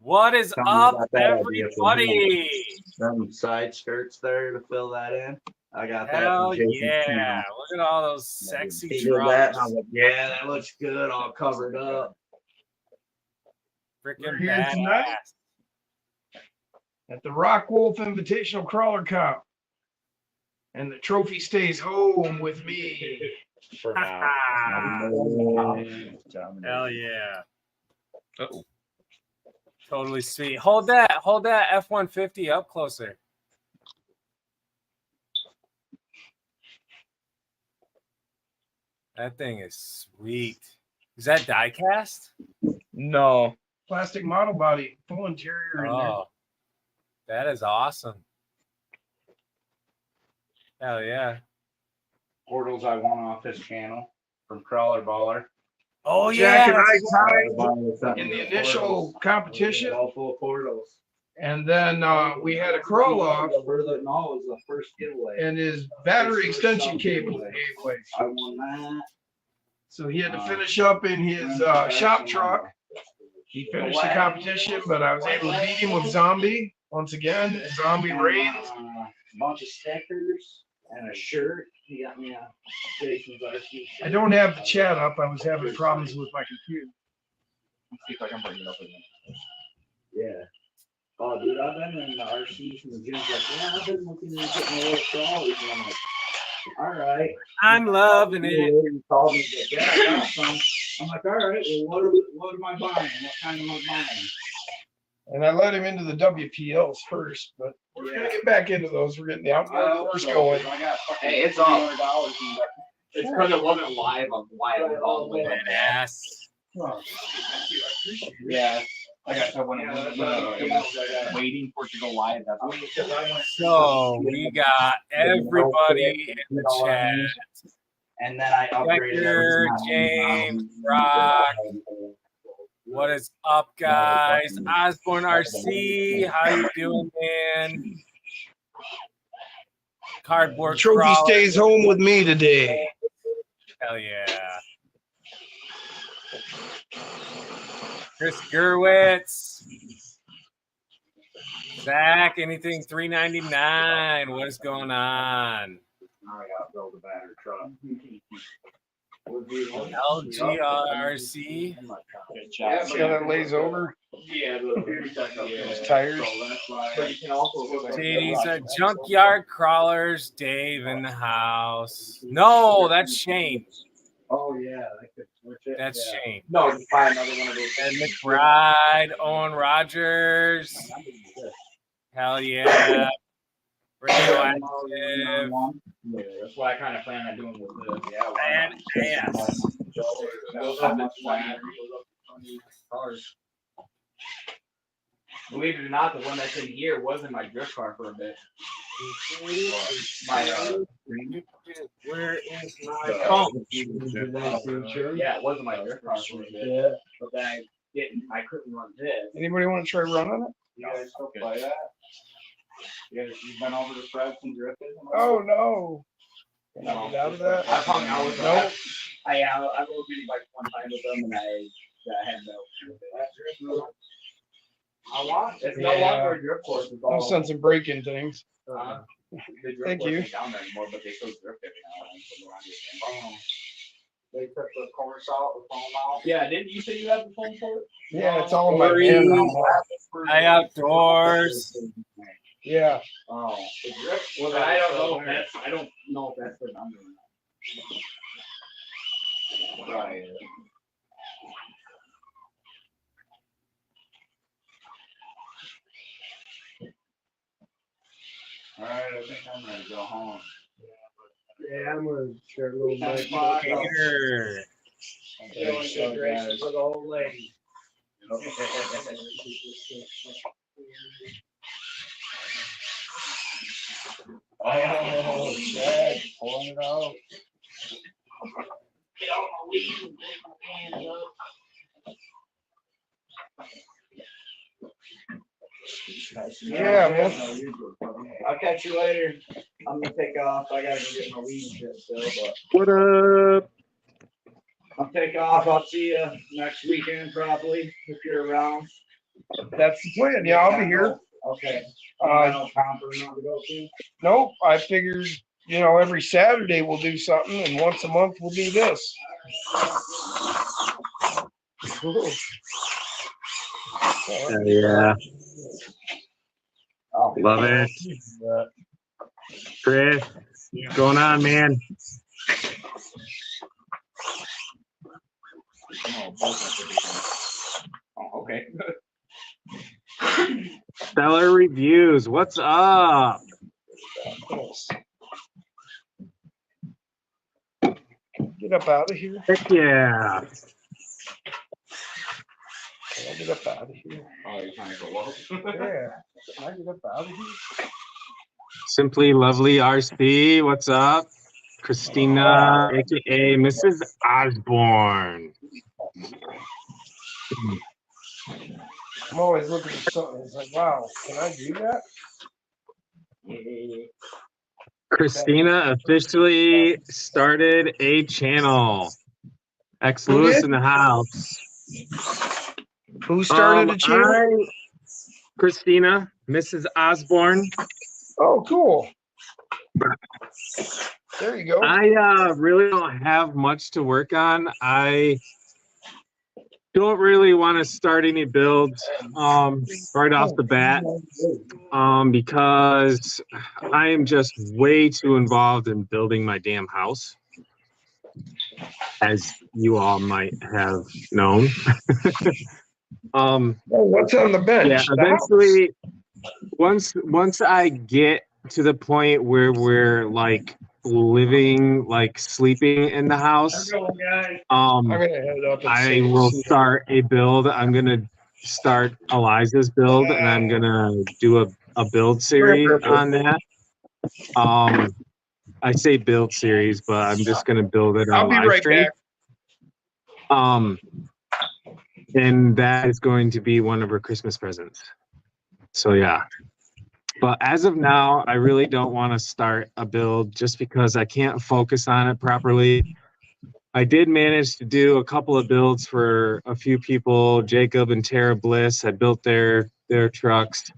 What is Tell me up, about that idea for him. everybody? Some side skirts there to fill that in. I got that Hell from Jason. yeah. Look at all those sexy He did that, and I trucks. was like, yeah, that looks good, all covered up. Freaking here badass. tonight. At the Rock Wolf Invitational Crawler Cup. And the trophy stays home with me. For now. Hell yeah. Uh-oh. Totally sweet. Hold that F-150 up closer. That thing is sweet. Is that die cast? No. Plastic model body, full interior in there. Oh, that is awesome. Hell yeah. Portals I won off his channel from Crawler Baller. Oh Jack yeah. and I Portals. tied in the initial competition, All full portals. and then we had a crawl off, No, it was the first giveaway. and his battery extension cable gave away. I won that. So he had to finish up in his shop truck. He finished the competition, but I was able to beat him with Zombie once again. Zombie reigns. A bunch of stickers and a shirt. He got me a Jason's RC shirt. I don't have the chat up. I was having problems with my computer. Let's see if I can bring it up again. Yeah. Oh, dude, I've been in the RCs and the gym's like, yeah, I've been looking at getting a little crawlers. And I'm like, all right. I'm loving it. He called me, he's like, yeah, I got some. I'm like, all right, well, what am I buying? What kind am I buying? And I let him into the WPLs first, but we're gonna get back into those. We're getting the outdoor course going. Hey, it's up. It's because it wasn't live on live at all. Badass. Oh, thank you. I appreciate it. Yeah. I got to when it was waiting for it to go live. That's what So we got everybody in the chat. And then I upgraded Hector, James, Brock. What is up, guys? Osborne RC, how you doing, man? Cardboard Trophy crawler. stays home with me today. Hell yeah. Chris Gerwitz. Zach, anything $3.99? What is going on? Now I gotta build a battery truck. LGRC. Yeah, see how that lays over? Yeah, Those tires. JD's a junkyard crawlers. Dave in the house. No, that's Shane. Oh yeah, that could switch it. That's yeah. Shane. No, you buy another one of those. Ed McBride, Owen Rogers. Hell yeah. Radioactive. Yeah, that's what I kind of plan on doing with this. Yeah, Badass. Believe it or not, the one that's in here was in my drift car for a bit. Where is my phone? Yeah, it wasn't my drift car for a bit. Yeah. But then I couldn't run this. Anybody want to try running it? You guys still play that? You've been over to Fred's and drifted? Oh no. Can I No. get out of that? I've hung out with them. Nope. I rode maybe like one time with them and I had no. It's no Yeah. longer a drift course. It's No all, sense in breaking things. the drift Thank course you. ain't down there anymore, but they still drift every now and then. From around here. Oh. They took the course out, the foam out. Yeah, didn't you say you had the phone for it? Yeah, it's all in my Corey. van. High outdoors? Yeah. Oh, the drift. Well, then I don't know if that's the number or not. Right. All right, I think I'm ready to go home. Yeah, I'm gonna share a little bit. Here. For the old lady. Oh, Chad, pulling it out. Get on my weed and pick my hands up. Yeah, man. I'll catch you later. I'm gonna take off. I gotta go get my weed shit still, but What up? I'll take off. I'll see you next weekend probably if you're around. That's the plan. Yeah, I'll be here. Okay. Uh, Conference not to go to? nope, I figured, every Saturday we'll do something, and once a month we'll do this. Yeah, Oh, love it. Chris, what's going on, man? oh, okay. Stellar Reviews, what's up? Get up out of here. Heck yeah. I'll get up out of here. Oh, you're trying to go low? Yeah. Can I get up out of here? Simply Lovely RC, what's up? Christina, aka Mrs. Osborne. I'm always looking for something. It's like, wow, can I do that? Christina officially started a channel. X Who Lewis did? in the house. Who started a channel? Christina, Mrs. Osborne. Oh, cool. There you go. I really don't have much to work on. I don't really want to start any builds right off the bat because I am just way too involved in building my damn house, as you all might have known. What's on the bench? Yeah, The house. eventually, once I get to the point where we're like living, like sleeping in the house, I'm gonna head up and I see. will start a build. I'm gonna start Eliza's build, and I'm gonna do a build series on that. I say build series, but I'm just gonna build it on I'll be live right stream. back. And that is going to be one of her Christmas presents. So yeah. But as of now, I really don't want to start a build just because I can't focus on it properly. I did manage to do a couple of builds for a few people. Jacob and Tara Bliss had built their trucks.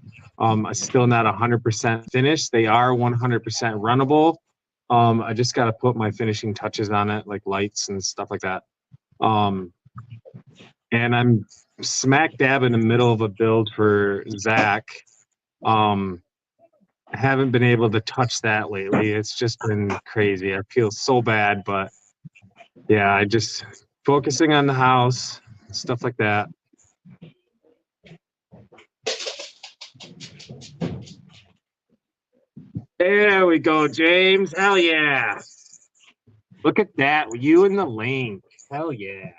Still not 100% finished. They are 100% runnable. I just got to put my finishing touches on it, like lights and stuff like that. And I'm smack dab in the middle of a build for Zach. I haven't been able to touch that lately. It's just been crazy. I feel so bad, but yeah, I just focusing on the house, stuff like that. There we go, James. Hell yeah. Look at that. You in the link. Hell yeah.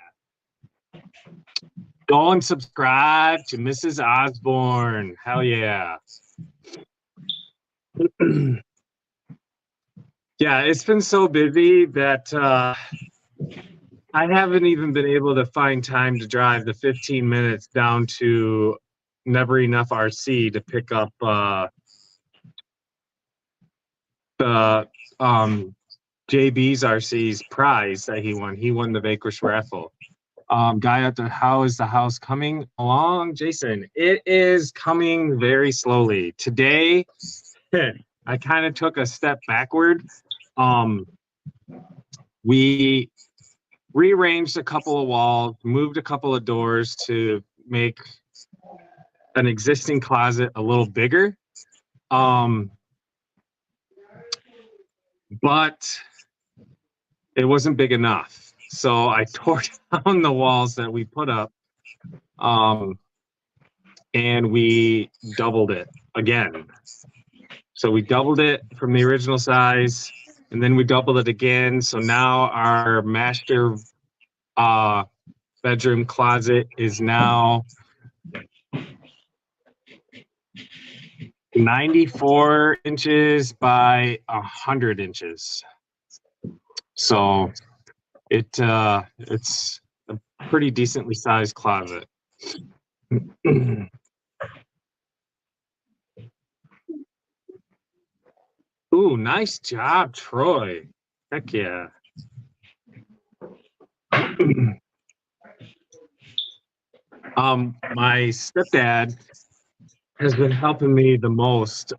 Go and subscribe to Mrs. Osborne. Hell yeah. Yeah, it's been so busy that I haven't even been able to find time to drive the 15 minutes down to Never Enough RC to pick up the JB's RC's prize that he won. He won the Vanquish raffle. Guy out there, how is the house coming along? Jason, it is coming very slowly. Today, I kind of took a step backward. We rearranged a couple of walls, moved a couple of doors to make an existing closet a little bigger. But it wasn't big enough. So I tore down the walls that we put up, and we doubled it again. So we doubled it from the original size, and then we doubled it again. So now our master bedroom closet is now 94 inches by 100 inches. So it's a pretty decently sized closet. Ooh, nice job, Troy. Heck yeah. My stepdad has been helping me the most.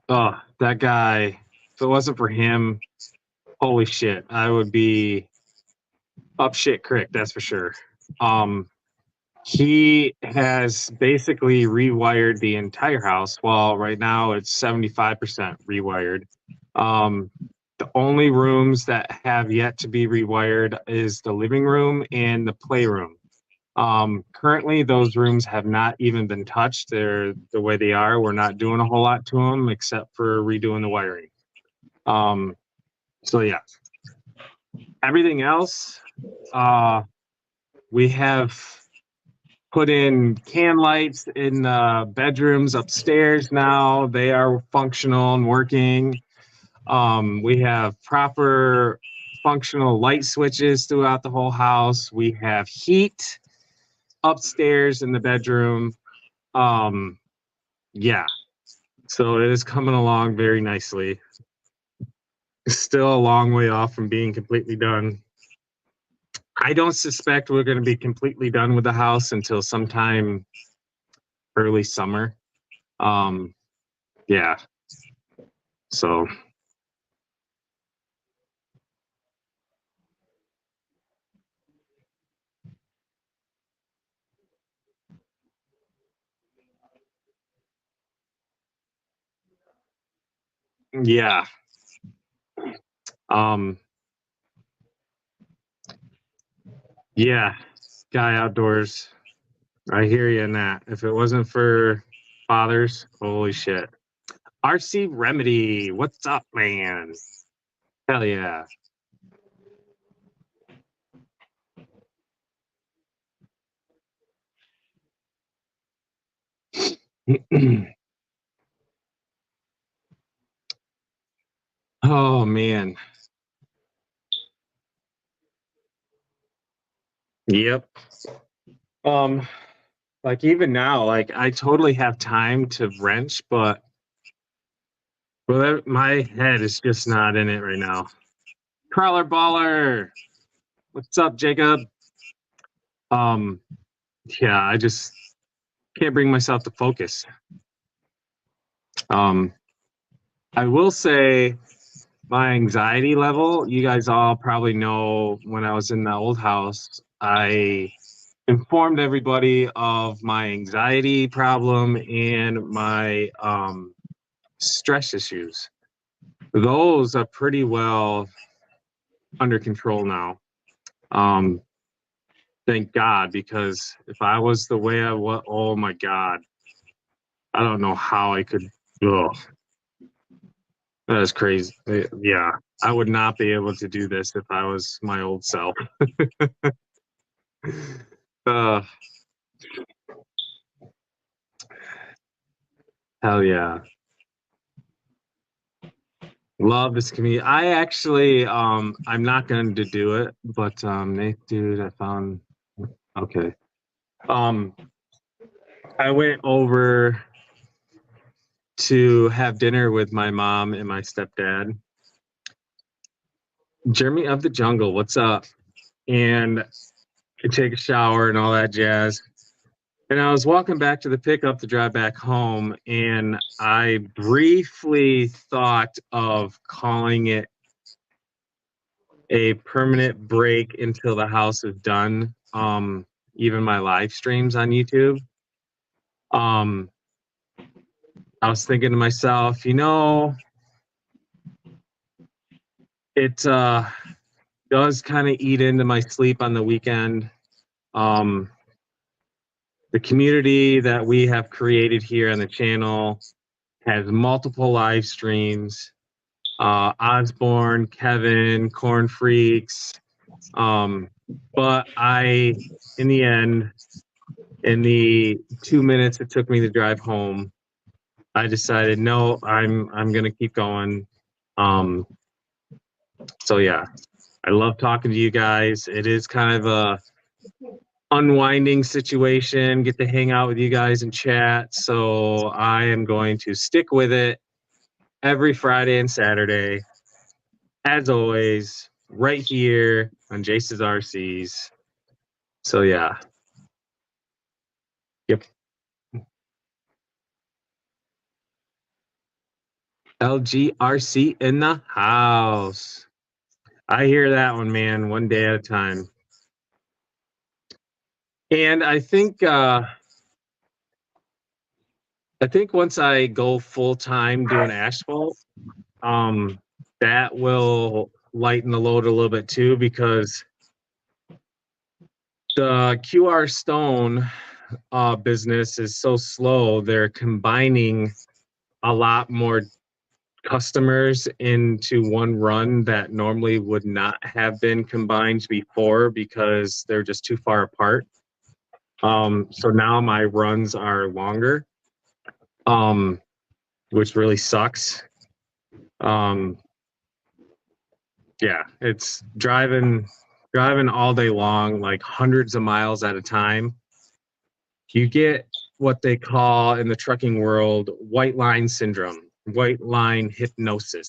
That guy, if it wasn't for him, holy shit, I would be up shit creek, that's for sure. He has basically rewired the entire house. Well, right now it's 75% rewired. The only rooms that have yet to be rewired is the living room and the playroom. Currently, those rooms have not even been touched. They're the way they are. We're not doing a whole lot to them except for redoing the wiring. So yeah, everything else, we have put in can lights in the bedrooms upstairs now. They are functional and working. We have proper functional light switches throughout the whole house. We have heat upstairs in the bedroom. Yeah, so it is coming along very nicely. Still a long way off from being completely done. I don't suspect we're going to be completely done with the house until sometime early summer. Yeah. So yeah. Um yeah, Guy Outdoors. I hear you in that. If it wasn't for fathers, holy shit. RC Remedy, what's up, man? Hell yeah. Oh man. Yep. Um, like even now, like I totally have time to wrench, but my head is just not in it right now. Crawler baller. What's up, Jacob? Um, yeah, I just can't bring myself to focus. Um, I will say my anxiety level, you guys all probably know when I was in the old house, I informed everybody of my anxiety problem and my stress issues. Those are pretty well under control now. Thank God, because if I was the way I was, oh my God, I don't know how I could. Ugh, that is crazy. Yeah, I would not be able to do this if I was my old self. uh, Hell yeah. Love this community. I actually, I'm not going to do it, but Nate, dude, I found. Okay. I went over to have dinner with my mom and my stepdad. Jeremy of the Jungle, what's up? And I take a shower and all that jazz. And I was walking back to the pickup to drive back home, and I briefly thought of calling it a permanent break until the house is done. Even my live streams on YouTube. I was thinking to myself, it does kind of eat into my sleep on the weekend. The community that we have created here on the channel has multiple live streams. Osborne, Kevin, Corn Freaks. But in the end, in the 2 minutes it took me to drive home, I decided, no, I'm gonna keep going. So yeah, I love talking to you guys. It is kind of a unwinding situation, get to hang out with you guys and chat. So I am going to stick with it every Friday and Saturday, as always, right here on Jace's RCs. So yeah. Yep. LGRC in the house. I hear that one, man, one day at a time. And I think once I go full time doing asphalt, that will lighten the load a little bit too, because the QR Stone business is so slow. They're combining a lot more customers into one run that normally would not have been combined before because they're just too far apart. So now my runs are longer, which really sucks. Yeah, it's driving all day long, like hundreds of miles at a time. You get what they call in the trucking world white line syndrome, white line hypnosis,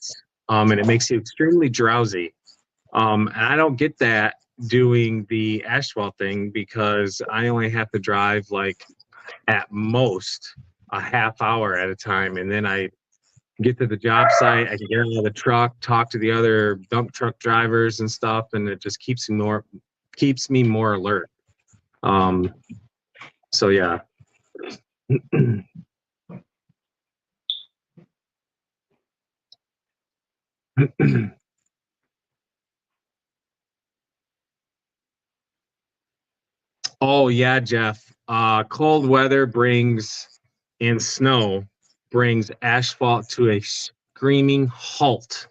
and it makes you extremely drowsy. And I don't get that doing the asphalt thing because I only have to drive like at most a half hour at a time, and then I get to the job site, I can get out of the truck, talk to the other dump truck drivers and stuff, and it just keeps me more alert. So yeah. Oh yeah, Jeff. Cold weather and snow brings asphalt to a screaming halt.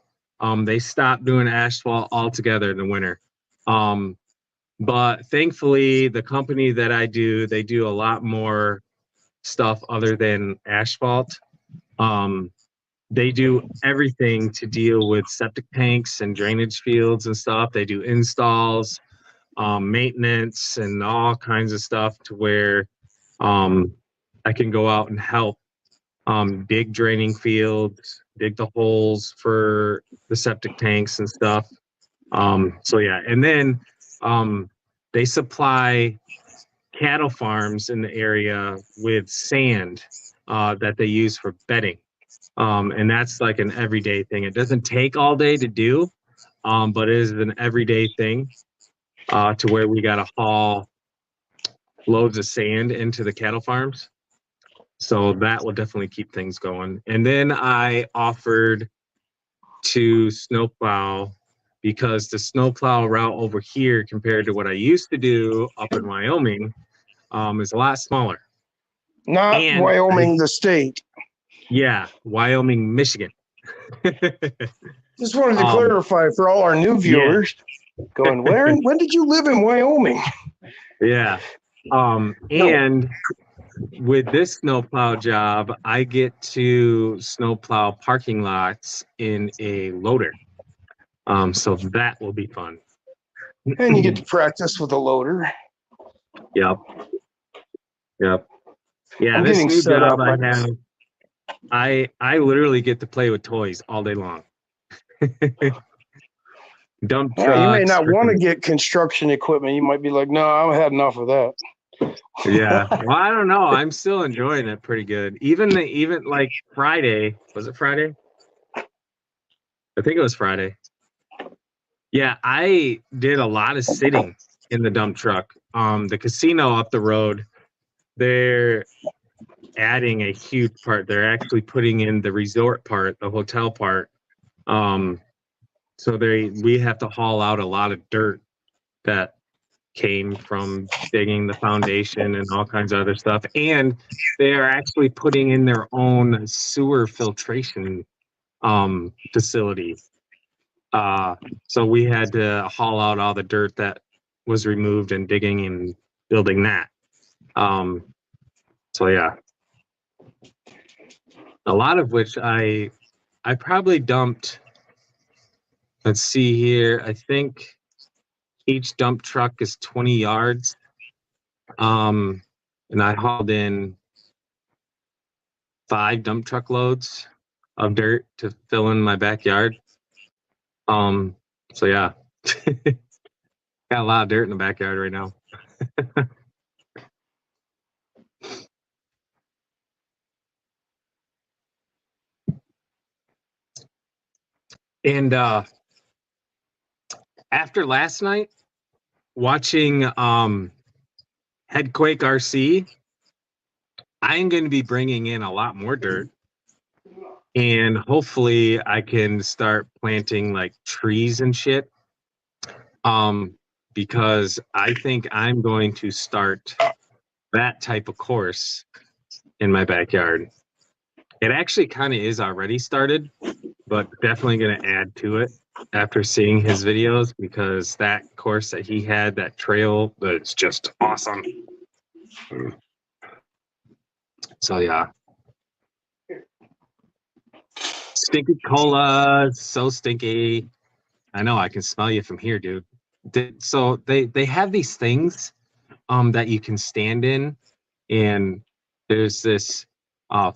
They stop doing asphalt altogether in the winter. But thankfully, the company that they do a lot more stuff other than asphalt. They do everything to deal with septic tanks and drainage fields and stuff. They do installs, maintenance, and all kinds of stuff to where I can go out and help dig draining fields, dig the holes for the septic tanks and stuff. So yeah, and then they supply cattle farms in the area with sand that they use for bedding. And that's like an everyday thing. It doesn't take all day to do, but it is an everyday thing to where we got to haul loads of sand into the cattle farms. So that will definitely keep things going. And then I offered to snowplow because the snowplow route over here compared to what I used to do up in Wyoming is a lot smaller. Not And Wyoming, the state. Yeah, Wyoming, Michigan. Just wanted to clarify for all our new viewers. Going, when did you live in Wyoming? Yeah. And with this snowplow job, I get to snowplow parking lots in a loader. So that will be fun. And you get to practice with a loader. Yep. Yeah, I'm this getting new set job up. I literally get to play with toys all day long. Dump trucks. You may not want to get construction equipment. You might be like, no, I've had enough of that. Yeah. Well, I don't know. I'm still enjoying it pretty good. Even like Friday. Was it Friday? I think it was Friday. Yeah, I did a lot of sitting in the dump truck. The casino up the road, they're adding a huge part. They're actually putting in the resort part, the hotel part. So we have to haul out a lot of dirt that came from digging the foundation and all kinds of other stuff. And they are actually putting in their own sewer filtration facility. So we had to haul out all the dirt that was removed and digging and building that. So yeah, a lot of which I probably dumped. Let's see here. I think each dump truck is 20 yards. And I hauled in 5 dump truck loads of dirt to fill in my backyard. So yeah, got a lot of dirt in the backyard right now. And after last night, watching Headquake RC, I'm going to be bringing in a lot more dirt. And hopefully I can start planting like trees and shit. Because I think I'm going to start that type of course in my backyard. It actually kind of is already started, but definitely going to add to it after seeing his videos, because that course that he had, that trail, that's just awesome. So yeah. Stinky cola, so stinky. I know, I can smell you from here, dude. So they have these things that you can stand in, and there's this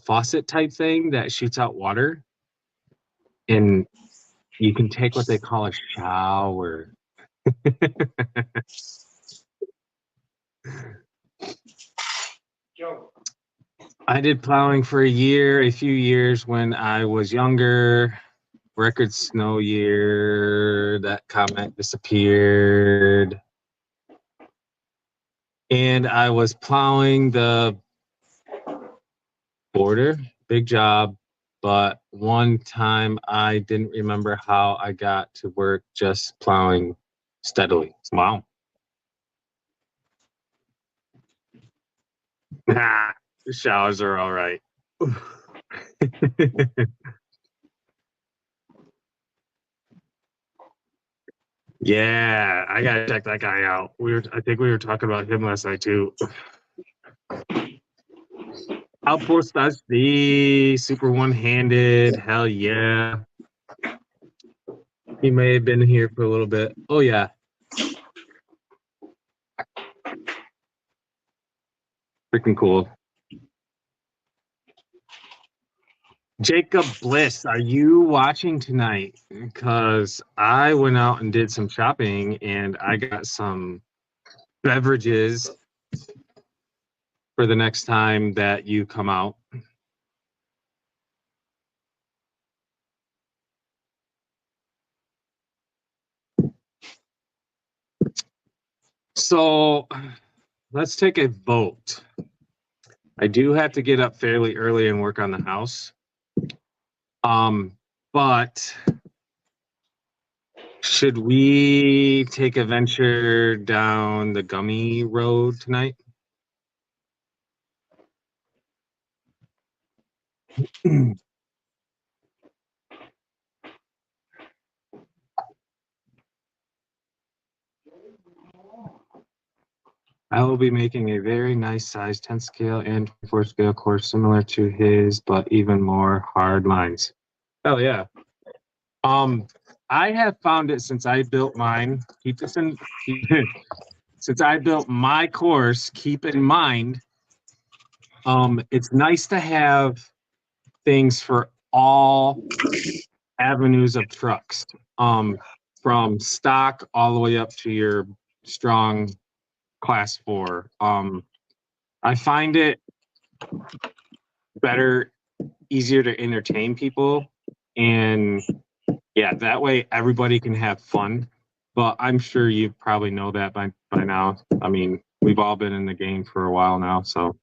faucet type thing that shoots out water, and you can take what they call a shower. Joe. I did plowing for a few years when I was younger. Record snow year, that comment disappeared. And I was plowing the border, big job. But one time I didn't remember how I got to work just plowing steadily. Wow. Nah, the showers are all right. Yeah, I gotta check that guy out. I think we were talking about him last night too. Outpost SD, super one-handed, hell yeah. He may have been here for a little bit. Oh yeah. Freaking cool. Jacob Bliss, are you watching tonight? Because I went out and did some shopping and I got some beverages for the next time that you come out. So let's take a vote. I do have to get up fairly early and work on the house. But should we take a venture down the Gummy Road tonight? I will be making a very nice size 10 scale and 24 scale course similar to his, but even more hard lines. Oh yeah. I have found it since I built mine. Keep this in. Since I built my course, keep in mind, it's nice to have things for all avenues of trucks, from stock all the way up to your strong class 4. I find it better, easier to entertain people, and yeah, that way everybody can have fun. But I'm sure you probably know that by now. I mean, we've all been in the game for a while now, so.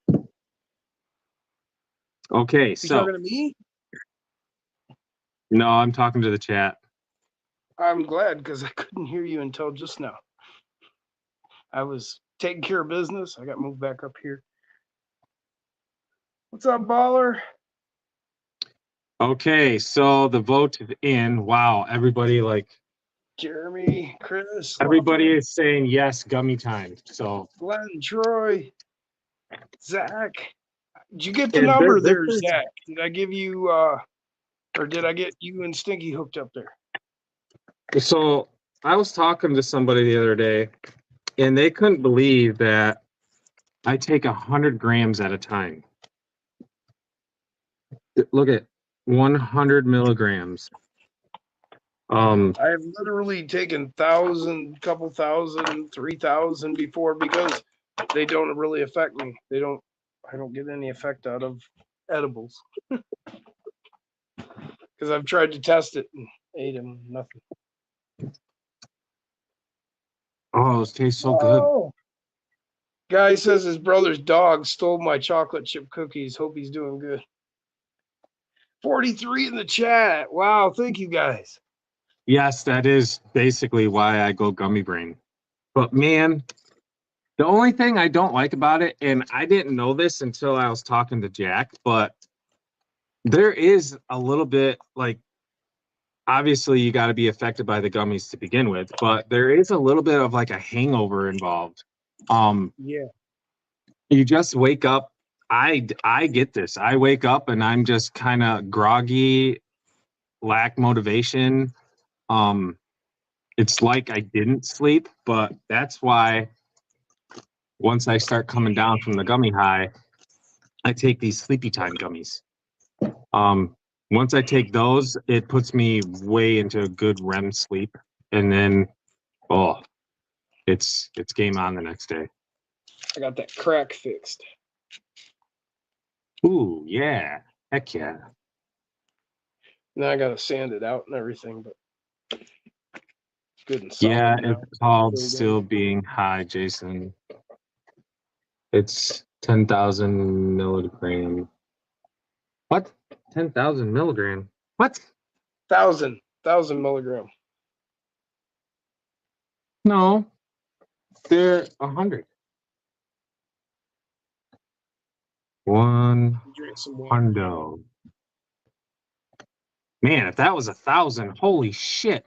Okay, You so talking to me? no, I'm talking to the chat. I'm glad because I couldn't hear you until just now. I was taking care of business. I got moved back up here. What's up, baller? Okay, so the vote is in. Wow, everybody Jeremy, Chris, everybody is saying yes, gummy time. So Glenn, Troy, Zach. Did you get the And number this there, is- Zach? Did I give you or did I get you and Stinky hooked up there? So I was talking to somebody the other day, and they couldn't believe that I take 100 grams at a time. Look at 100 milligrams. I have literally taken 1,000, couple thousand, 3,000 before because they don't really affect me. I don't get any effect out of edibles. Because I've tried to test it and ate them, nothing. Oh, those taste so good. Oh. Guy says his brother's dog stole my chocolate chip cookies. Hope he's doing good. 43 in the chat. Wow, thank you guys. Yes, that is basically why I go gummy brain. But man, the only thing I don't like about it, and I didn't know this until I was talking to Jack, but there is a little bit like, obviously you got to be affected by the gummies to begin with, but there is a little bit of like a hangover involved. Yeah. You just wake up. I get this. I wake up and I'm just kind of groggy, lack motivation. It's like I didn't sleep, but that's why once I start coming down from the gummy high, I take these sleepy time gummies. Once I take those, it puts me way into a good REM sleep, and then it's game on the next day. I got that crack fixed. Ooh, yeah. Heck yeah. Now I gotta sand it out and everything, but good and solid. Yeah, now. it's called Still Still Being High, Jason. It's 10,000 milligram. What? 10,000 milligram? What? 1,000 milligram. No, they're 100. One Drink some water. hundo. Man, if that was 1,000, holy shit.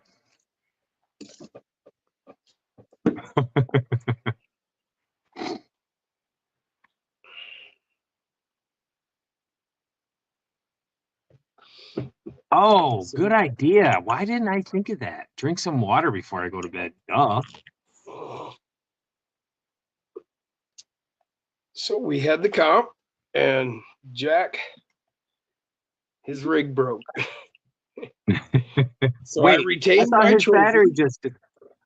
Oh, good idea. Why didn't I think of that? Drink some water before I go to bed. Duh. So we had the comp, and Jack, his rig broke. So Wait, I retained I thought my his trophy.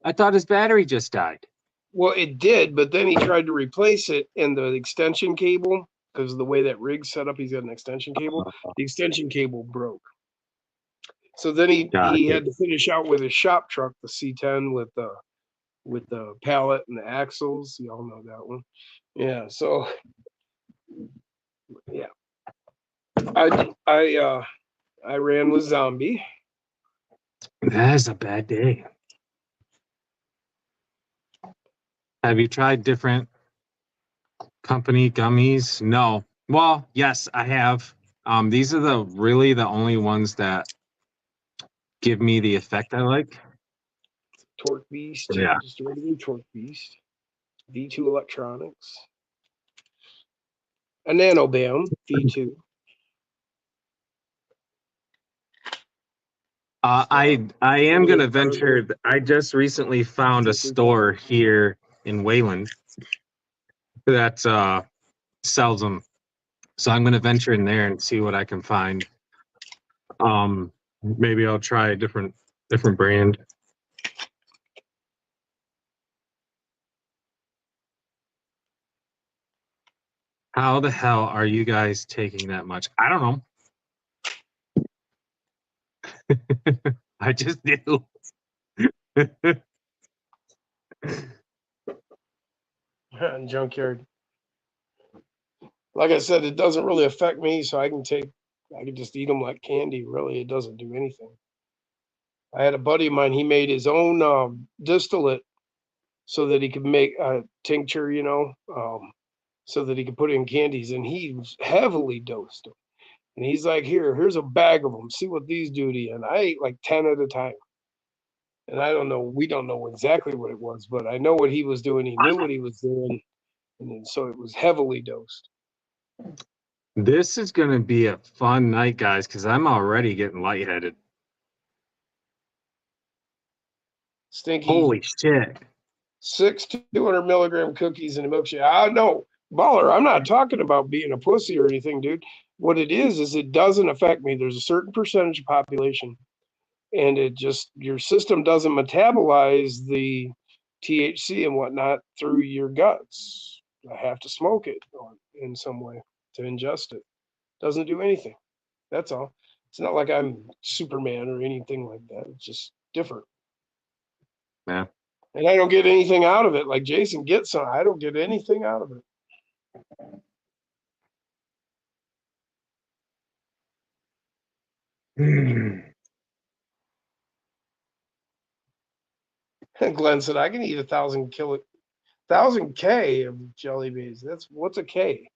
I thought his battery just died. Well, it did, but then he tried to replace it, and the extension cable, because of the way that rig's set up, he's got an extension cable. The extension cable broke. So then he had to finish out with his shop truck, the C10 with the pallet and the axles. You all know that one. Yeah. So yeah, I ran with Zombie. That's a bad day. Have you tried different company gummies? No. Well, yes, I have. These are the only ones that give me the effect I like. Torque Beast. Yeah. Just a regular Torque Beast. V2 Electronics. A NanoBam V2. I am gonna venture. I just recently found a store here in Wayland that sells them, so I'm gonna venture in there and see what I can find. Maybe I'll try a different brand. How the hell are you guys taking that much? I don't know. I just do. Junkyard. Like I said, it doesn't really affect me, so I can just eat them like candy. Really, it doesn't do anything. I had a buddy of mine, he made his own distillate so that he could make a tincture, so that he could put in candies, and he heavily dosed them. And he's like, here's a bag of them. See what these do to you. And I ate like 10 at a time. And I don't know, we don't know exactly what it was, but I know what he was doing. He knew what he was doing. And then, so it was heavily dosed. This is going to be a fun night, guys, because I'm already getting lightheaded. Stinky. Holy shit. 6 200 milligram cookies in a milkshake. I know, baller. I'm not talking about being a pussy or anything, dude. What it is it doesn't affect me. There's a certain percentage of population, and your system doesn't metabolize the THC and whatnot through your guts. I have to smoke it in some way to ingest it. Doesn't do anything. That's all. It's not like I'm Superman or anything like that. It's just different. Yeah. And I don't get anything out of it. Like Jason gets some. I don't get anything out of it. Glenn said, I can eat 1,000 K of jelly beans. That's what's a K? Is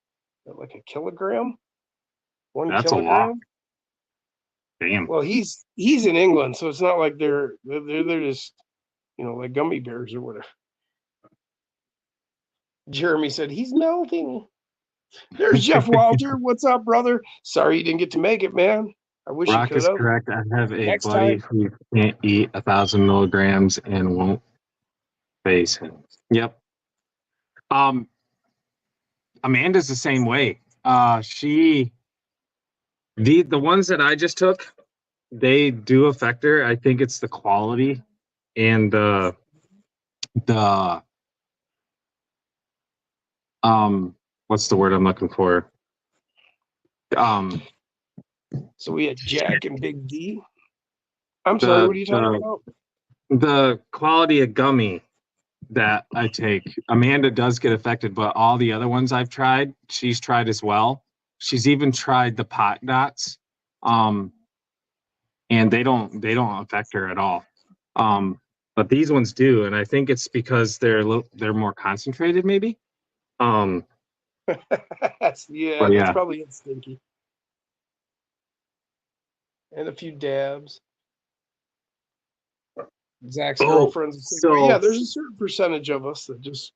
that like a kilogram? 1 That's a lot. kilogram? Damn. Well, he's in England, so it's not like they're just, you know, like gummy bears or whatever. Jeremy said he's melting. There's Jeff Walter. What's up, brother? Sorry you didn't get to make it, man. I wish you Rock could is have. correct. I have a Next buddy time. who can't eat 1,000 milligrams and won't face him. Yep. Amanda's the same way. The ones that I just took, they do affect her. I think it's the quality and the what's the word I'm looking for? So we had Jack and Big D. I'm sorry, what are you talking about? The quality of gummy that I take. Amanda does get affected, but all the other ones I've tried, she's tried as well. She's even tried the pot knots, and they don't affect her at all. But these ones do, and I think it's because they're more concentrated, maybe. Yeah, that's yeah. probably it, Stinky. And a few dabs. Zach's girlfriend's yeah, there's a certain percentage of us that just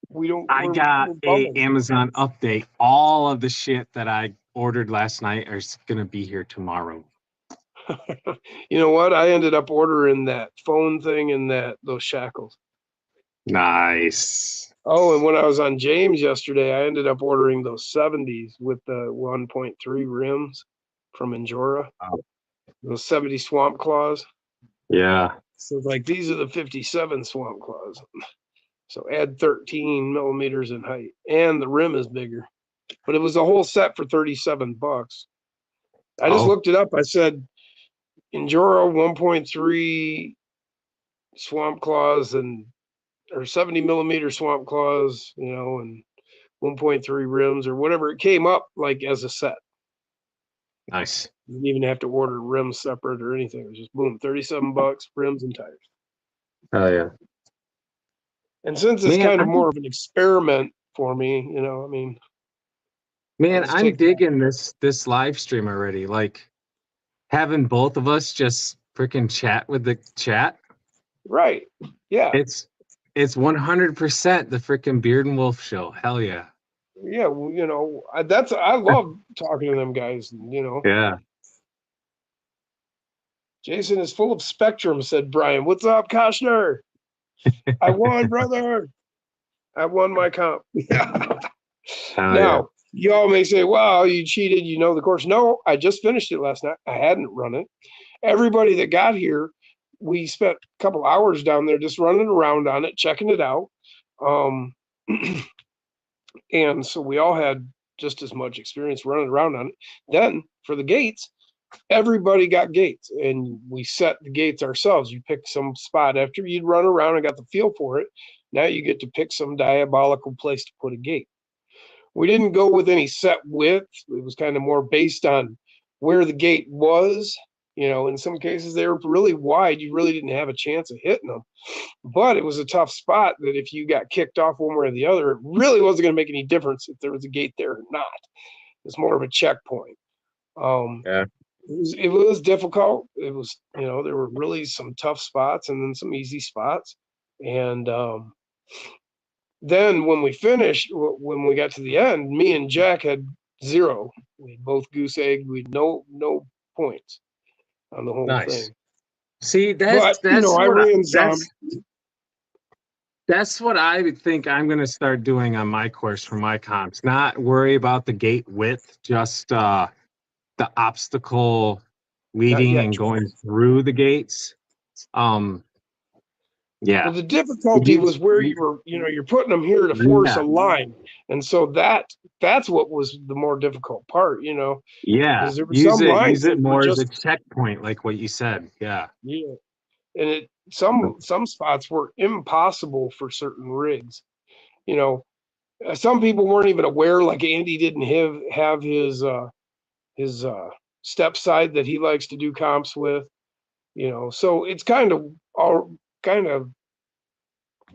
we don't. I got a Amazon update. All of the shit that I ordered last night is gonna be here tomorrow. You know what? I ended up ordering that phone thing and those shackles. Nice. Oh, and when I was on James yesterday, I ended up ordering those 70s with the 1.3 rims from Injora. Wow. Those 70 Swamp Claws. Yeah. So like these are the 57 Swamp Claws. So add 13 millimeters in height, and the rim is bigger. But it was a whole set for $37. I just looked it up. I said Injora 1.3 Swamp Claws or 70 millimeter Swamp Claws, you know, and 1.3 rims or whatever. It came up like as a set. Nice. You didn't even have to order rims separate or anything. It was just boom, $37, rims and tires. Oh yeah. And since it's kind of more of an experiment for me, you know, I mean. Man, I'm digging this live stream already. Like having both of us just freaking chat with the chat. Right. Yeah. It's 100% the freaking Beard and Wolf show. Hell yeah. Yeah, well, you know, I love talking to them guys, you know. Yeah. Jason is full of spectrum, said Brian. What's up, Koshner? I won, brother. I won my comp. Now, y'all may say, wow, you cheated, you know the course. No, I just finished it last night. I hadn't run it. Everybody that got here, we spent a couple hours down there just running around on it, checking it out. And so we all had just as much experience running around on it. Then for the gates, everybody got gates, and we set the gates ourselves. You pick some spot after you'd run around and got the feel for it. Now you get to pick some diabolical place to put a gate. We didn't go with any set width. It was kind of more based on where the gate was. You know, in some cases they were really wide. You really didn't have a chance of hitting them. But it was a tough spot that if you got kicked off one way or the other, it really wasn't going to make any difference if there was a gate there or not. It's more of a checkpoint. It was difficult. It was, you know, there were really some tough spots and then some easy spots. And then when we finished, when we got to the end, me and Jack had 0. We both goose egged. We had no points on the whole thing. See, that's what I would think I'm going to start doing on my course for my comps. Not worry about the gate width, just the obstacle leading and going through the gates. Yeah. Well, the difficulty Use- was where you were, you're putting them here to force Yeah. a line. And so that's what was the more difficult part, Yeah. because there were some lines Use it that were more as a just, checkpoint, like what you said. Yeah. yeah. And some spots were impossible for certain rigs. You know, some people weren't even aware, like Andy didn't have his step side that he likes to do comps with, so it's kind of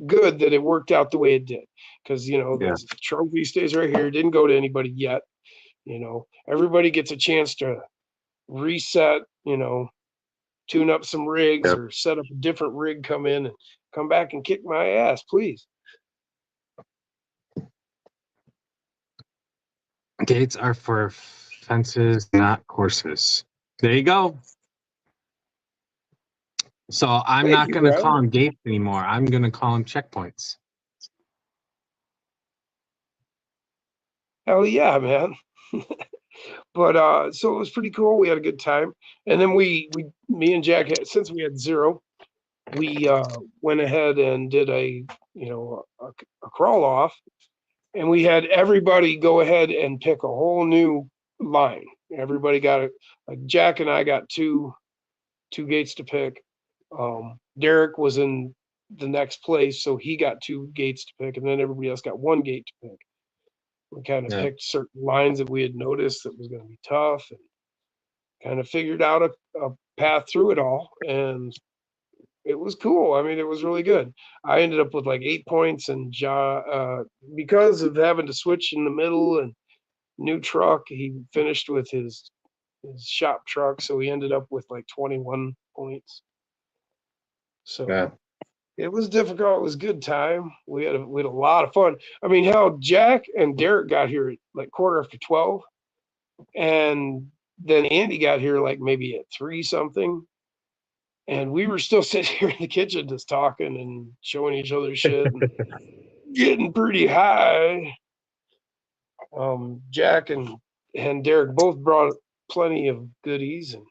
good that it worked out the way it did, because Yeah. the trophy stays right here, didn't go to anybody yet. Everybody gets a chance to reset, tune up some rigs, Yep. or set up a different rig, come in and come back and kick my ass, please. Gates are for fences, not courses. There you go. So I'm Thank not you, going to Brad. call them gates anymore. I'm going to call them checkpoints. Hell yeah, man. But so it was pretty cool. We had a good time. And then me and Jack, since we had 0, we went ahead and did a crawl off, and we had everybody go ahead and pick a whole new line. Everybody got it. Like Jack and I got two gates to pick. Derek was in the next place, so he got 2 gates to pick, and then everybody else got 1 gate to pick. We kind of Yeah. picked certain lines that we had noticed that was going to be tough, and kind of figured out a path through it all. And it was cool. I mean, it was really good. I ended up with like 8 points, and because of having to switch in the middle and new truck, he finished with his shop truck, so he ended up with like 21 points. So Yeah. it was difficult. It was a good time. We had a lot of fun. I mean, hell, Jack and Derek got here at like 12:15, and then Andy got here like maybe at 3 something. And we were still sitting here in the kitchen just talking and showing each other shit and getting pretty high. Jack and Derek both brought plenty of goodies, and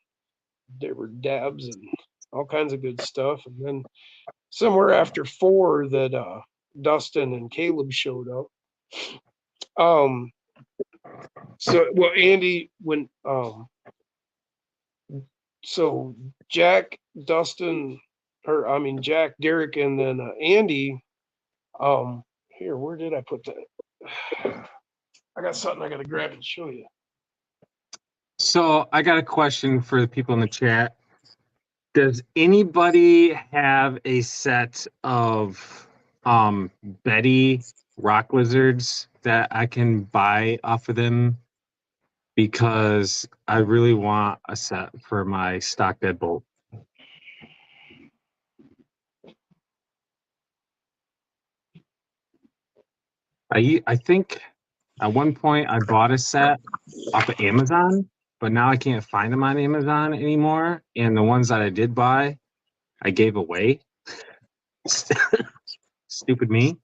there were dabs and all kinds of good stuff. And then somewhere after 4 that Dustin and Caleb showed up. Andy so Jack, Dustin, Jack, Derek, and then Andy. Here, where did I put that? I got something I got to grab and show you. So I got a question for the people in the chat. Does anybody have a set of Betty rock lizards that I can buy off of them? Because I really want a set for my stock deadbolt. I think at one point I bought a set off of Amazon, but now I can't find them on Amazon anymore. And the ones that I did buy, I gave away. Stupid me.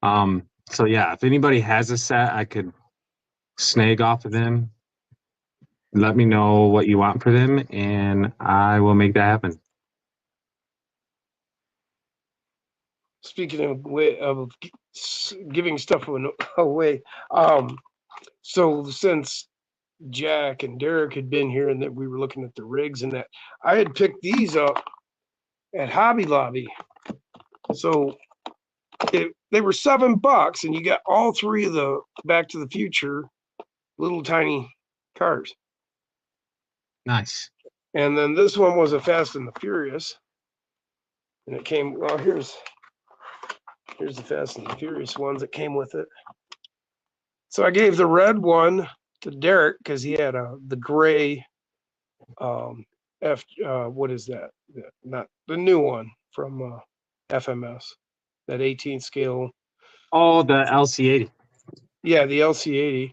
So yeah, if anybody has a set I could snag off of them, let me know what you want for them and I will make that happen. Speaking of giving stuff away, so since Jack and Derek had been here and that we were looking at the rigs and that, I had picked these up at Hobby Lobby. So they were $7, and you got all 3 of the Back to the Future little tiny cars. Nice. And then this one was a Fast and the Furious, and it came. Well, here's the Fast and the Furious ones that came with it. So I gave the red one to Derek because he had the gray what is that? Not the new one from FMS, that 18 scale. Oh, the LC80. Yeah, the LC80.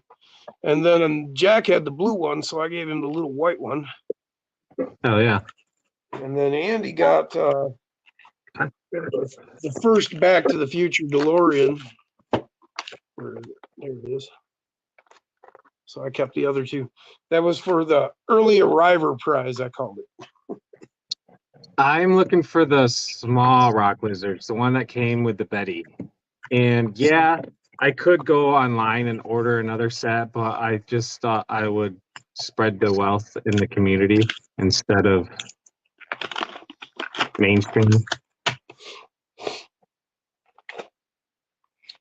And then Jack had the blue one, so I gave him the little white one. Oh yeah. And then Andy got the first Back to the Future DeLorean. There it is. So I kept the other 2. That was for the early arriver prize, I called it. I'm looking for the small rock lizards, the one that came with the Betty. And yeah, I could go online and order another set, but I just thought I would spread the wealth in the community instead of mainstream.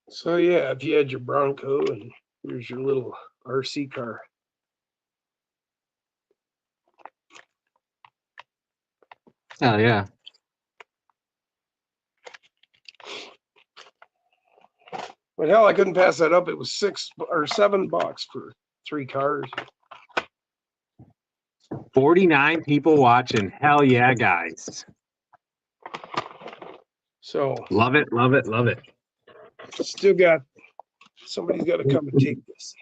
So yeah, if you had your Bronco and here's your little RC car. Oh yeah. But hell, I couldn't pass that up. It was $6 or $7 for 3 cars. 49 people watching. Hell yeah, guys. So Love it, love it, love it. still got somebody's got to come and take this.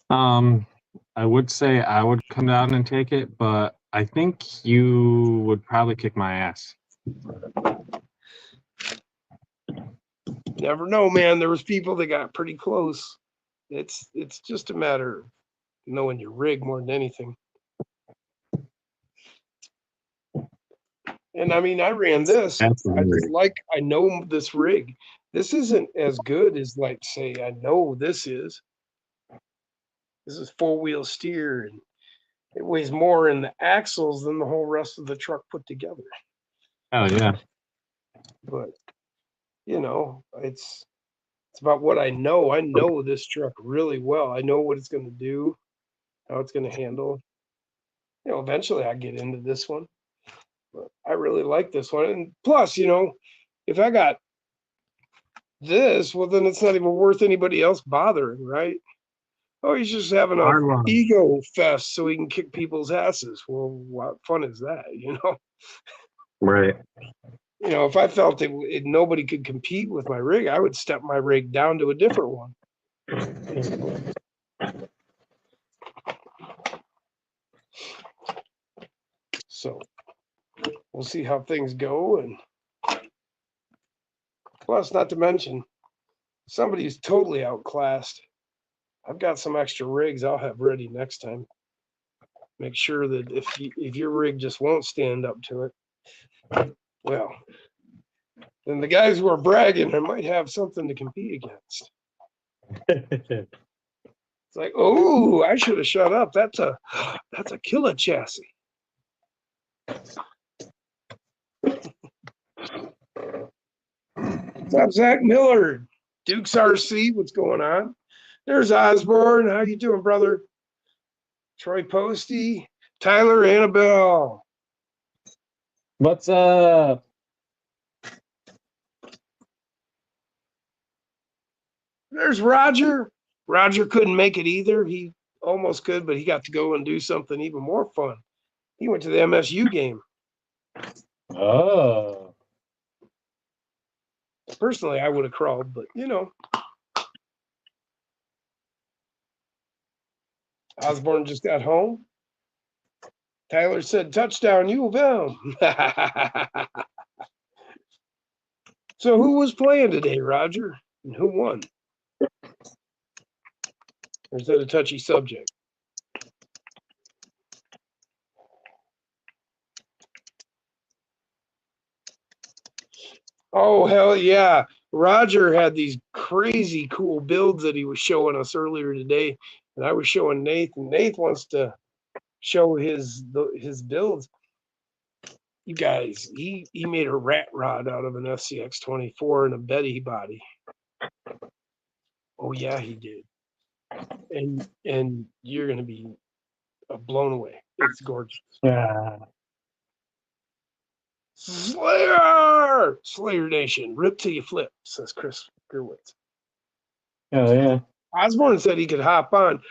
I would say I would come down and take it, but I think you would probably kick my ass. Never know, man. There was people that got pretty close. It's just a matter of knowing your rig more than anything. And I mean, I ran this. Absolutely. I know this rig. This isn't as good as like say I know this is. This is 4-wheel steer and it weighs more in the axles than the whole rest of the truck put together. Oh yeah. But you know, it's about what I know. I know this truck really well. I know what it's going to do, how it's going to handle. You know, eventually I get into this one. But I really like this one. And plus, you know, if I got this, well, then it's not even worth anybody else bothering, right? Oh, he's just having a Arlong. ego fest so he can kick people's asses. Well, what fun is that, you know? Right. You know, if I felt that nobody could compete with my rig, I would step my rig down to a different one. So we'll see how things go. And plus, not to mention, somebody's totally outclassed. I've got some extra rigs I'll have ready next time. Make sure that if your rig just won't stand up to it, well, then the guys who are bragging, I might have something to compete against. It's like, oh, I should have shut up. That's a killer chassis. What's up, Zach Miller? Duke's RC, what's going on? There's Osborne. How you doing, brother? Troy Posty, Tyler, Annabelle. What's up? There's Roger. Roger couldn't make it either. He almost could, but he got to go and do something even more fun. He went to the MSU game. Oh. Personally, I would have crawled, but you know. Osborne just got home. Tyler said, touchdown, U of M. So who was playing today, Roger? And who won? Or is that a touchy subject? Oh, hell yeah. Roger had these crazy cool builds that he was showing us earlier today. And I was showing Nate, and Nate wants to show his builds. You guys, he made a rat rod out of an FCX 24 and a Betty body. Oh yeah, he did. And you're gonna be blown away. It's gorgeous. Yeah. Slayer Nation, rip till you flip, says Chris Gerwitz. Oh yeah. Osborne said he could hop on.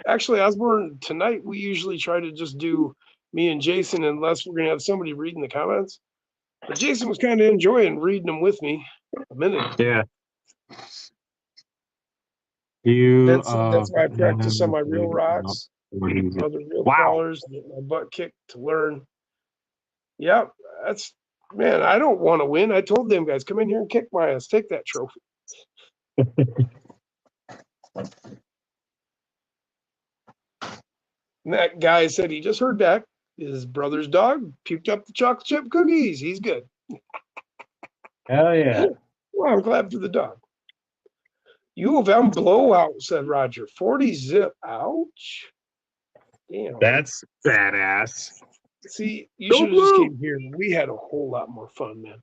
Actually, Osborne, tonight we usually try to just do me and Jason unless we're gonna have somebody reading the comments. But Jason was kind of enjoying reading them with me a minute. Yeah. You. That's why I practice on my real rocks, other real Wow. crawlers, get my butt kicked to learn. Yep, that's man. I don't want to win. I told them guys, come in here and kick my ass. Take that trophy. And that guy said he just heard back. His brother's dog puked up the chocolate chip cookies. He's good. Hell yeah. Well, I'm glad for the dog. U of M blowout, said Roger. 40 zip. Ouch. Damn. That's badass. See, you Go should have just Blue! came here. We had a whole lot more fun, man.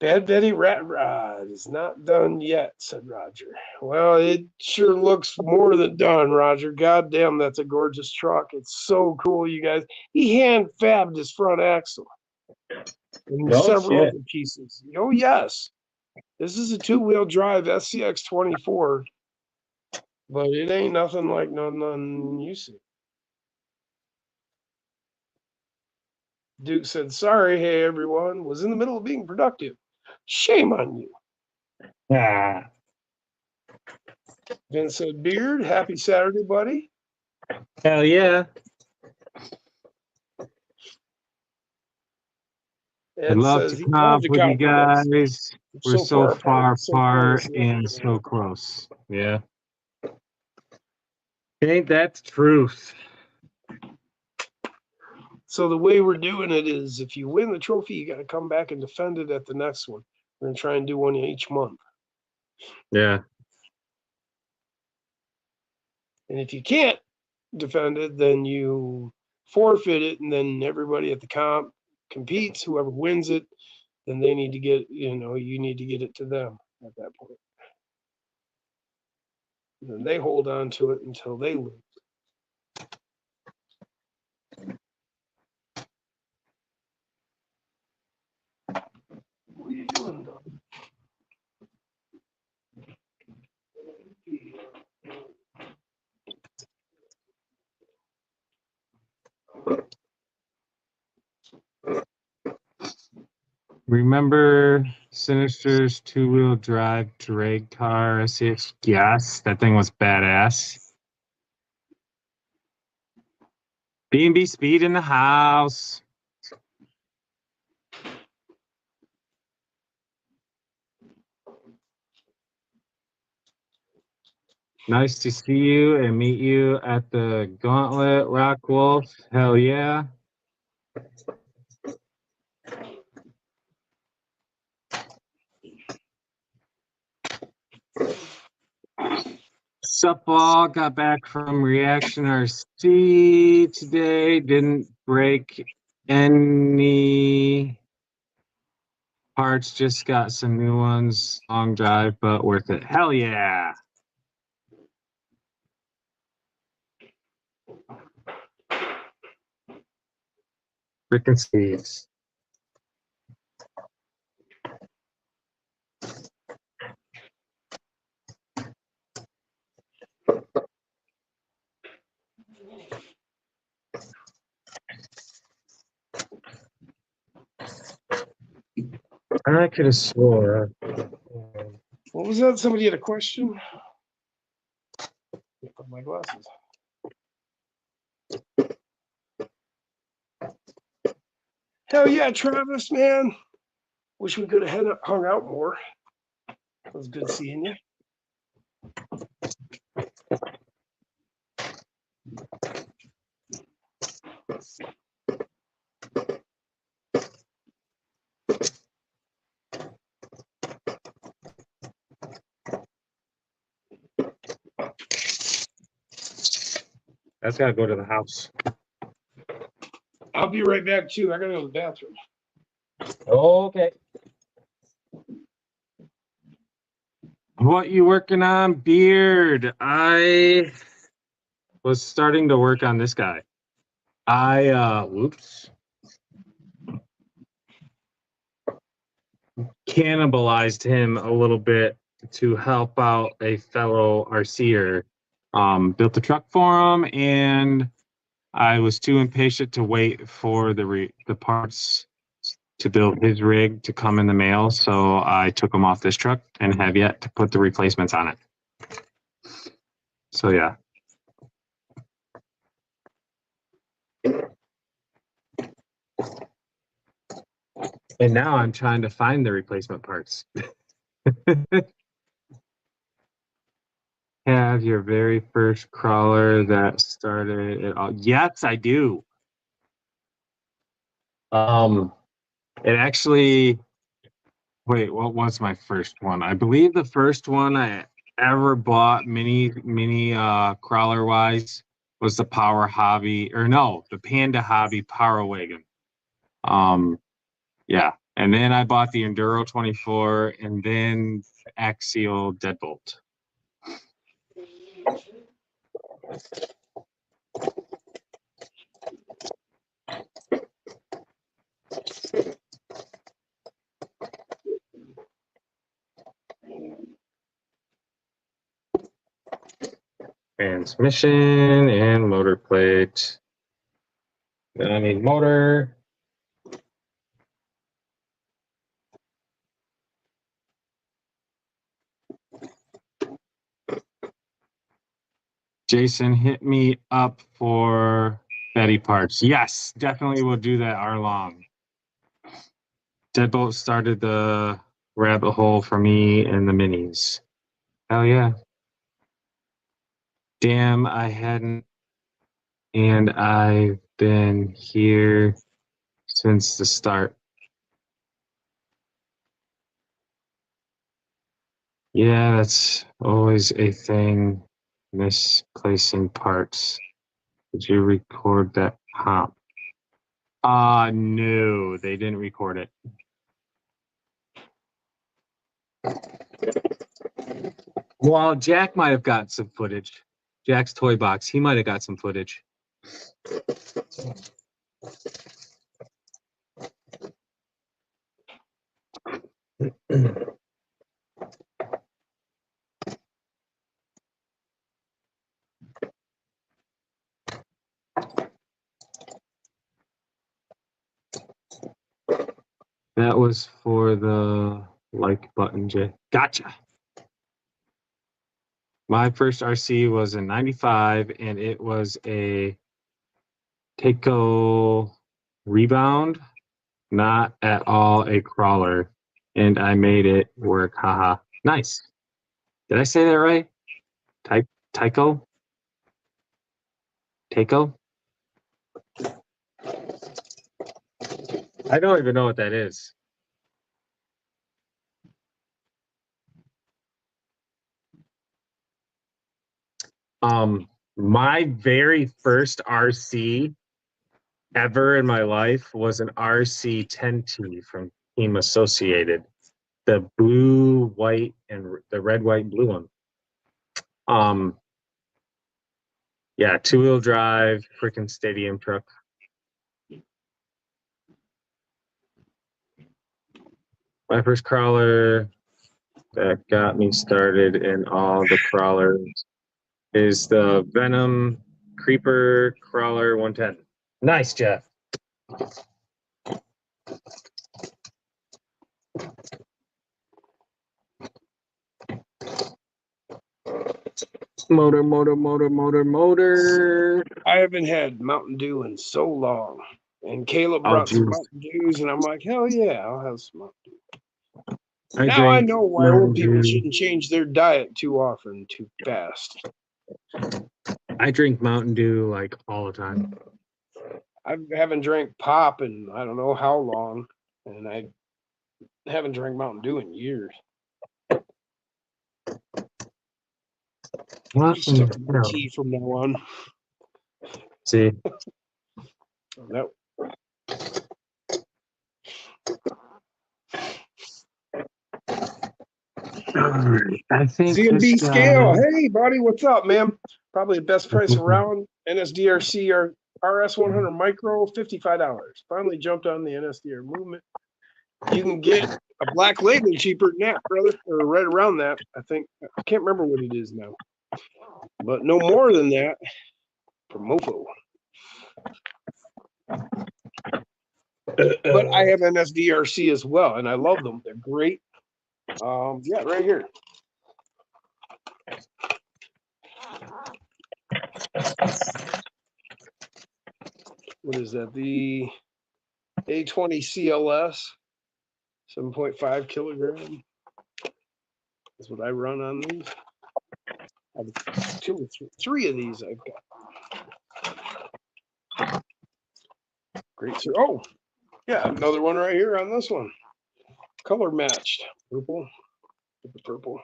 Bad Betty Rat Rod is not done yet, said Roger. Well, it sure looks more than done, Roger. God damn, that's a gorgeous truck. It's so cool, you guys. He hand fabbed his front axle and No several shit. other pieces. Oh, yes. This is a two-wheel drive SCX 24, but it ain't nothing like none you see. Duke said, sorry, hey, everyone. Was in the middle of being productive. Shame on you. Ah, Vince said, Beard, happy Saturday, buddy. hell yeah. I'd Ed love says to he come loves up to with you compliment us. guys. We're so far so apart close. and so close. Yeah. Ain't that the truth? So the way we're doing it is if you win the trophy, you got to come back and defend it at the next one. We're going to try and do one each month. Yeah. And if you can't defend it, then you forfeit it, and then everybody at the comp competes. Whoever wins it, then they need to get, you need to get it to them at that point. And then they hold on to it until they lose. What are you doing, Doug? Remember Sinister's two-wheel drive drag car SCX? Yes, that thing was badass. B&B Speed in the house. Nice to see you and meet you at the Gauntlet, Rock Wolf. Hell yeah. Sup all, got back from Reaction RC today. Didn't break any parts, just got some new ones. Long drive, but worth it. Hell yeah. Freaking Steves. I could have swore. What was that? Somebody had a question? Put my glasses. Hell yeah, Travis, man. Wish we could have hung out more. It was good seeing you. That's gotta go to the house. I'll be right back too. I gotta go to the bathroom. Okay. What you working on, Beard? I was starting to work on this guy. Whoops. Cannibalized him a little bit to help out a fellow RCer. Built a truck for him, and I was too impatient to wait for the parts to build his rig to come in the mail, so I took him off this truck and have yet to put the replacements on it. So yeah. And now I'm trying to find the replacement parts. have your very first crawler that started it all? Yes, I do. It actually, wait, what was my first one? I believe the first one I ever bought mini crawler wise was the Power Hobby, or no, the Panda Hobby Power Wagon. Yeah. And then I bought the Enduro 24 and then Axial Deadbolt. Transmission and motor plate. Then I need motor. Jason, hit me up for Betty parts. Yes, definitely will do that hour long. Deadbolt started the rabbit hole for me and the minis. Hell yeah. Damn, I hadn't. And I've been here since the start. Yeah, that's always a thing. Misplacing parts. Did you record that pop? No, they didn't record it. Well, Jack might have got some footage. Jack's Toy Box, he might have got some footage. That was for the like button, Jay. Gotcha. My first RC was in 95 and it was a Takeo Rebound, not at all a crawler. And I made it work. Haha. Nice. Did I say that right? Tycho? Takeo? I don't even know what that is. My very first RC ever in my life was an RC 10T from Team Associated, the blue, white, and the red, white, and blue one. Yeah, 2-wheel drive, freaking stadium truck. My first crawler that got me started in all the crawlers is the Venom Creeper Crawler 110. Nice, Jeff. Motor. I haven't had Mountain Dew in so long. And Caleb Oh, brought some geez. Mountain Dews, and I'm like, hell yeah, I'll have some Mountain Dew. I Now I drink know why Mountain old people Dew. shouldn't change their diet too often, too fast. I drink Mountain Dew like all the time. I haven't drank pop in I don't know how long, and I haven't drank Mountain Dew in years. What Just in took the hell? tea from now on. See, That, I think CMB this scale. guy. Hey, buddy, what's up, man? Probably the best price around. NSDRC or RS100 Micro, $55. Finally jumped on the NSDR movement. You can get a black label cheaper than that, brother, or right around that. I think I can't remember what it is now, but no more than that for Mofo. But I have NSDRC as well, and I love them. They're great. Yeah, right here. What is that? The A20 CLS, 7.5 kilogram. That's what I run on these. Two or three of these I've got. Great, sir. Oh, yeah, another one right here on this one. Color matched. Purple. The purple.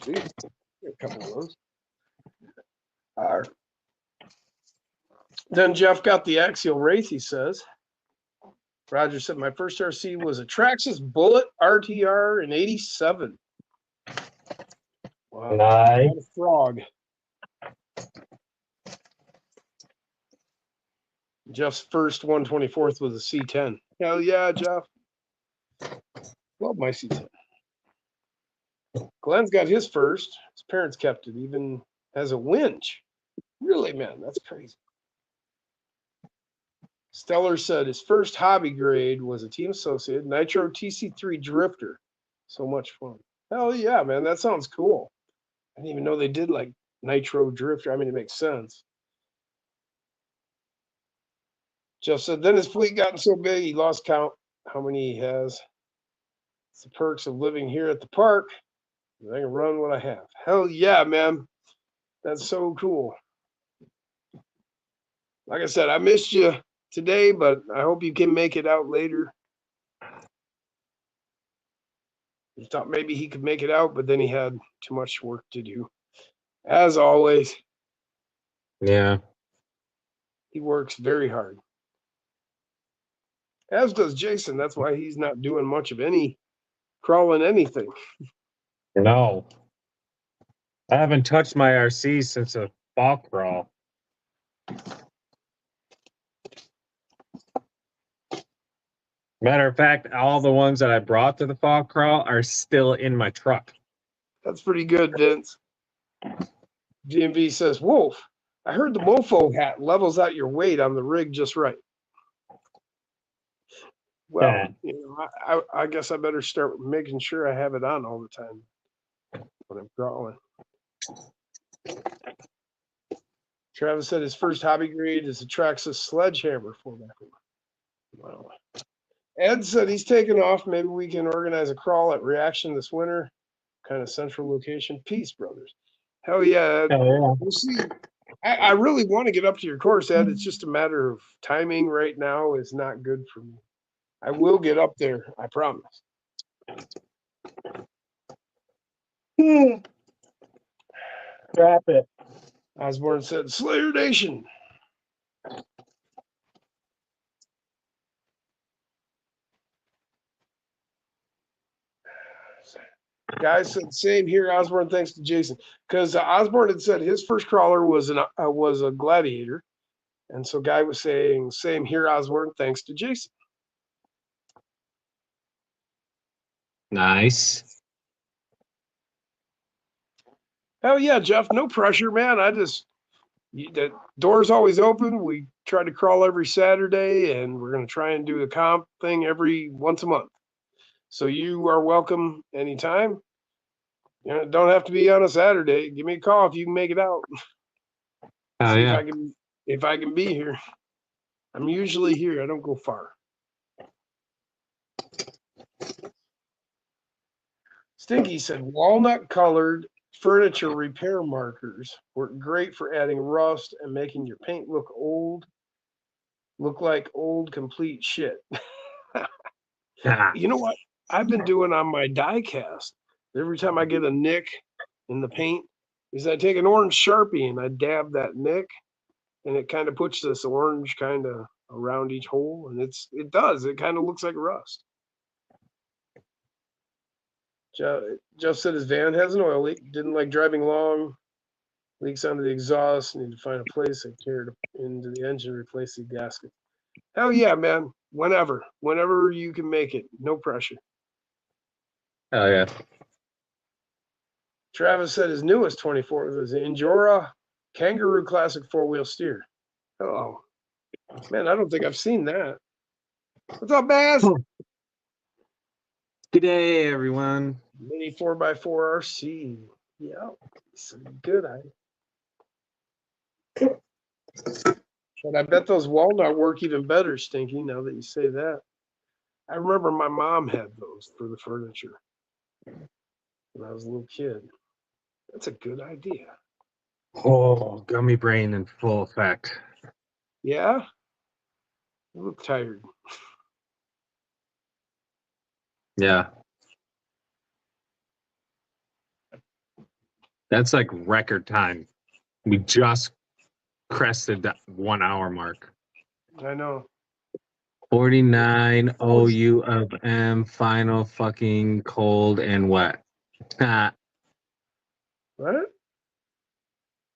See, a couple of those. Then Jeff got the Axial Wraith, he says. Roger said, my first RC was a Traxxas Bullet RTR in 87. Wow. Nice. What a frog. Jeff's first 124th was a C10. Hell yeah, Jeff. Love my C10. Glenn's got his first. His parents kept it, even has a winch. Really, man, that's crazy. Stellar said his first hobby grade was a Team Associate Nitro TC3 Drifter. So much fun. Hell yeah, man, that sounds cool. I didn't even know they did like Nitro Drifter. I mean, it makes sense. Jeff said, then his fleet gotten so big, he lost count how many he has. It's the perks of living here at the park. I can run what I have. Hell yeah, man. That's so cool. Like I said, I missed you today, but I hope you can make it out later. He thought maybe he could make it out, but then he had too much work to do. As always, Yeah. he works very hard. As does Jason. That's why he's not doing much of any crawling anything. No. I haven't touched my RC since a fall crawl. Matter of fact, all the ones that I brought to the fall crawl are still in my truck. That's pretty good, Vince. DMV says, Wolf, I heard the mofo hat levels out your weight on the rig just right. Well, Yeah. you know, I guess I better start making sure I have it on all the time when I'm crawling. Travis said his first hobby grade is a Traxxas Sledgehammer 4x4. Wow. Ed said he's taking off. Maybe we can organize a crawl at Reaction this winter. Kind of central location. Peace, brothers. Hell yeah, Ed. Oh, yeah. We'll see. I really want to get up to your course, Ed. It's just a matter of timing right now is not good for me. I will get up there, I promise. Drop it. Osborne said, Slayer Nation. Guys said, same here, Osborne, thanks to Jason. Because Osborne had said his first crawler was a Gladiator. And so Guy was saying, same here, Osborne, thanks to Jason. Nice. Hell yeah, Jeff, no pressure, man. The door's always open. We try to crawl every Saturday, and we're going to try and do the comp thing once a month. So you are welcome anytime. You know, don't have to be on a Saturday. Give me a call if you can make it out. Oh, See yeah. if I can be here. I'm usually here. I don't go far. Stinky said walnut colored furniture repair markers work great for adding rust and making your paint look like old complete shit. Ah, You know what I've been doing on my die cast? Every time I get a nick in the paint, is I take an orange Sharpie and I dab that nick, and it kind of puts this orange kind of around each hole, and it kind of looks like rust. Jeff said his van has an oil leak. Didn't like driving long. Leaks onto the exhaust. Need to find a place and tear it into the engine, replace the gasket. Hell yeah, man. Whenever you can make it. No pressure. oh, yeah. Travis said his newest 24 was the Injora Kangaroo Classic 4-wheel steer. Oh, man, I don't think I've seen that. What's up, Baz? Good day, everyone. Mini 4x4 RC. Yeah, some good. But I bet those walnut work even better, Stinky, now that you say that. I remember my mom had those for the furniture. when I was a little kid. That's a good idea. Oh, gummy brain in full effect. Yeah? I look tired. Yeah. That's like record time. We just crested that 1 hour mark. I know. 49 OU of M, final fucking cold and wet. Ah, What?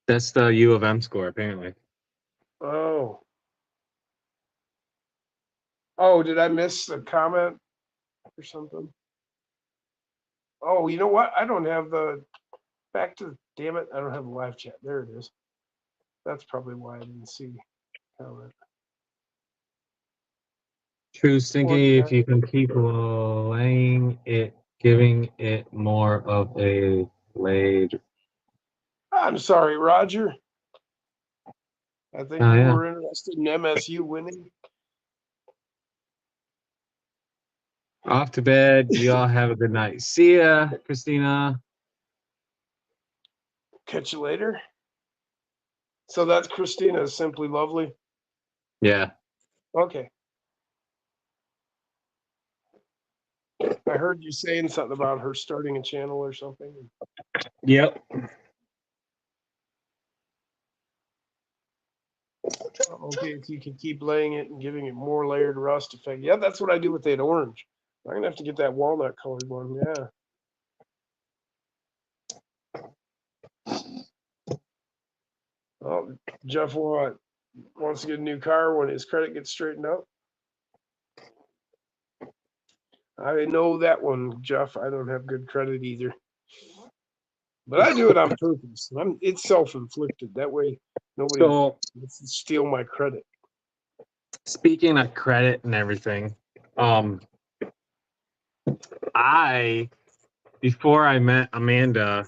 that's the U of M score, apparently. Oh. Oh, did I miss a comment or something? Oh, you know what? I don't have the back to damn it. I don't have the live chat. There it is. That's probably why I didn't see comment. True Stinky, if 49. you can keep laying it, giving it more of a laid. I'm sorry, Roger. I think Oh, you yeah. were interested in MSU winning. Off to bed. You all have a good night. See ya, Christina. Catch you later. So that's Christina, Simply Lovely. Yeah. Okay. I heard you saying something about her starting a channel or something. Yep. Okay, if you can keep laying it and giving it more layered rust effect. Yeah, that's what I do with that orange. I'm gonna have to get that walnut colored one. Yeah. Oh, Jeff wants to get a new car when his credit gets straightened out. I know that one, Jeff. I don't have good credit either. But I do it on purpose. It's self-inflicted. That way nobody So, gets to steal my credit. speaking of credit and everything, before I met Amanda,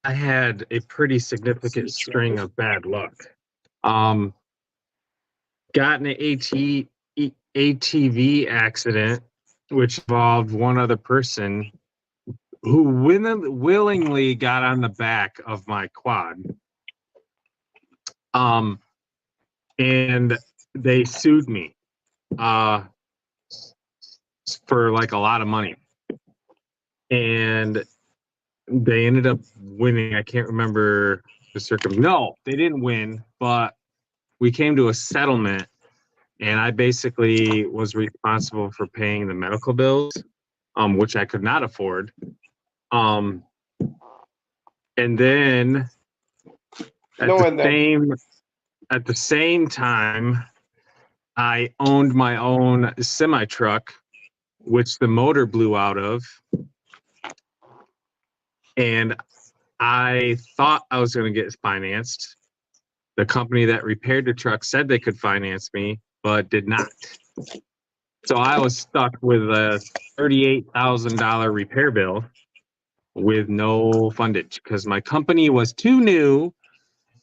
I had a pretty significant string of bad luck. Got in an ATV accident, which involved one other person who willingly got on the back of my quad. And they sued me for like a lot of money. And they ended up winning. I can't remember the No, they didn't win, but we came to a settlement, and I basically was responsible for paying the medical bills, which I could not afford. And then at the same time, I owned my own semi truck, which the motor blew out of. And I thought I was going to get financed. The company that repaired the truck said they could finance me, but did not. So I was stuck with a $38,000 repair bill with no fundage because my company was too new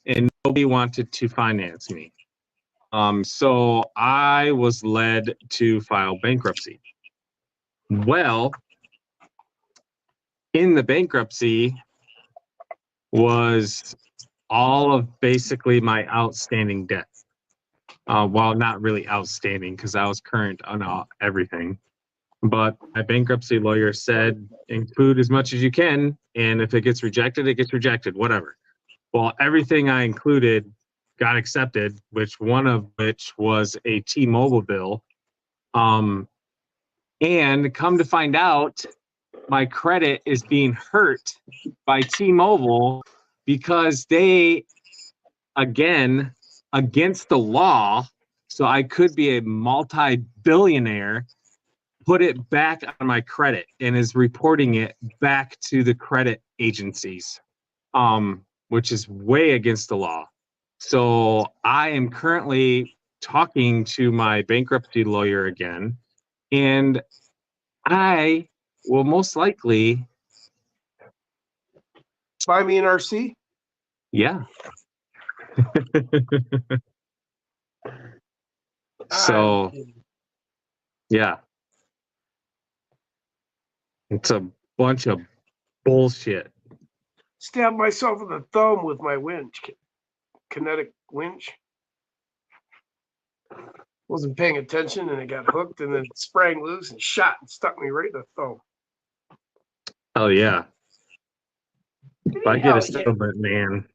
and nobody wanted to finance me. So I was led to file bankruptcy. Well, in the bankruptcy was all of basically my outstanding debt. Well, not really outstanding because I was current on everything. But my bankruptcy lawyer said include as much as you can, and if it gets rejected, it gets rejected, whatever. Well, everything I included got accepted, one of which was a T-Mobile bill. And come to find out, my credit is being hurt by T-Mobile because they, again, against the law, so I could be a multi-billionaire, put it back on my credit and is reporting it back to the credit agencies, which is way against the law. So I am currently talking to my bankruptcy lawyer again, and I will most likely Buy me an RC? Yeah. So, yeah. It's a bunch of bullshit. Stabbed myself in the thumb with my winch, kinetic winch. Wasn't paying attention and it got hooked and then it sprang loose and shot and stuck me right in the thumb. Oh yeah. If I get Hell a yeah. settlement, man,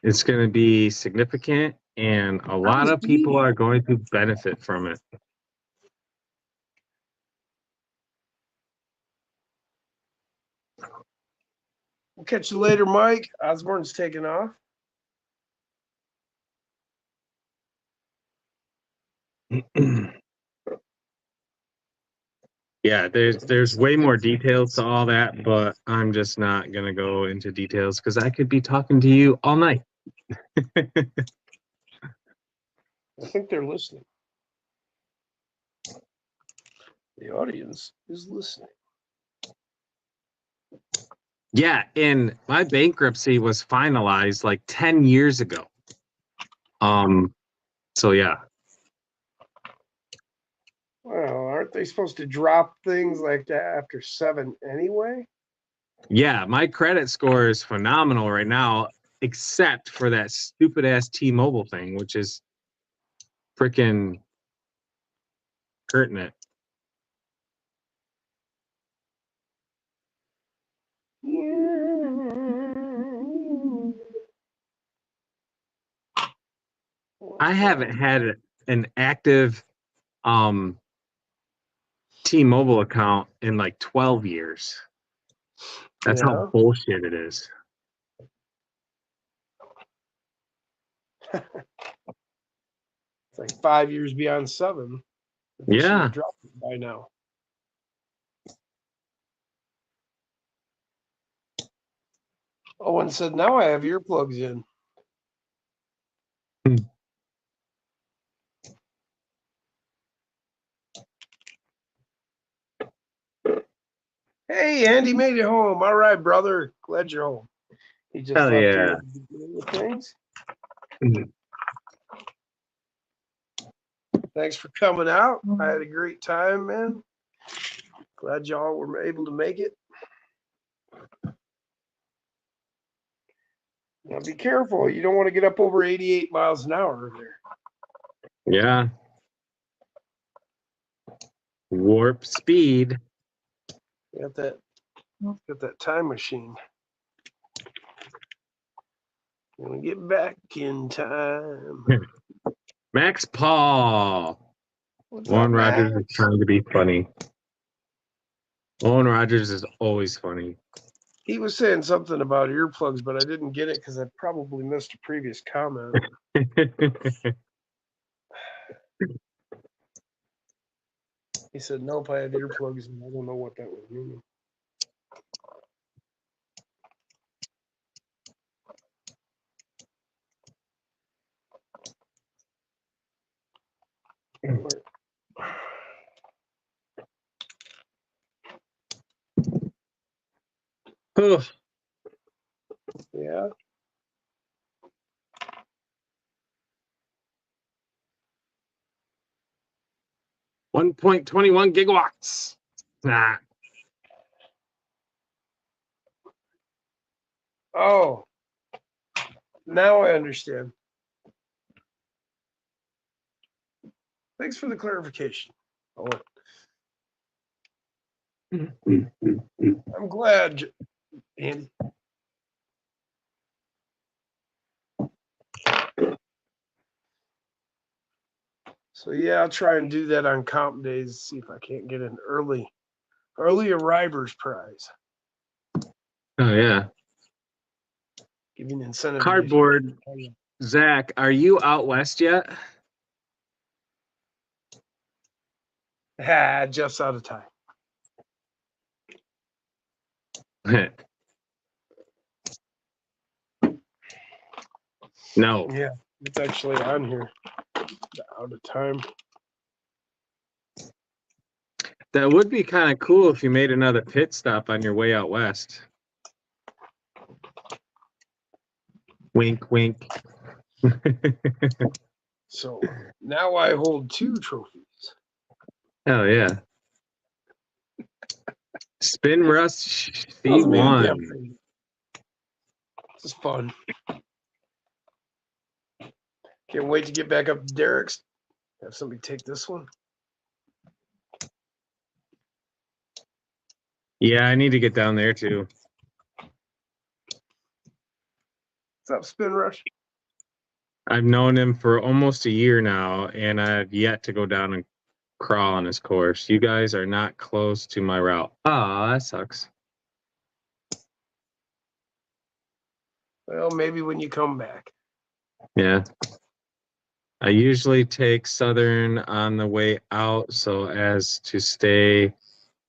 it's going to be significant, and a lot of people are going to benefit from it. We'll catch you later, Mike. Osborne's taking off. Yeah, there's way more details to all that, but I'm just not gonna go into details because I could be talking to you all night. I think they're listening. The audience is listening. Yeah, and my bankruptcy was finalized like 10 years ago. So yeah. Well, aren't they supposed to drop things like that after 7 anyway? Yeah, my credit score is phenomenal right now, except for that stupid ass T-Mobile thing, which is freaking hurting it. I haven't had an active T-Mobile account in like 12 years. That's how bullshit it is. It's like 5 years beyond 7. They should Yeah. have dropped it by now. Owen said, now I have earplugs in. Hey, Andy made it home. All right, brother. Glad you're home. He just Hell left yeah. here at the beginning of things. Thanks for coming out. I had a great time, man. Glad y'all were able to make it. Now be careful. You don't want to get up over 88 miles an hour there. Yeah. Warp speed. Got that time machine. Gonna get back in time. Max Paul. What's Owen up, Rogers Max? is trying to be funny. Owen Rogers is always funny. He was saying something about earplugs, but I didn't get it because I probably missed a previous comment. He said, nope, I had earplugs, and I don't know what that would mean. Yeah. $1.21 gigawatts. Nah. Oh, now I understand. Thanks for the clarification. I'm glad, Andy. So yeah, I'll try and do that on comp days. See if I can't get an early arrivers prize. Oh yeah. Giving incentive. Cardboard. Zach, are you out west yet? Jeff's out of time. No. Yeah, it's actually on here. Out of time. That would be kind of cool if you made another pit stop on your way out west. Wink, wink. So now I hold 2 trophies. Hell yeah. Spin Rush Tells me I'm C1. gambling. This is fun. Can't wait to get back up to Derek's. Have somebody take this one. Yeah, I need to get down there too. What's up, Spin Rush? I've known him for almost a year now, and I've yet to go down and crawl on his course. You guys are not close to my route. Ah, that sucks. Well, maybe when you come back. Yeah. I usually take Southern on the way out so as to stay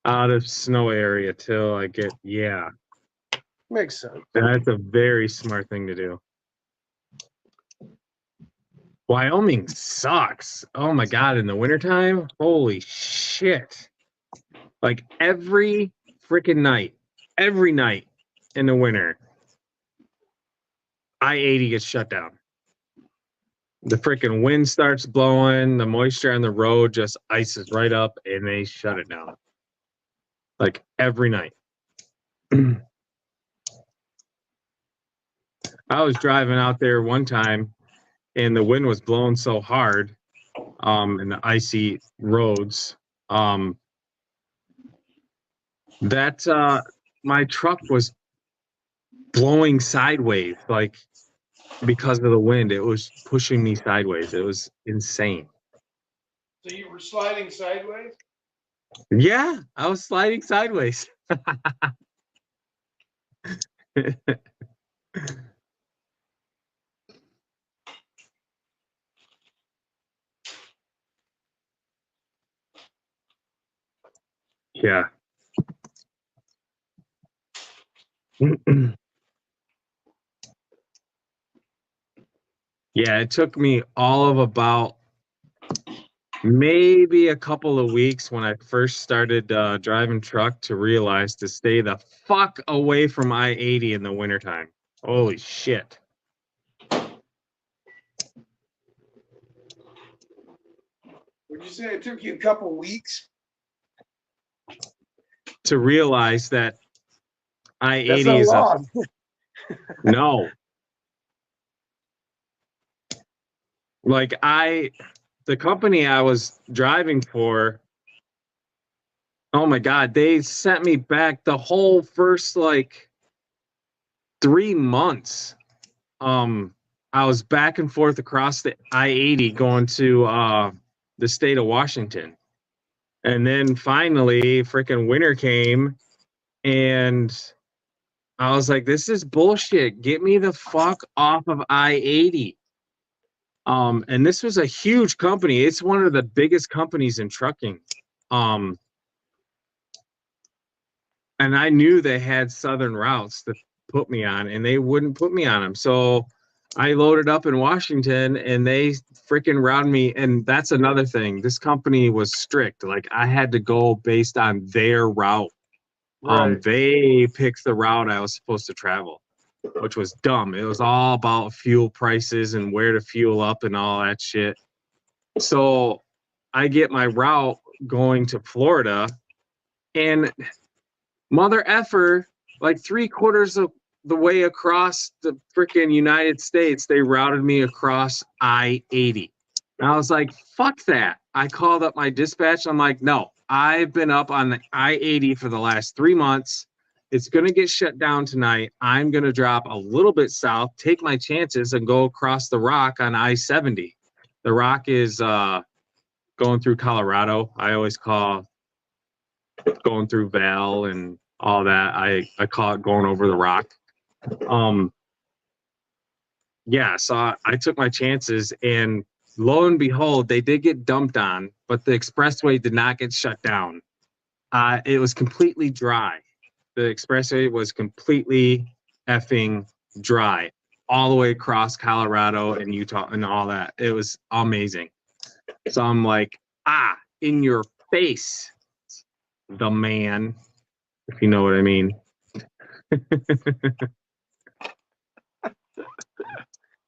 out of snow area till I get, yeah. Makes sense. That's a very smart thing to do. Wyoming sucks. Oh my God, in the wintertime? Holy shit. Like every freaking night in the winter, I-80 gets shut down. The freaking wind starts blowing, the moisture on the road just ices right up, and they shut it down. Like every night. I was driving out there one time, and the wind was blowing so hard, in the icy roads, that my truck was blowing sideways, like because of the wind. It was pushing me sideways. It was insane. So you were sliding sideways? Yeah, I was sliding sideways. Yeah. Yeah, it took me all of about maybe a couple of weeks when I first started driving truck to realize to stay the fuck away from I-80 in the wintertime. Holy shit. Would you say it took you a couple weeks? To realize that That's I-80 not is long. no. Like the company I was driving for, oh my God, they sent me back the whole first like 3 months. I was back and forth across the I-80 going to the state of Washington. And then finally freaking winter came and I was like, this is bullshit. Get me the fuck off of I-80. And this was a huge company. It's one of the biggest companies in trucking. And I knew they had southern routes to put me on, and they wouldn't put me on them. So I loaded up in Washington, and they freaking routed me. And that's another thing. This company was strict. Like I had to go based on their route. Right. They picked the route I was supposed to travel, which was dumb. It was all about fuel prices and where to fuel up and all that shit. So I get my route going to Florida, and mother effer, like 3/4 of the way across the freaking United States, they routed me across I-80. And I was like, fuck that. I called up my dispatch. I'm like, no, I've been up on the I-80 for the last 3 months. It's going to get shut down tonight. I'm going to drop a little bit south, take my chances, and go across the rock on I-70. The rock is going through Colorado. I always call going through Val and all that. I call it going over the rock. Yeah, so I took my chances, and lo and behold, they did get dumped on, but the expressway did not get shut down. It was completely dry. The expressway was completely effing dry all the way across Colorado and Utah and all that. It was amazing. So I'm like, in your face, the man, if you know what I mean.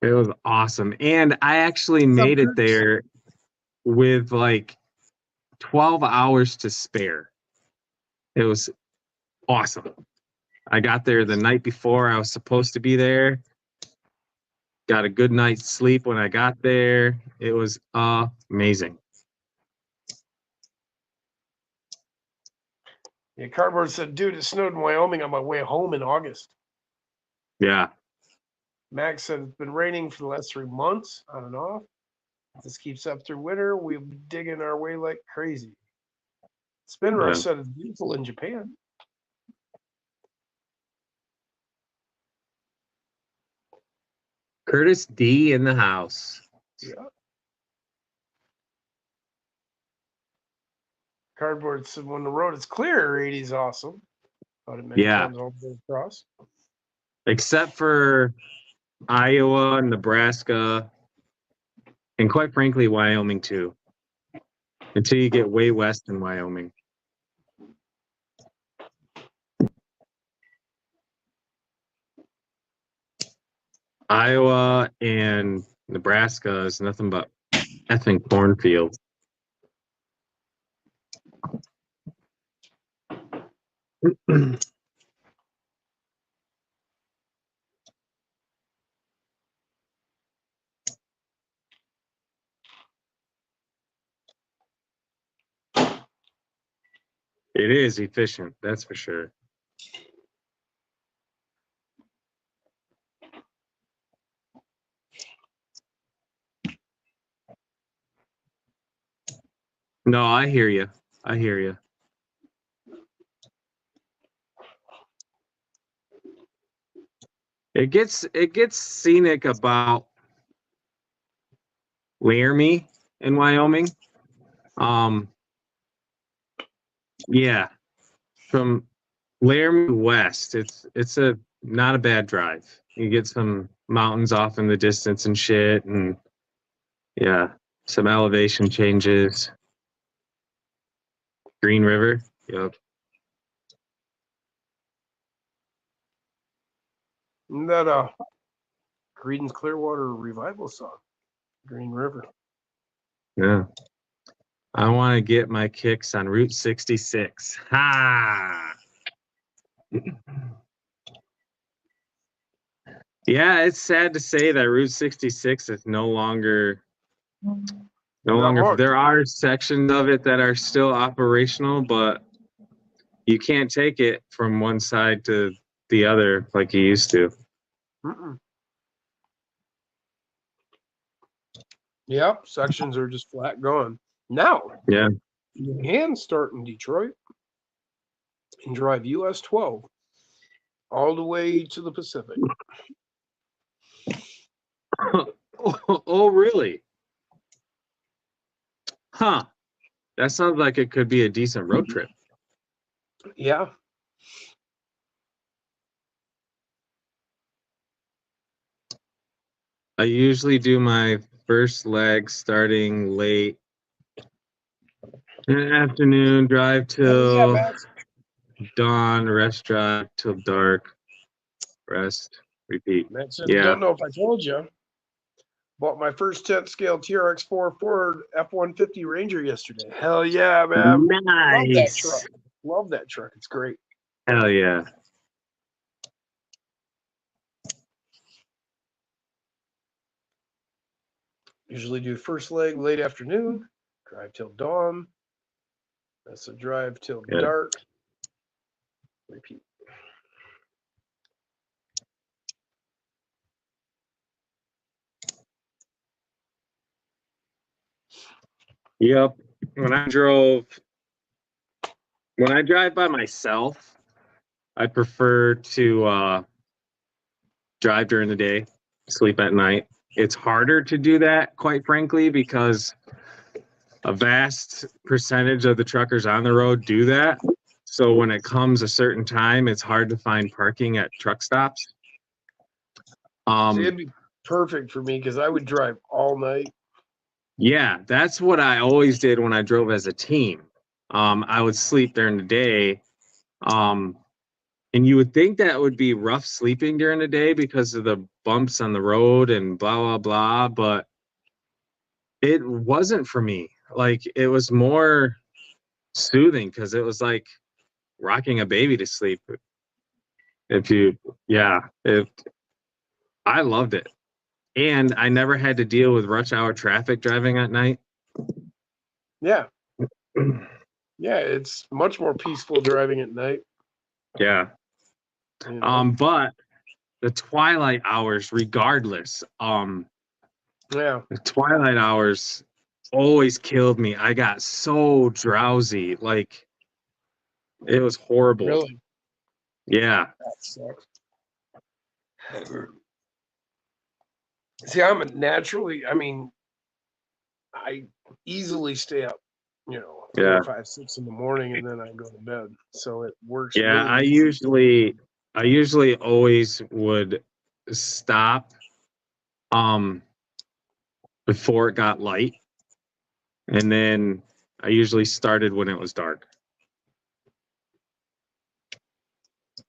It was awesome. And I actually made it there with like 12 hours to spare. It was awesome. I got there the night before I was supposed to be there. Got a good night's sleep when I got there. It was amazing. Yeah, Cardboard said, dude, it snowed in Wyoming on my way home in August. Yeah. Max said it's been raining for the last 3 months, on and off. If this keeps up through winter, we'll be digging our way like crazy. Spin Rush Yeah. said it's beautiful in Japan. Curtis D in the house. Yeah. Cardboard said when the road is clear, 80 is awesome. Thought it many Yeah. times all the way across. Except for Iowa, Nebraska, and quite frankly, Wyoming too. Until you get way west in Wyoming. Iowa and Nebraska is nothing but effing cornfields. It is efficient, that's for sure. No, I hear you. I hear you. It gets scenic about Laramie in Wyoming. Yeah, from Laramie west, it's a not a bad drive. You get some mountains off in the distance and shit, and yeah, some elevation changes. Green River. Yep. Isn't that Creedence Clearwater Revival song? Green River. Yeah. I want to get my kicks on Route 66. Ha! Yeah, it's sad to say that Route 66 is no longer. There are sections of it that are still operational, but you can't take it from one side to the other like you used to. Mm-mm. Yep, sections are just flat gone. Now, Yeah. you can start in Detroit and drive US 12 all the way to the Pacific. Oh, really? Huh. That sounds like it could be a decent road trip. Yeah. I usually do my first leg starting late in the afternoon, drive till dawn, rest drive till dark, rest, repeat. Matt said, Yeah. don't know if I told you. Bought my first 10th scale TRX4 Ford F-150 Ranger yesterday. Hell yeah, man. Love that Nice. truck. Love that truck. It's great. Hell yeah. Usually do first leg late afternoon, drive till dawn. That's a drive till Yeah. dark. Repeat. Yep. When I drive by myself, I prefer to drive during the day, sleep at night. It's harder to do that, quite frankly, because a vast percentage of the truckers on the road do that. So when it comes a certain time, it's hard to find parking at truck stops. See, it'd be perfect for me because I would drive all night. Yeah, that's what I always did when I drove as a team. I would sleep during the day. And you would think that would be rough sleeping during the day because of the bumps on the road and blah, blah, blah. But it wasn't for me. Like, it was more soothing because it was like rocking a baby to sleep. I loved it. And I never had to deal with rush hour traffic driving at night. Yeah. Yeah, it's much more peaceful driving at night. Yeah. You know? But the twilight hours, regardless, Yeah. the twilight hours always killed me. I got so drowsy. Like, it was horrible. Really? Yeah. That sucks. See, I'm a naturally, I mean, I easily stay up, you know, 4, Yeah. 5, 6 in the morning, and then I go to bed. So it works. Yeah, really I usually always would stop before it got light, and then I usually started when it was dark.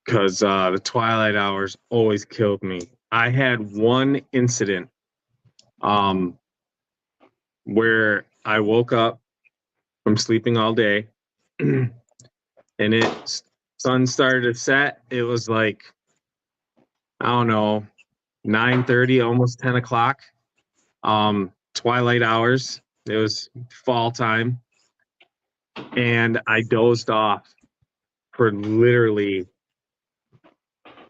Because the twilight hours always killed me. I had one incident where I woke up from sleeping all day and sun started to set. It was like, I don't know, 9:30, almost 10 o'clock. Twilight hours. It was fall time. And I dozed off for literally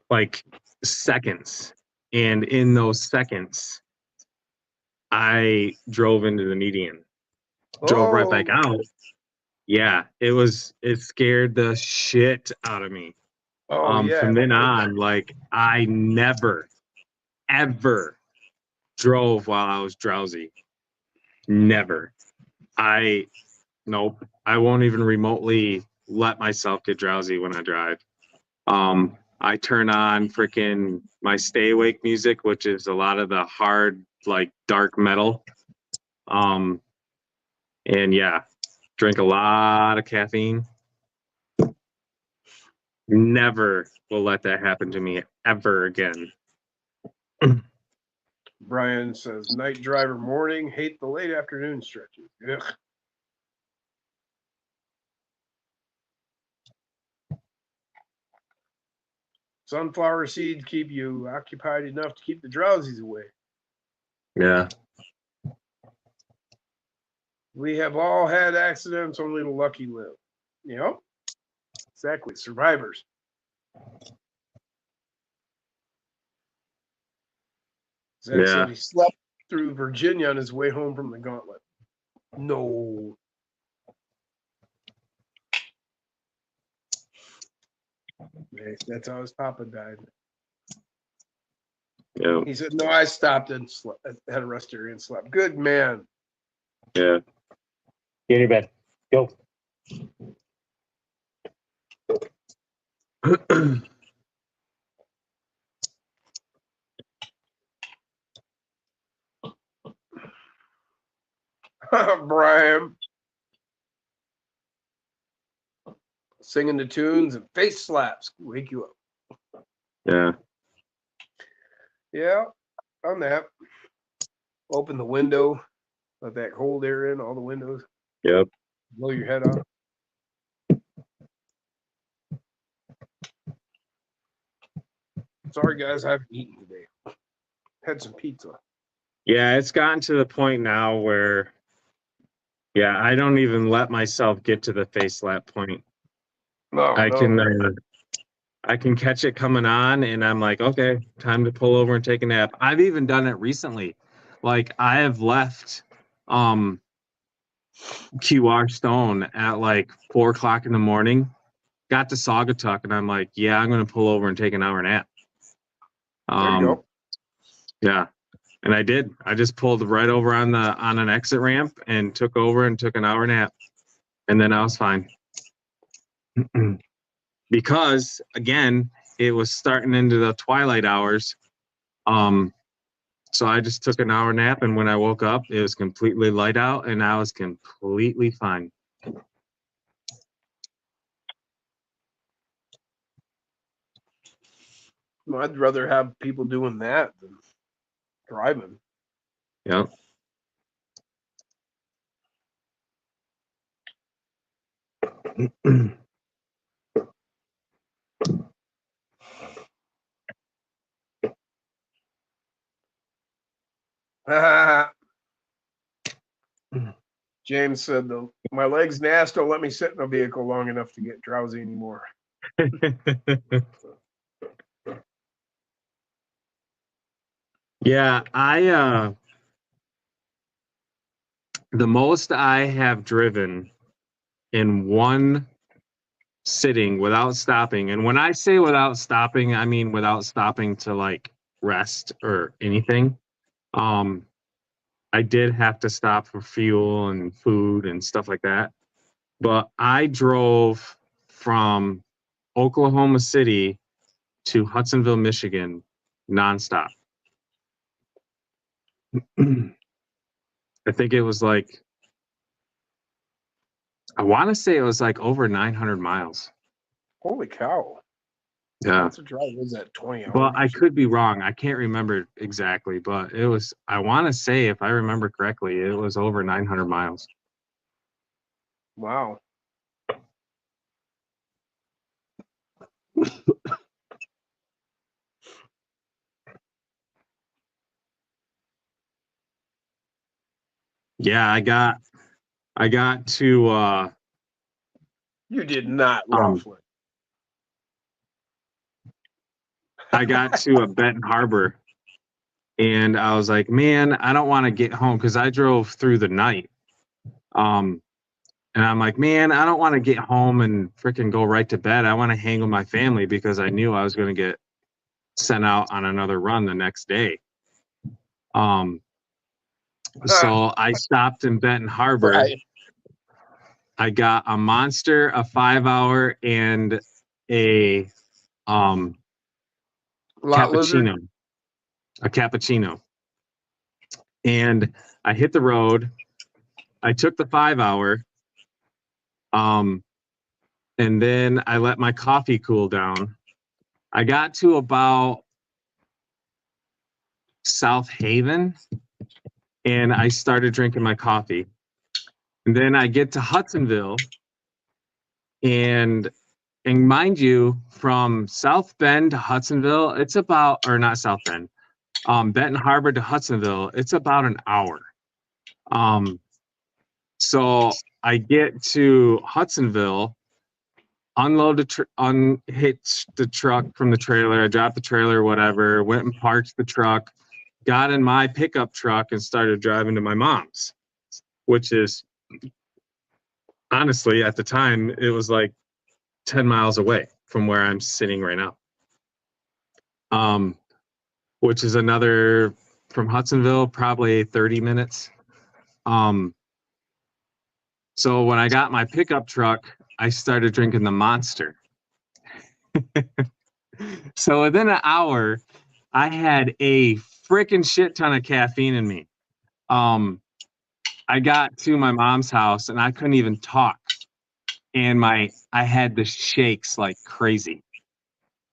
like seconds. And in those seconds, I drove into the median, drove right back out. Yeah, it scared the shit out of me. yeah. From then on, like, I never, ever drove while I was drowsy. Never. Nope. I won't even remotely let myself get drowsy when I drive. I turn on freaking my stay awake music, which is a lot of the hard, like, dark metal. And yeah, drink a lot of caffeine. Never will let that happen to me ever again. Brian says, night driver morning, hate the late afternoon stretches. Ugh. Sunflower seeds keep you occupied enough to keep the drowsies away. Yeah. We have all had accidents, only the lucky live. Yep. Exactly. Survivors. Zach said he slept through Virginia on his way home from the gauntlet. No. That's how his papa died. Yeah. He said, no, I stopped and slept, had a rest area and slept. Good man. Yeah. Get in your bed. Go. Brian. Singing the tunes and face slaps wake you up. Yeah. Yeah, on that. Open the window, let that cold air in, all the windows. Yep. Blow your head off. Sorry, guys, I haven't eaten today. Had some pizza. Yeah, it's gotten to the point now where, yeah, I don't even let myself get to the face slap point. No, I can catch it coming on, and I'm like, okay, time to pull over and take a nap. I've even done it recently. Like, I have left QR Stone at like 4 o'clock in the morning, got to Saugatuck, and I'm like, yeah, I'm gonna pull over and take an hour nap. there you go. Yeah. And I did. I just pulled right over on an exit ramp and took over and took an hour nap. And then I was fine. Because again, it was starting into the twilight hours. So I just took an hour nap, and when I woke up, it was completely light out and I was completely fine. Well, I'd rather have people doing that than driving. Yep. James said, though, my legs nasty don't let me sit in a vehicle long enough to get drowsy anymore. Yeah, the most I have driven in one sitting without stopping, and when I say without stopping, I mean without stopping to like rest or anything. I did have to stop for fuel and food and stuff like that. But I drove from Oklahoma City to Hudsonville, Michigan, nonstop. I think it was like, I want to say it was like over 900 miles. Holy cow. Yeah. What's a drive? Was that 20 hours? Well, I could be wrong. I can't remember exactly, but it was, I want to say, if I remember correctly, it was over 900 miles. Wow. Yeah, I got to You did not Um, roughly. I got to a Benton Harbor, and I was like, man, I don't want to get home because I drove through the night. And I'm like, man, I don't want to get home and freaking go right to bed. I want to hang with my family because I knew I was going to get sent out on another run the next day. So I stopped in Benton Harbor. Right. I got a Monster, a 5-hour, and a Lot lizard. cappuccino. A cappuccino. And I hit the road. I took the 5-hour. And then I let my coffee cool down. I got to about South Haven, and I started drinking my coffee. And then I get to Hudsonville, and mind you, from South Bend to Hudsonville, it's about, or not South Bend, Benton Harbor to Hudsonville, it's about an hour. So I get to Hudsonville, hit the truck from the trailer. I dropped the trailer, whatever, went and parked the truck, got in my pickup truck and started driving to my mom's, which is honestly, at the time, it was like 10 miles away from where I'm sitting right now. Which is another, from Hudsonville, probably 30 minutes. So when I got my pickup truck, I started drinking the Monster. So within an hour, I had a freaking shit ton of caffeine in me. I got to my mom's house and I couldn't even talk. And I had the shakes like crazy.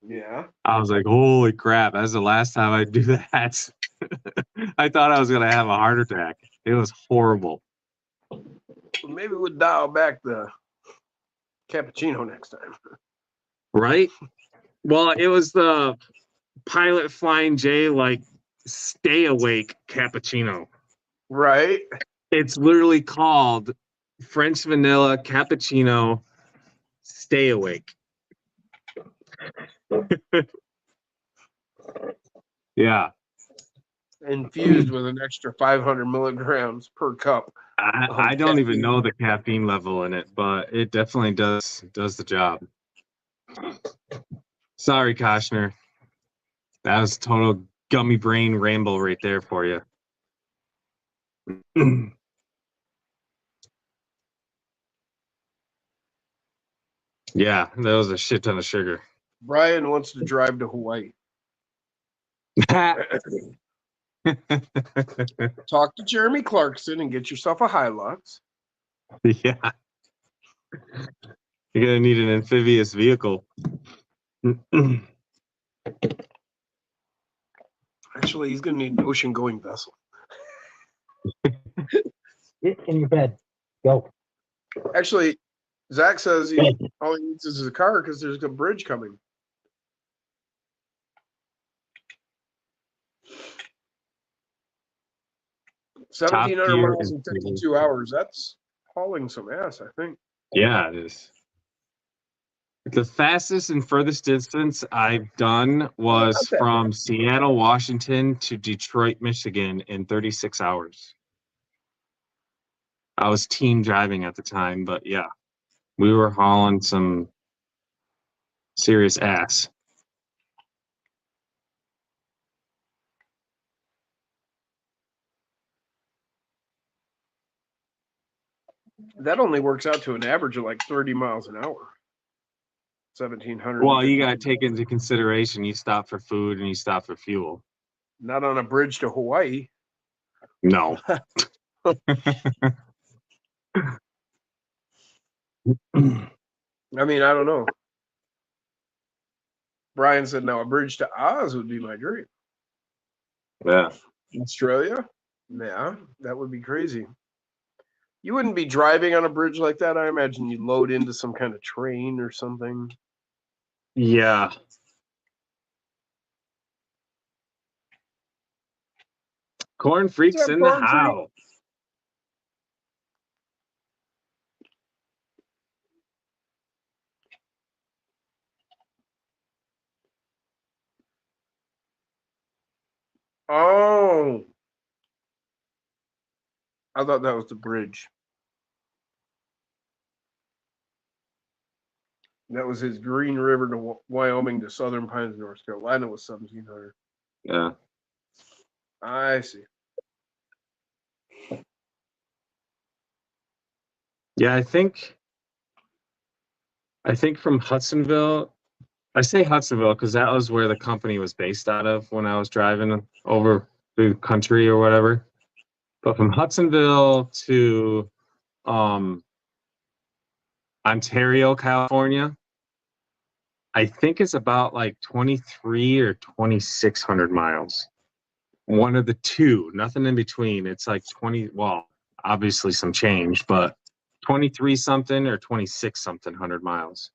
Yeah. I was like, holy crap, that's the last time I do that. I thought I was going to have a heart attack. It was horrible. Maybe we'll dial back the cappuccino next time. Right? Well, it was the Pilot Flying J, like, stay awake cappuccino. Right. It's literally called French vanilla cappuccino stay awake. Yeah. Infused with an extra 500 milligrams per cup. I don't even know the caffeine level in it, but it definitely does the job. Sorry, Koshner. That was total gummy brain ramble right there for you. Yeah, that was a shit ton of sugar. Brian wants to drive to Hawaii. Talk to Jeremy Clarkson and get yourself a Hilux. Yeah. You're going to need an amphibious vehicle. Actually, he's going to need an ocean-going vessel. Get in your bed. Go. Actually, Zach says all he needs is a car because there's a bridge coming. 1,700 gear miles in and cable. 52 hours. That's hauling some ass, I think. Yeah, it is. The fastest and furthest distance I've done was Not that from Seattle, Washington to Detroit, Michigan in 36 hours. I was team driving at the time, but yeah, we were hauling some serious ass. That only works out to an average of like 30 miles an hour. 1,700. Well, you got to take into consideration you stop for food and you stop for fuel. Not on a bridge to Hawaii. No. I mean, I don't know. Brian said, now a bridge to Oz would be my dream. Yeah. Australia? Yeah, that would be crazy. You wouldn't be driving on a bridge like that. I imagine you'd load into some kind of train or something. Yeah. Corn freaks What's up, in the Corn Freak? house. Oh. I thought that was the bridge. That was his Green River to Wyoming to Southern Pines, North Carolina was 1,700. Yeah. I see. Yeah, I think from Hudsonville, I say Hudsonville because that was where the company was based out of when I was driving over the country or whatever. But from Hudsonville to Ontario, California, I think it's about like 23 or 2,600 miles. One of the two, nothing in between. It's like 20, well, obviously some change, but 23 something or 26 something 100 miles.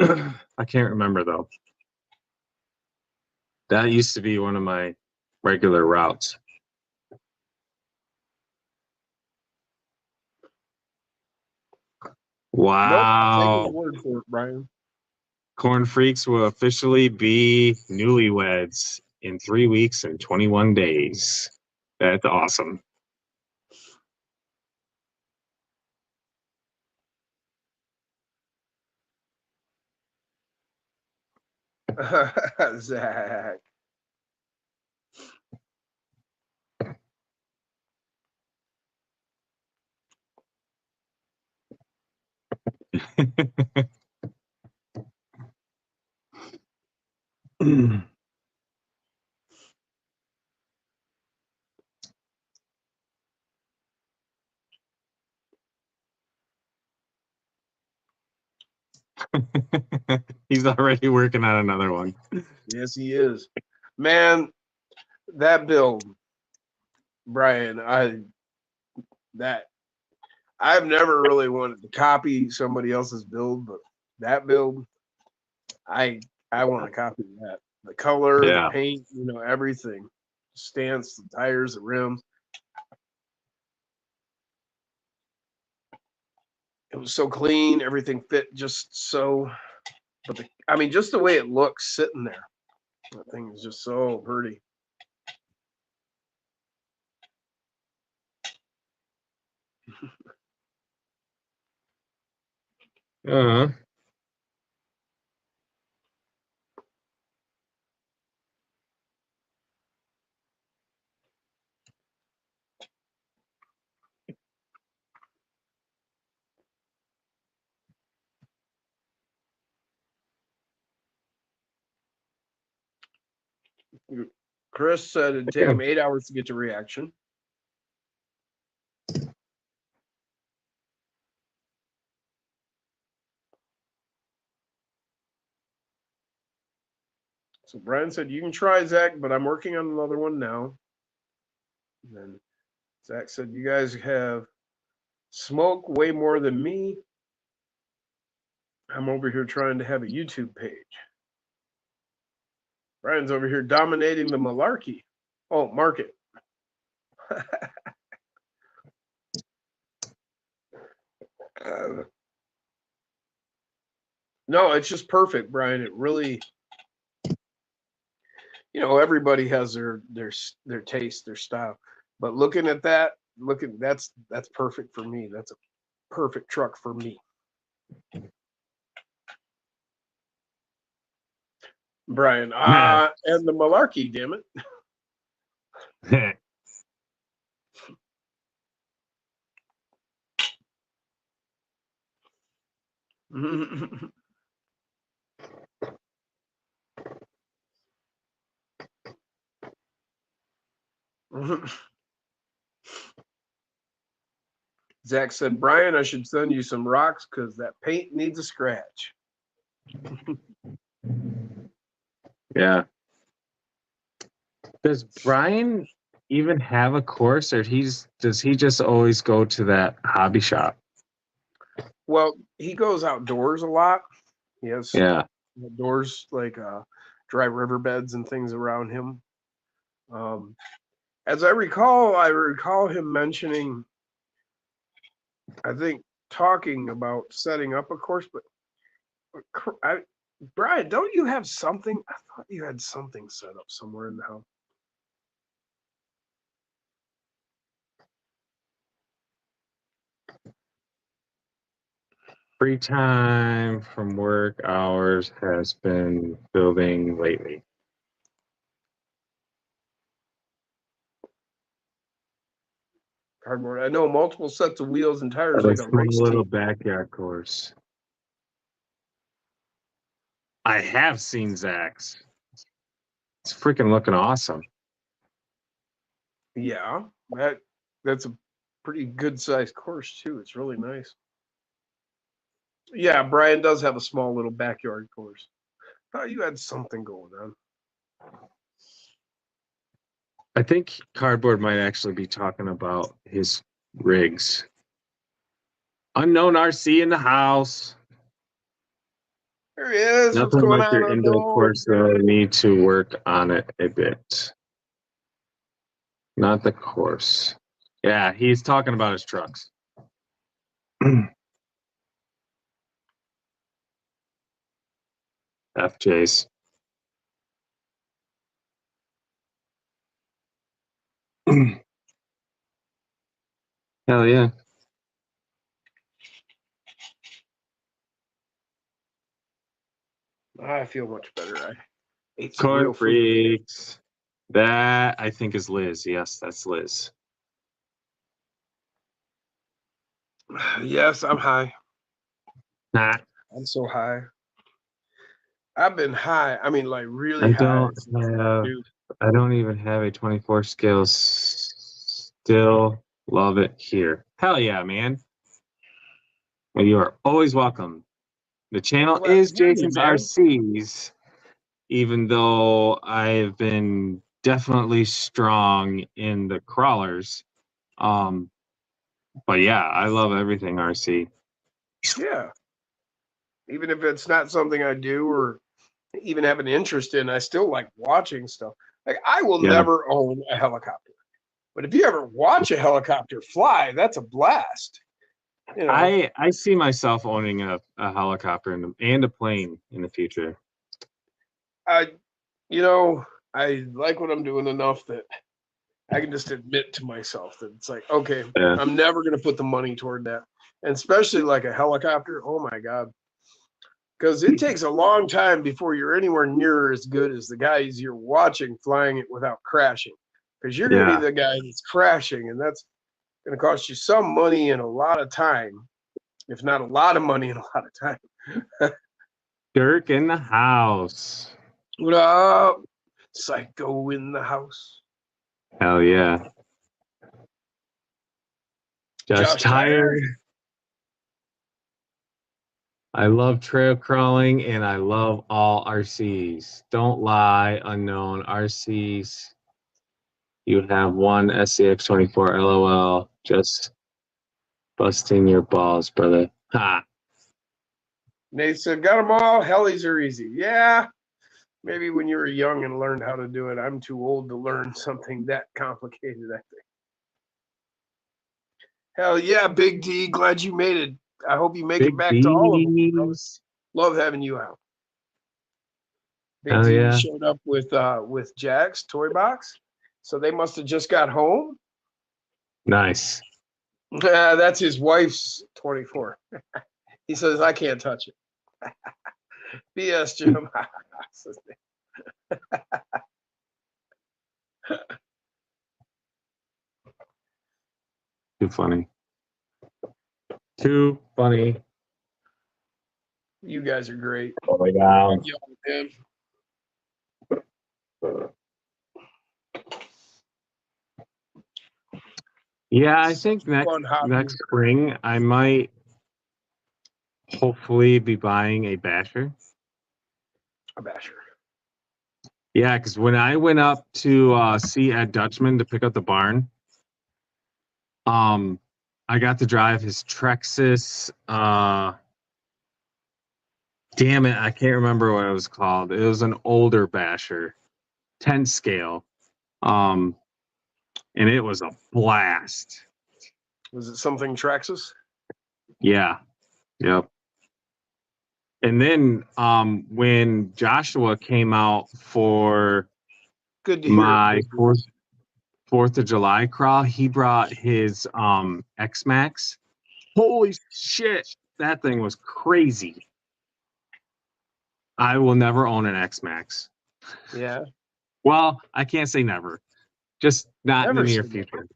I can't remember though. That used to be one of my regular routes. Nope, take his Wow. word for it, Brian. Corn Freaks will officially be newlyweds in 3 weeks and 21 days. That's awesome. Zach. He's already working on another one. Yes, he is. Man, that build, Brian, I've never really wanted to copy somebody else's build, but that build, I want to copy that. The color, Yeah. the paint, everything. Stance, the tires, the rims. It was so clean, everything fit just so. But just the way it looks sitting there, that thing is just so pretty. Uh-huh. Chris said it'd take him 8 hours to get to reaction. So Brian said, you can try, Zach, but I'm working on another one now. And then Zach said, you guys have smoke way more than me. I'm over here trying to have a YouTube page. Brian's over here dominating the malarkey. Oh, market. No, it's just perfect, Brian. It really, everybody has their taste, their style. But looking at that, that's perfect for me. That's a perfect truck for me. Brian, and the Malarkey, damn it. Zach said, Brian, I should send you some rocks because that paint needs a scratch. Yeah. Does Brian even have a course, or does he just always go to that hobby shop? Well, he goes outdoors a lot. He has outdoors like dry riverbeds and things around him. As I recall him mentioning, I think, talking about setting up a course, but Brian, don't you have something? I thought you had something set up somewhere in the house. Free time from work hours has been building lately. Cardboard. I know multiple sets of wheels and tires Like like a race little team. backyard course. I have seen Zach's. It's freaking looking awesome. Yeah, that's a pretty good sized course too. It's really nice. Yeah, Brian does have a small little backyard course. Thought you had something going on. I think Cardboard might actually be talking about his rigs. Unknown RC in the house. There he is. What's Nothing going like on? your indoor course, though. Need to work on it a bit. Not the course. Yeah, he's talking about his trucks. FJ's. Hell yeah. I feel much better. I ate some Corn real food. freaks. That I think is Liz. Yes, that's Liz. Yes, I'm high. Nah, I'm so high. I've been high. I mean, like really high. I don't even have a 24 scale. Still love it here. Hell yeah, man. Well, you are always welcome. The channel Glad to is hear you, Jason's man. RCs, even though I've been definitely strong in the crawlers. But yeah, I love everything RC. Yeah. Even if it's not something I do or even have an interest in, I still like watching stuff. Like I will never own a helicopter. But if you ever watch a helicopter fly, that's a blast. You know, I see myself owning a helicopter and a plane in the future. I like what I'm doing enough that I can just admit to myself that it's like, okay, I'm never going to put the money toward that. And especially like a helicopter. Oh my God. Because it takes a long time before you're anywhere near as good as the guys you're watching flying it without crashing. Because you're going to be the guy that's crashing, and that's going to cost you some money and a lot of time, if not a lot of money and a lot of time. Dirk in the house. What up? Psycho in the house. Hell yeah. Just tired. I love trail crawling and I love all RCs. Don't lie, unknown RCs. You have one SCX 24 LOL. Just busting your balls, brother. Ha. Nate said, got them all. Helis are easy. Yeah. Maybe when you were young and learned how to do it. I'm too old to learn something that complicated, I think. Hell yeah, Big D. Glad you made it. I hope you make Big it back to all of them. bro. B's. Love having you out. Big Oh, D yeah. showed up with Jack's toy box, so they must have just got home. Nice. That's his wife's 24. He says I can't touch it. BS, Jim. Too funny. Too funny. You guys are great. Oh my God. Yo, man. Yeah, I think Fun hobby. next spring I might hopefully be buying a basher. A basher. Yeah, because when I went up to see Ed Dutchman to pick up the barn, I got to drive his Trexus. Damn it, I can't remember what it was called. It was an older basher, 10 scale. And it was a blast. Was it something Traxxas? Yeah. Yep. And then when Joshua came out for Good to hear. my Fourth of July crawl, he brought his X-Max. Holy shit, that thing was crazy. I will never own an X-Max. Yeah. Well, I can't say never. Just not Never in the near say future.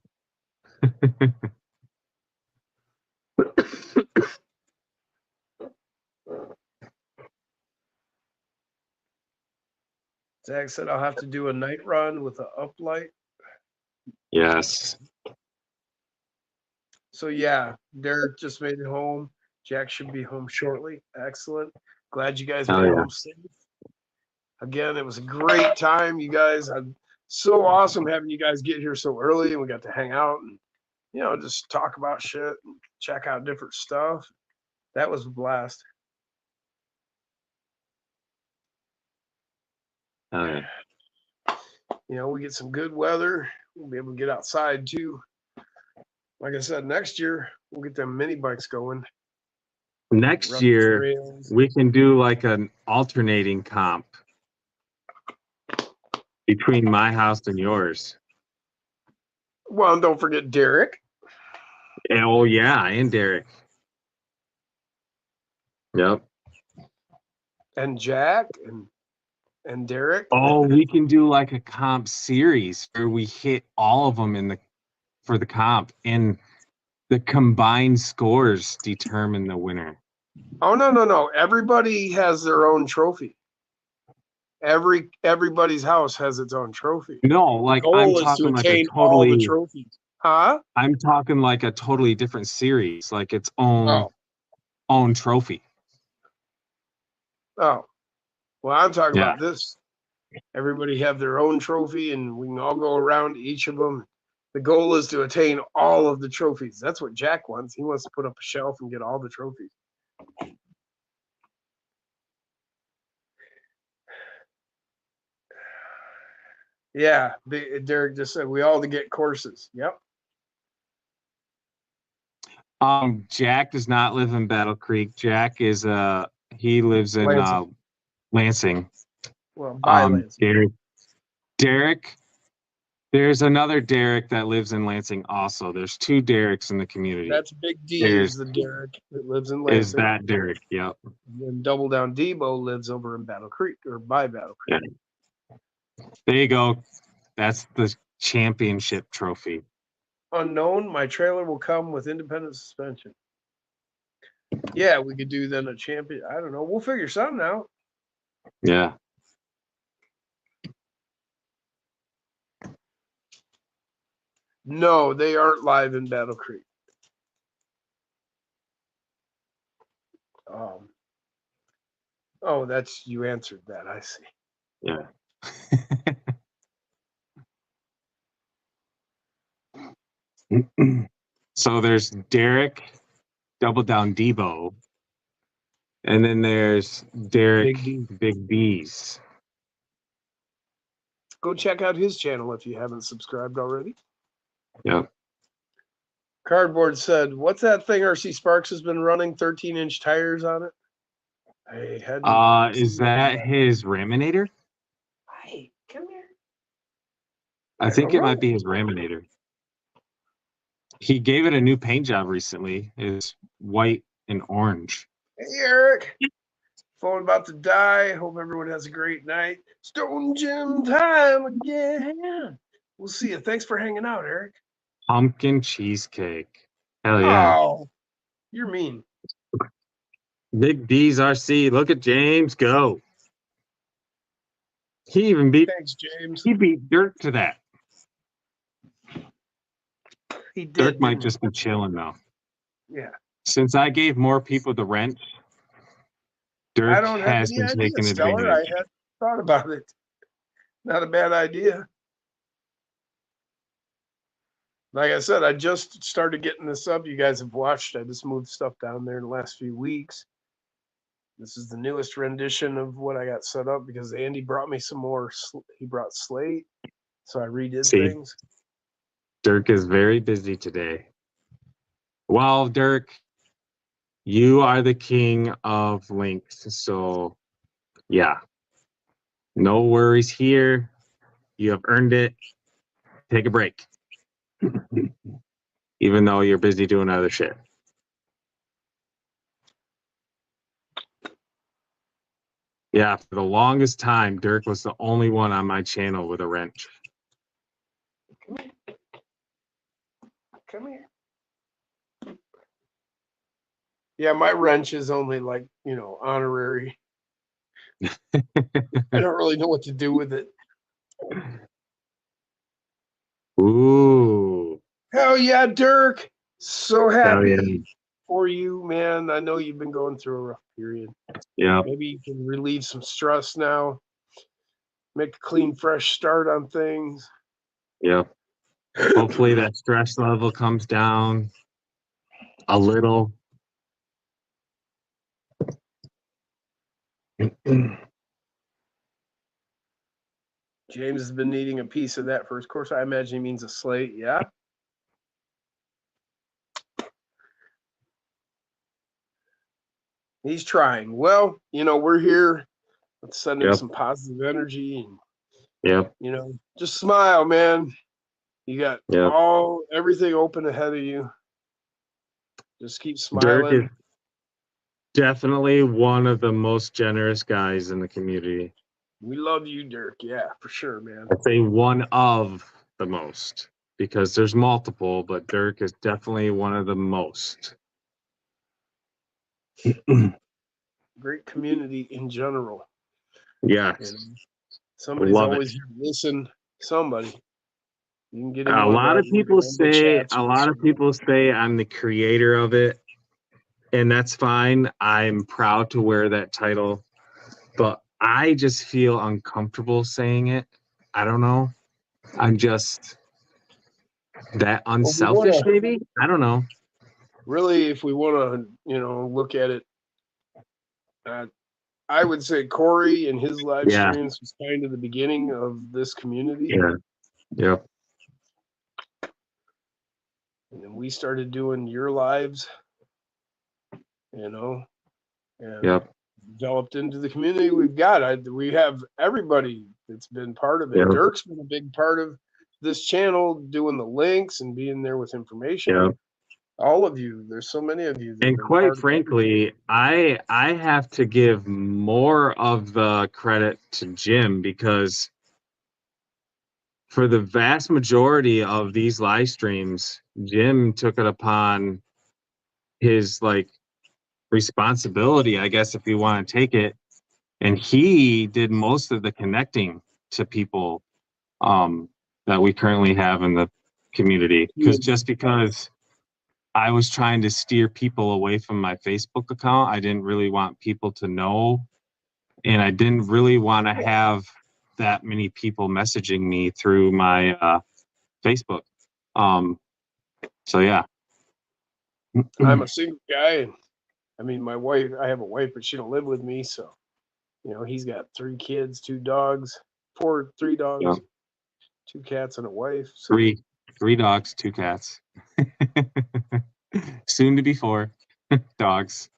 Zach said I'll have to do a night run with an uplight. Yes. So yeah, Derek just made it home. Jack should be home shortly. Excellent. Glad you guys Oh, made it yeah. home safe. Again, it was a great time. You guys, so awesome having you guys get here so early, and we got to hang out and just talk about shit and check out different stuff. That was a blast. Oh, yeah. We get some good weather. We'll be able to get outside too. Like I said, next year we'll get them mini bikes going. Next Run year, trails. we can do like an alternating comp between my house and yours. Well, and don't forget Derek. Oh, yeah, and Derek. Yep. And Jack and Derek. Oh, we can do like a comp series where we hit all of them for the comp, and the combined scores determine the winner. Oh no. Everybody has their own trophy. Everybody's house has its own trophy. No, like I'm Goal is to talking like a attain all the totally. trophies. Huh? I'm talking like a totally different series, like its own trophy. Oh. Well, I'm talking Yeah. about this. Everybody have their own trophy, and we can all go around each of them. The goal is to attain all of the trophies. That's what Jack wants. He wants to put up a shelf and get all the trophies. Yeah, Derek just said we all to get courses. Yep. Jack does not live in Battle Creek. Jack is he lives in Lansing. Lansing. Well, by Lansing. Derek, there's another Derek that lives in Lansing also. There's two Dereks in the community. That's Big D is the Derek that lives in Lansing. Is that Derek? Yep. And Double Down Debo lives over in Battle Creek or by Battle Creek. Yeah. There you go. That's the championship trophy. Unknown, my trailer will come with independent suspension. Yeah, we could do then a champion. I don't know. We'll figure something out. Yeah. No, they aren't live in Battle Creek. Oh, that's you answered that. I see. Yeah. So there's Derek, Double Down Debo, and then there's Derek Big B's. Go check out his channel if you haven't subscribed already. Yep. Cardboard said, "What's that thing RC Sparks has been running? 13-inch tires on it." I hadn't Is seen that his Raminator? Hey, come here. I I think don't it might know. be his Raminator. He gave it a new paint job recently. It's white and orange. Hey, Eric. Phone about to die. Hope everyone has a great night. Stone Gym time again. We'll see you. Thanks for hanging out, Eric. Pumpkin cheesecake. Hell yeah. Oh, you're mean. Big D's RC. Look at James go. He even beat Thanks, James. Dirk to that. He did. Dirk might didn't he? just be chilling now. Yeah. Since I gave more people the wrench, Dirk I don't have has any been idea, taking Stellar. advantage. I had thought about it. Not a bad idea. Like I said, I just started getting this up. You guys have watched. I just moved stuff down there in the last few weeks. This is the newest rendition of what I got set up because Andy brought me some more. He brought Slate, so I redid See. things. Dirk is very busy today. Well, Dirk, you are the king of links. So, yeah. No worries here. You have earned it. Take a break. Even though you're busy doing other shit. Yeah, for the longest time, Dirk was the only one on my channel with a wrench. Come here. Yeah, my wrench is only like, honorary. I don't really know what to do with it. Ooh. Hell yeah, Dirk. So happy yeah. for you, man. I know you've been going through a rough period. Yeah. Maybe you can relieve some stress now. Make a clean, fresh start on things. Yeah. Hopefully that stress level comes down a little. James has been needing a piece of that first course. I imagine he means a slate. Yeah. He's trying. Well, we're here. Let's send him Yep. some positive energy and, Yep. just smile, man. You got Yep. everything open ahead of you. Just keep Dirk smiling. is definitely one of the most generous guys in the community. We love you, Dirk. Yeah, for sure, man. I'd say one of the most because there's multiple, but Dirk is definitely one of the most. Great community in general. Yes. Somebody's Love it. always here to listen. Somebody. You can get in A one lot of the people say chats a or lot of something. people say I'm the creator of it, and that's fine. I'm proud to wear that title, but I just feel uncomfortable saying it. I don't know. I'm just that unselfish, maybe. I don't know. Really, if we want to, look at it, I would say Corey and his live streams was kind of the beginning of this community. Yeah. Yep. And then we started doing your lives, and Yep. developed into the community we've got. We have everybody that's been part of it. Yep. Dirk's been a big part of this channel, doing the links and being there with information. Yep. All of you, there's so many of you. And quite frankly, I have to give more of the credit to Jim because for the vast majority of these live streams, Jim took it upon his responsibility, I guess, if you want to take it. And he did most of the connecting to people that we currently have in the community. Because I was trying to steer people away from my Facebook account. I didn't really want people to know. And I didn't really want to have that many people messaging me through my Facebook. So yeah. I'm a single guy. I mean, my wife, I have a wife, but she don't live with me. So, he's got 3 kids, 2 dogs, 3 dogs, Yeah. 2 cats and a wife. So. 3 dogs, 2 cats. soon to be 4 dogs.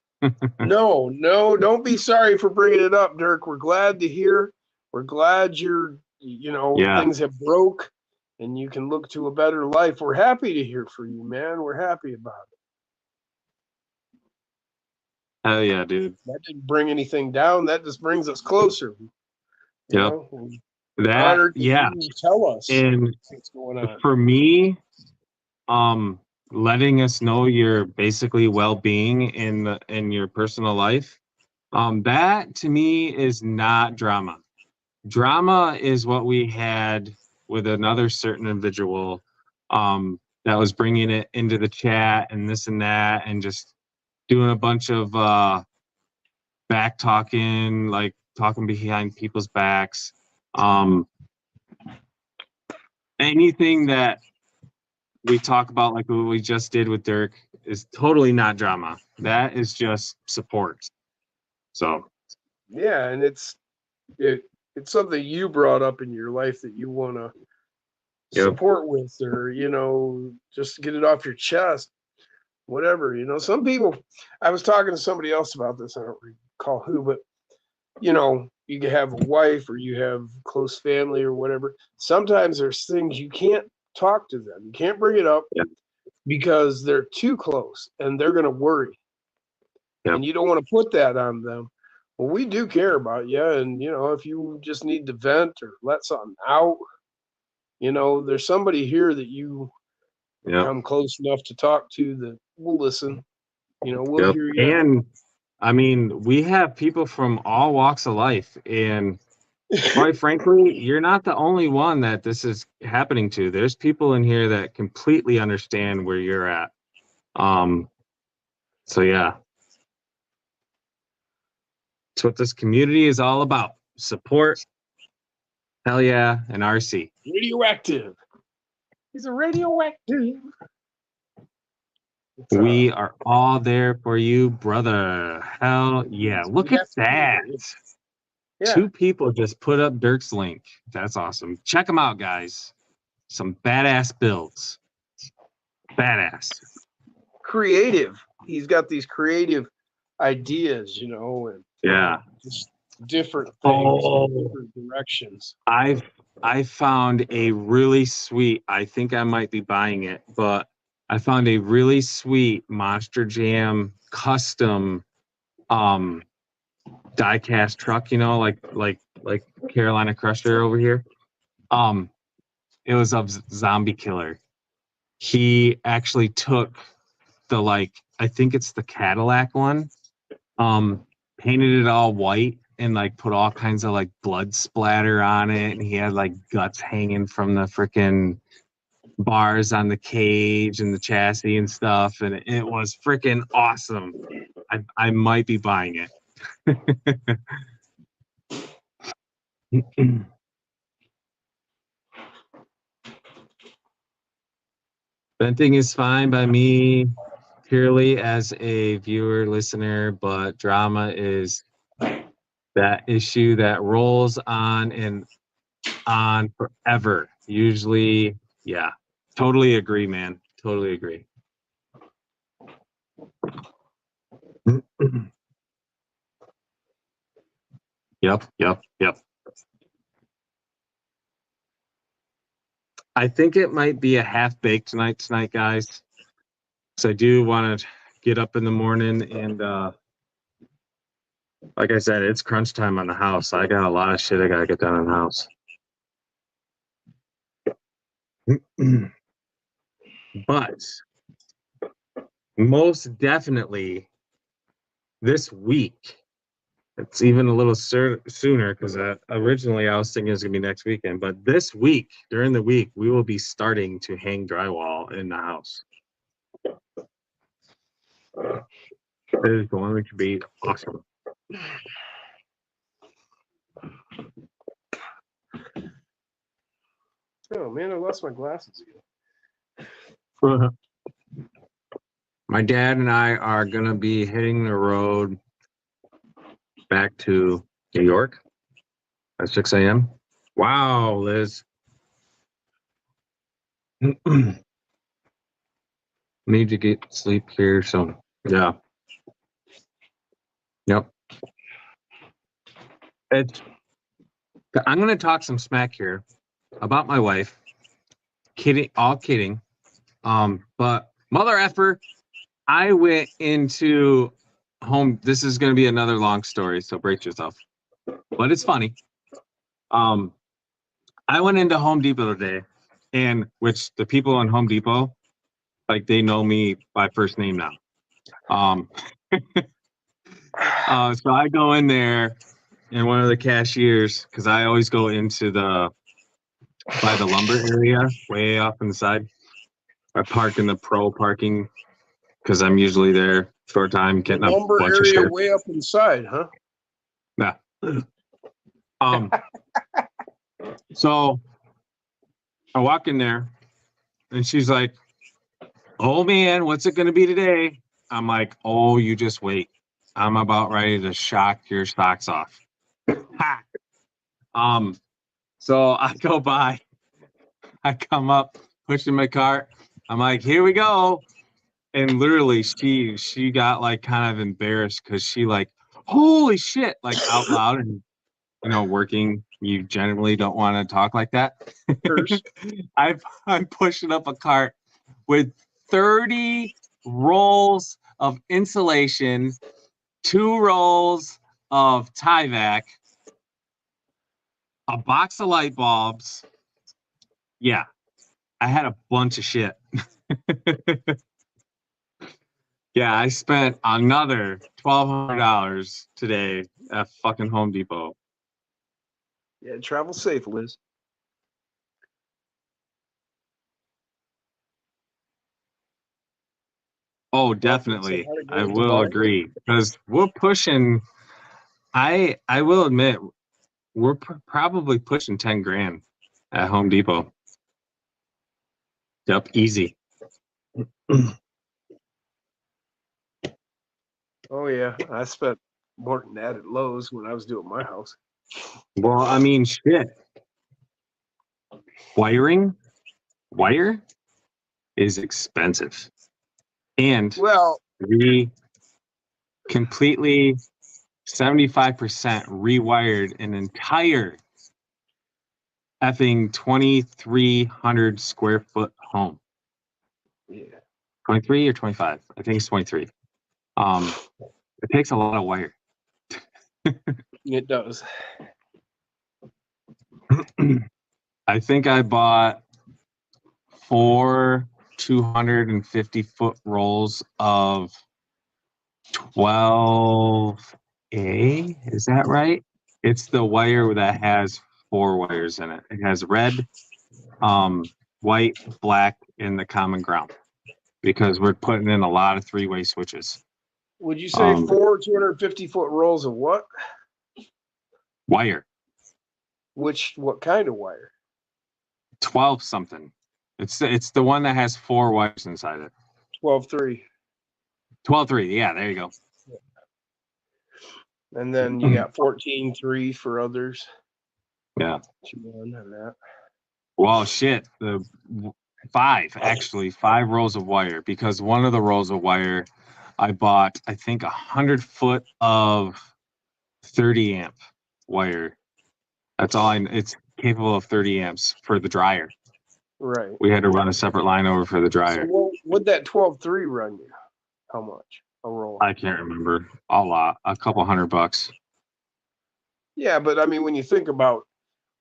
No, don't be sorry for bringing it up, Dirk. We're glad to hear. We're glad Yeah. things have broke and you can look to a better life. We're happy to hear from you, man. We're happy about it. Hell yeah, dude. That didn't bring anything down. That just brings us closer. You Yep. know, we're That, honored that yeah. you tell us And what's going on. for me, letting us know your basically well-being in your personal life, that to me is not drama. Drama is what we had with another certain individual, that was bringing it into the chat and this and that, and just doing a bunch of back talking, like talking behind people's backs. Anything that we talk about, like what we just did with Dirk, is totally not drama. That is just support. So Yeah, and it's something you brought up in your life that you want to Yep. support with, or just get it off your chest, whatever. Some people. I was talking to somebody else about this. I don't recall who, but you can have a wife or you have close family or whatever. Sometimes there's things you can't talk to them. You can't bring it up because they're too close and they're going to worry. Yep. And you don't want to put that on them. Well, we do care about you. And, if you just need to vent or let something out, there's somebody here that you come close enough to talk to that will listen. We'll hear you. And I mean, we have people from all walks of life, and quite frankly, you're not the only one that this is happening to. There's people in here that completely understand where you're at. So yeah. That's what this community is all about. Support. Hell yeah, and RC. Radioactive. He's a radioactive. We are all there for you, brother. Hell yeah. Look at that. Yeah. 2 people just put up Dirk's link. That's awesome. Check them out, guys. Some badass builds. Badass. Creative. He's got these creative ideas, and just different things, different directions. I found a really sweet, I think I might be buying it, but I found a really sweet Monster Jam custom die-cast truck, like Carolina Crusher over here. It was of Zombie Killer. He actually took the, I think it's the Cadillac one, painted it all white and put all kinds of blood splatter on it, and he had guts hanging from the freaking bars on the cage and the chassis and stuff, and it was freaking awesome. I might be buying it. Venting is fine by me purely as a viewer, listener, but drama is that issue that rolls on and on forever. Usually, yeah. Totally agree, man. Totally agree. Yep. I think it might be a half-baked tonight, guys. So I do want to get up in the morning and, like I said, it's crunch time on the house. I got a lot of shit I got to get done in the house. But most definitely this week, it's even a little sooner because originally I was thinking it was going to be next weekend. But this week, during the week, we will be starting to hang drywall in the house. It is going to be awesome. Oh man, I lost my glasses again. My dad and I are going to be hitting the road back to New York at 6 a.m. Wow, Liz. Need to get sleep here, so yeah. Yep. It's. I'm gonna talk some smack here about my wife. Kidding, all kidding. But mother effer, I went into home. This is gonna be another long story, so brace yourself. But it's funny. I went into Home Depot today, and which the people in Home Depot, like they know me by first name now. So I go in there, and one of the cashiers, because I always go into by the lumber area, way off on the side. I park in the pro parking because I'm usually there for a time getting a Lumber bunch of area shit. way up inside, huh? Yeah. So I walk in there, and she's like, "Oh man, what's it gonna be today?" I'm like, "Oh, you just wait. I'm about ready to shock your socks off." Ha! So I go by, I come up, pushing my cart. I'm like, "Here we go." And literally she got like kind of embarrassed because she like, "Holy shit," like out loud, and working, you generally don't want to talk like that. Curse. I'm pushing up a cart with 30 rolls of insulation, 2 rolls of Tyvek, a box of light bulbs. Yeah, I had a bunch of shit. Yeah, I spent another $1,200 today at fucking Home Depot. Yeah, travel safe, Liz. Oh, Well, definitely. so how to go I to will Dubai? agree because we're pushing. I will admit we're probably pushing 10 grand at Home Depot. Yep, easy. Oh yeah, I spent more than that at Lowe's when I was doing my house. Well, I mean, shit. Wire is expensive, and Well, we completely 75% rewired an entire effing 2,300 square foot home. yeah, 23 or 25? I think it's 23. It takes a lot of wire. it does. I think I bought 4 250-foot rolls of 12A. Is that right? It's the wire that has 4 wires in it. It has red, white, black, and the common ground because we're putting in a lot of 3-way switches. Would you say 4 250-foot rolls of what? Wire. What kind of wire? 12 something. It's the one that has 4 wires inside it. 12-3. 12-3. Yeah, there you go. And then you got 14-3 for others. Yeah. 2-1 on that. Well, shit. The 5 rolls of wire because one of the rolls of wire I bought, I think 100 foot of 30 amp wire. That's all it's capable of 30 amps for the dryer. Right. We had to run a separate line over for the dryer. So what'd that 12-3 run you? How much a roll? I can't remember. A couple $100. Yeah, but I mean, when you think about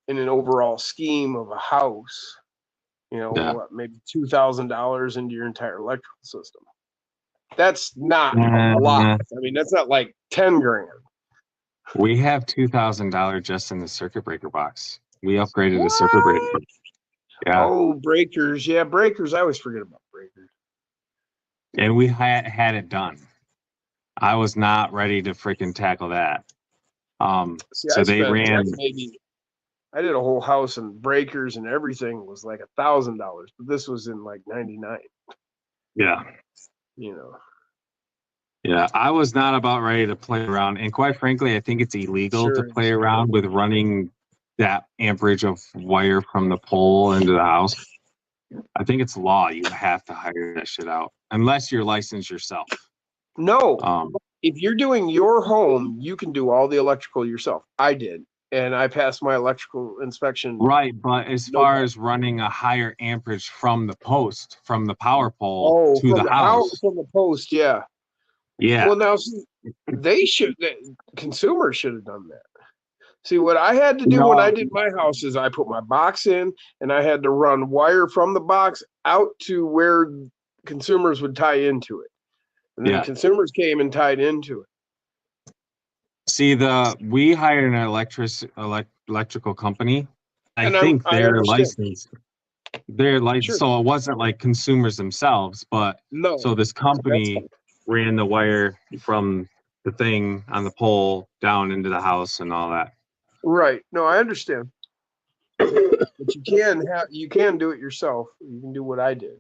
in an overall scheme of a house, Yeah. what, maybe $2,000 into your entire electrical system. That's not a lot. I mean, that's not like 10 grand. We have $2,000 just in the circuit breaker box. We upgraded the circuit breaker. Yeah. Oh, breakers. Yeah, breakers. I always forget about breakers. And we had it done. I was not ready to freaking tackle that. See, so they ran. I did a whole house and breakers and everything was like $1,000, but this was in like 99. Yeah. Yeah, I was not about ready to play around. And quite frankly, I think it's illegal to play around with running that amperage of wire from the pole into the house. I think it's law. You have to hire that shit out unless you're licensed yourself. No, Um, if you're doing your home, you can do all the electrical yourself. I did, and I passed my electrical inspection. right, but as No far problem. as running a higher amperage from the post, from the power pole Oh, to the house, from the post, yeah. yeah, Well, now see, consumers should have done that. See, what I had to do when I no, did my house is I put my box in and I had to run wire from the box out to where consumers would tie into it. And then yeah. consumers came and tied into it. See, we hired an electrical company. I And think I they're understand. licensed. They're like, Sure. so it wasn't like consumers themselves, but No. so this company ran the wire from the thing on the pole down into the house and all that. Right. No, I understand. But you can do it yourself. You can do what I did.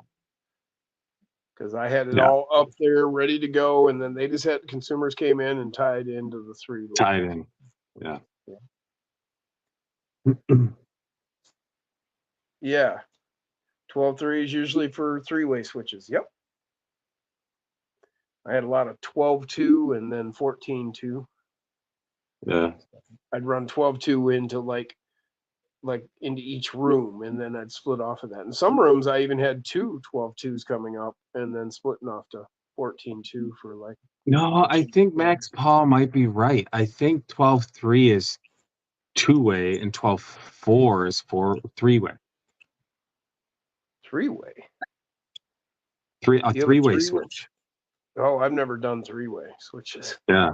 Because I had it Yeah. all up there ready to go, and then they just had consumers came in and tied into the three. Tied in. Yeah. Yeah. 12-3 is usually for three-way switches. Yep. I had a lot of 12-2 and then 14-2. Yeah. I'd run 12-2 into like into each room, and then I'd split off of that. In some rooms, I even had 12-2s coming up and then splitting off to 14-2 for like. No, I think Max Paul might be right. I think 12-3 is two-way and 12-4 is three-way. Three-way. A You have a three-way three-way? switch. Oh, I've never done three-way switches. Yeah.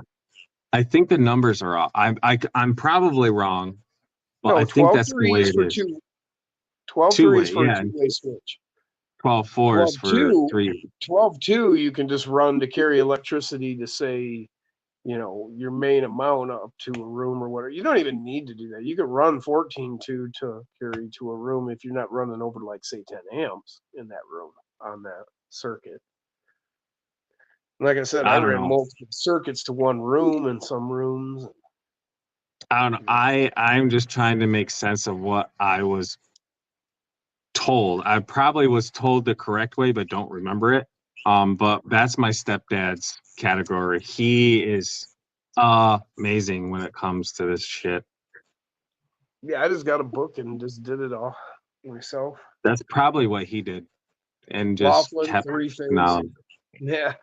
I think the numbers are off. I'm probably wrong, but I think that's the 12-3 way is it for is. 12-3 Two-way, is for yeah. a two-way switch. 12-4 is for 12-2 three. 12-2, you can just run to carry electricity to say, your main amount up to a room or whatever. You don't even need to do that. You can run 14-2 to carry to a room if you're not running over like say 10 amps in that room on that circuit. Like I said, I I don't ran know. multiple circuits to one room in some rooms. I don't know. I'm just trying to make sense of what I was told. I probably was told the correct way, but don't remember it. But that's my stepdad's category. He is amazing when it comes to this shit. Yeah, I just got a book and just did it all myself. That's probably what he did, and just Laughlin, kept three-phase. knowledge. Yeah.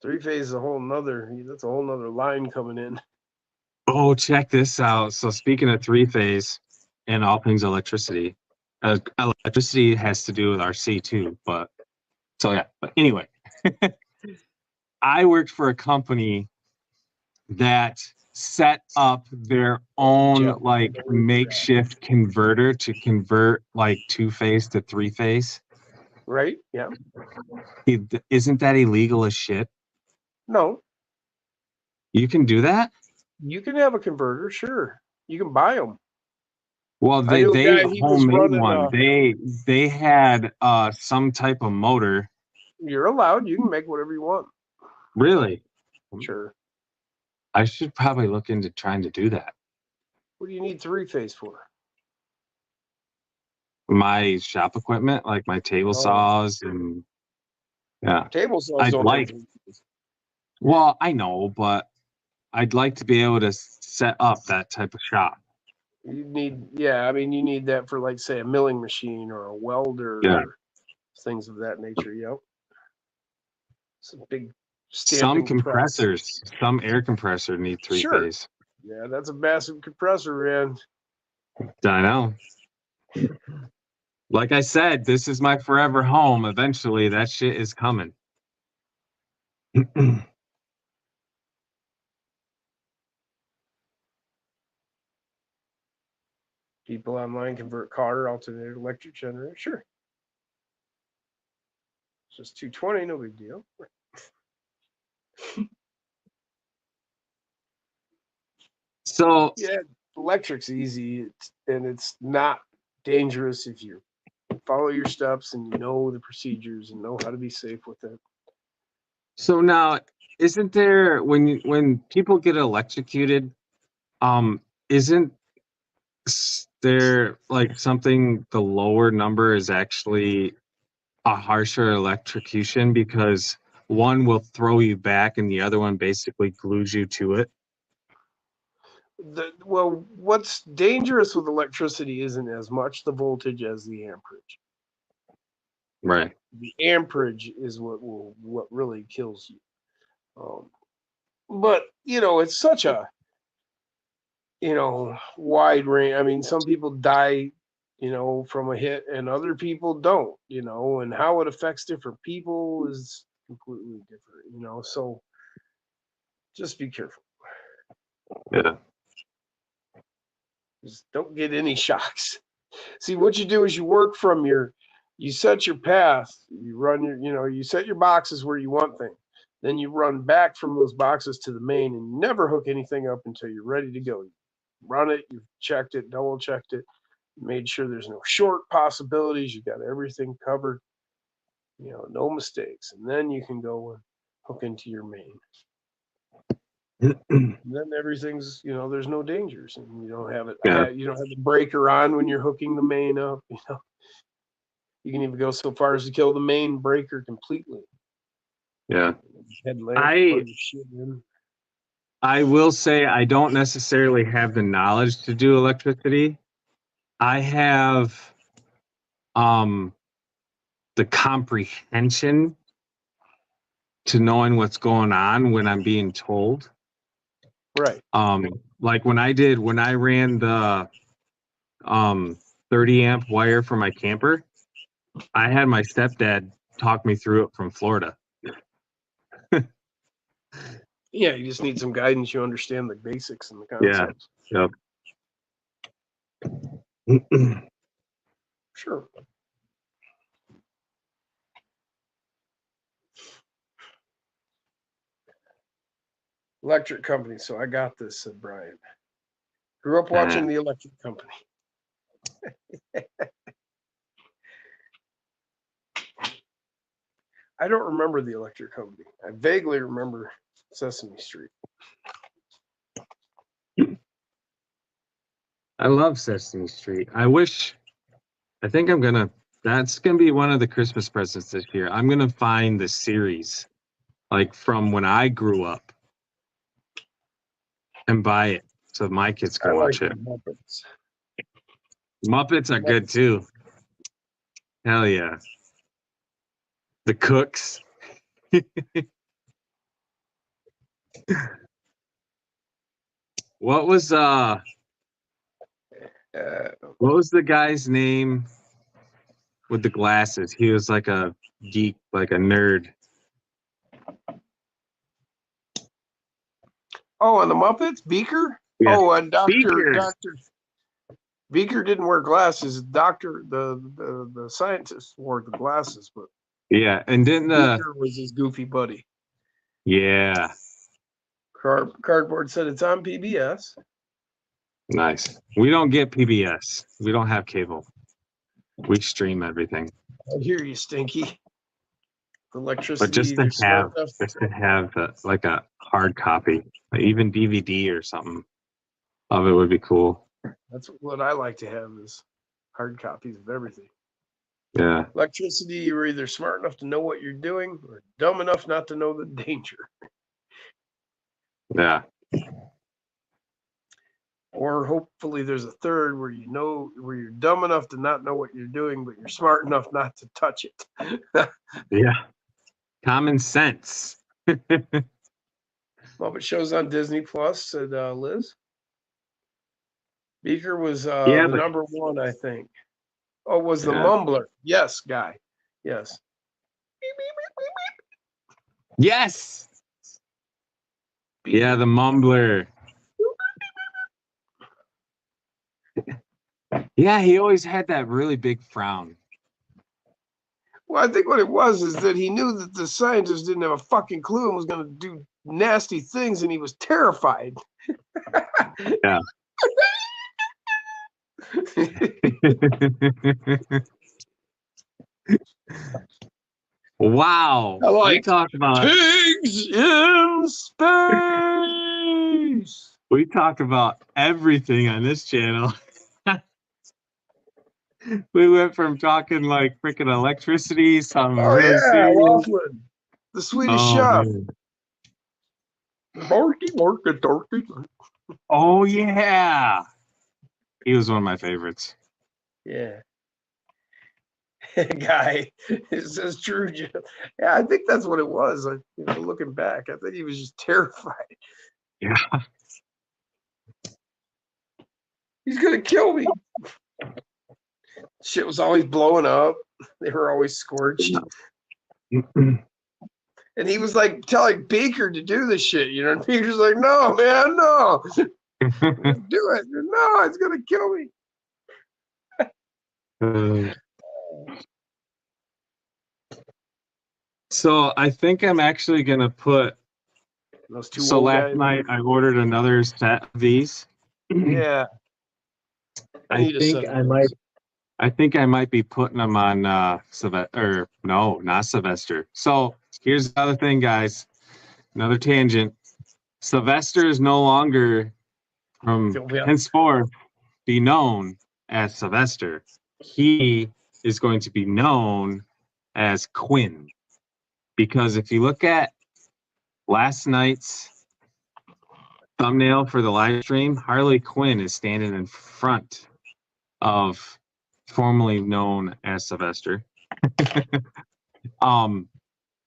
Three-phase is that's a whole nother line coming in. Oh, check this out. So speaking of three-phase and all things electricity, electricity has to do with RC too. But so yeah. But anyway, I worked for a company that set up their own like makeshift converter to convert like two-phase to three-phase. Right? Yeah. Isn't that illegal as shit? No, You can do that? you can have a converter, sure. You can buy them. Well, I knew a they guy, he was homemade running one. They had some type of motor. You're allowed. You can make whatever you want. Really? Sure. I should probably look into trying to do that. What do you need three-phase for? My shop equipment, like my table saws and yeah. Table saws I'd don't like- have three-phase. Well, I know, but I'd like to be able to set up that type of shop. You need that for like say a milling machine or a welder Yeah. or things of that nature. Yep. Some big Some stamping press. compressors, some air compressor need three-phase. Yeah, that's a massive compressor, man. I know. Like I said, this is my forever home. Eventually, that shit is coming. People online convert car alternator electric generator. Sure. It's just 220, no big deal. So Yeah, electric's easy and it's not dangerous if you follow your steps and you know the procedures and know how to be safe with it. So now, isn't there when people get electrocuted, isn't there like something, the lower number is actually a harsher electrocution because one will throw you back and the other one basically glues you to it? Well, what's dangerous with electricity isn't as much the voltage as the amperage. Right. The amperage is what really kills you. But it's such a wide range. I mean, some people die, from a hit, and other people don't. And how it affects different people is completely different. So just be careful. Yeah. Just don't get any shocks. See, what you do is you set your path, you run you set your boxes where you want things. Then you run back from those boxes to the main, and you never hook anything up until you're ready to go. You run it, you've checked it, double checked it, made sure there's no short possibilities, you got everything covered, no mistakes. And then you can go and hook into your main. And then everything's, there's no dangers, and you don't have it. Yeah. You don't have the breaker on when you're hooking the main up. You can even go so far as to kill the main breaker completely. Yeah. Headlamp, I- plug your shit in. I will say I don't necessarily have the knowledge to do electricity. I have the comprehension to knowing what's going on when I'm being told. Right. Like when I ran the 30 amp wire for my camper, I had my stepdad talk me through it from Florida. Yeah, you just need some guidance. You understand the basics and the Yeah. concepts. Yep. Sure. Electric Company. So I got this, said Brian. Grew up watching the Electric Company. I don't remember the Electric Company. I vaguely remember Sesame Street. I love Sesame Street. That's gonna be one of the Christmas presents this year. I'm gonna find the series, like from when I grew up, and buy it so my kids I can like watch the it. Muppets. Muppets are good too. Hell yeah. The Cooks. What was the guy's name with the glasses? He was like a geek, like a nerd. Oh, and the Muppets? Beaker? Yeah. Oh, and Beaker. Dr. Beaker didn't wear glasses. The scientist wore the glasses, but Yeah, and didn't Beaker was his goofy buddy. yeah, Cardboard said it's on PBS. nice. We don't get PBS. We don't have cable. We stream everything. I hear you, Stinky. Electricity. But just to have like a hard copy, like even DVD or something of it would be cool. That's what I like to have is hard copies of everything. Yeah. Electricity, you're either smart enough to know what you're doing or dumb enough not to know the danger. Yeah. Or hopefully there's a third where where you're dumb enough to not know what you're doing, but you're smart enough not to touch it. Yeah. Common sense. Muppet shows on Disney Plus, said Liz. Beaker was Yeah, the but- number one, I think. Oh, was the Yeah. Mumbler. Yes, guy. Yes. Yes. Yeah, the mumbler. Yeah, he always had that really big frown. Well, I think what it was is that he knew that the scientist didn't have a fucking clue and was going to do nasty things, and he was terrified. Yeah. Wow. I like we talk about Pigs in space. we talk about everything on this channel. We went from talking like freaking electricity, something Oh really yeah, serious. Laughlin, the Swedish Oh, chef. man. Dorky. Oh, yeah. He was one of my favorites. Yeah. Guy, it says true. Yeah, I think that's what it was. Looking back, I think he was just terrified. Yeah. He's gonna kill me. Shit was always blowing up. They were always scorched. And he was like telling Baker to do this shit, you know. And Baker's like, "No, man, no, do it. No, it's gonna kill me." So I think I'm actually gonna put. Those two So old last guys. night I ordered another set of these. Yeah, I I need a think set of I those. might. I think I might be putting them on Sylvester. Or no, not Sylvester. So here's the other thing, guys. Another tangent. Sylvester is no longer from Yeah. henceforth be known as Sylvester. He is going to be known as Quinn. Because if you look at last night's thumbnail for the live stream, Harley Quinn is standing in front of formerly known as Sylvester.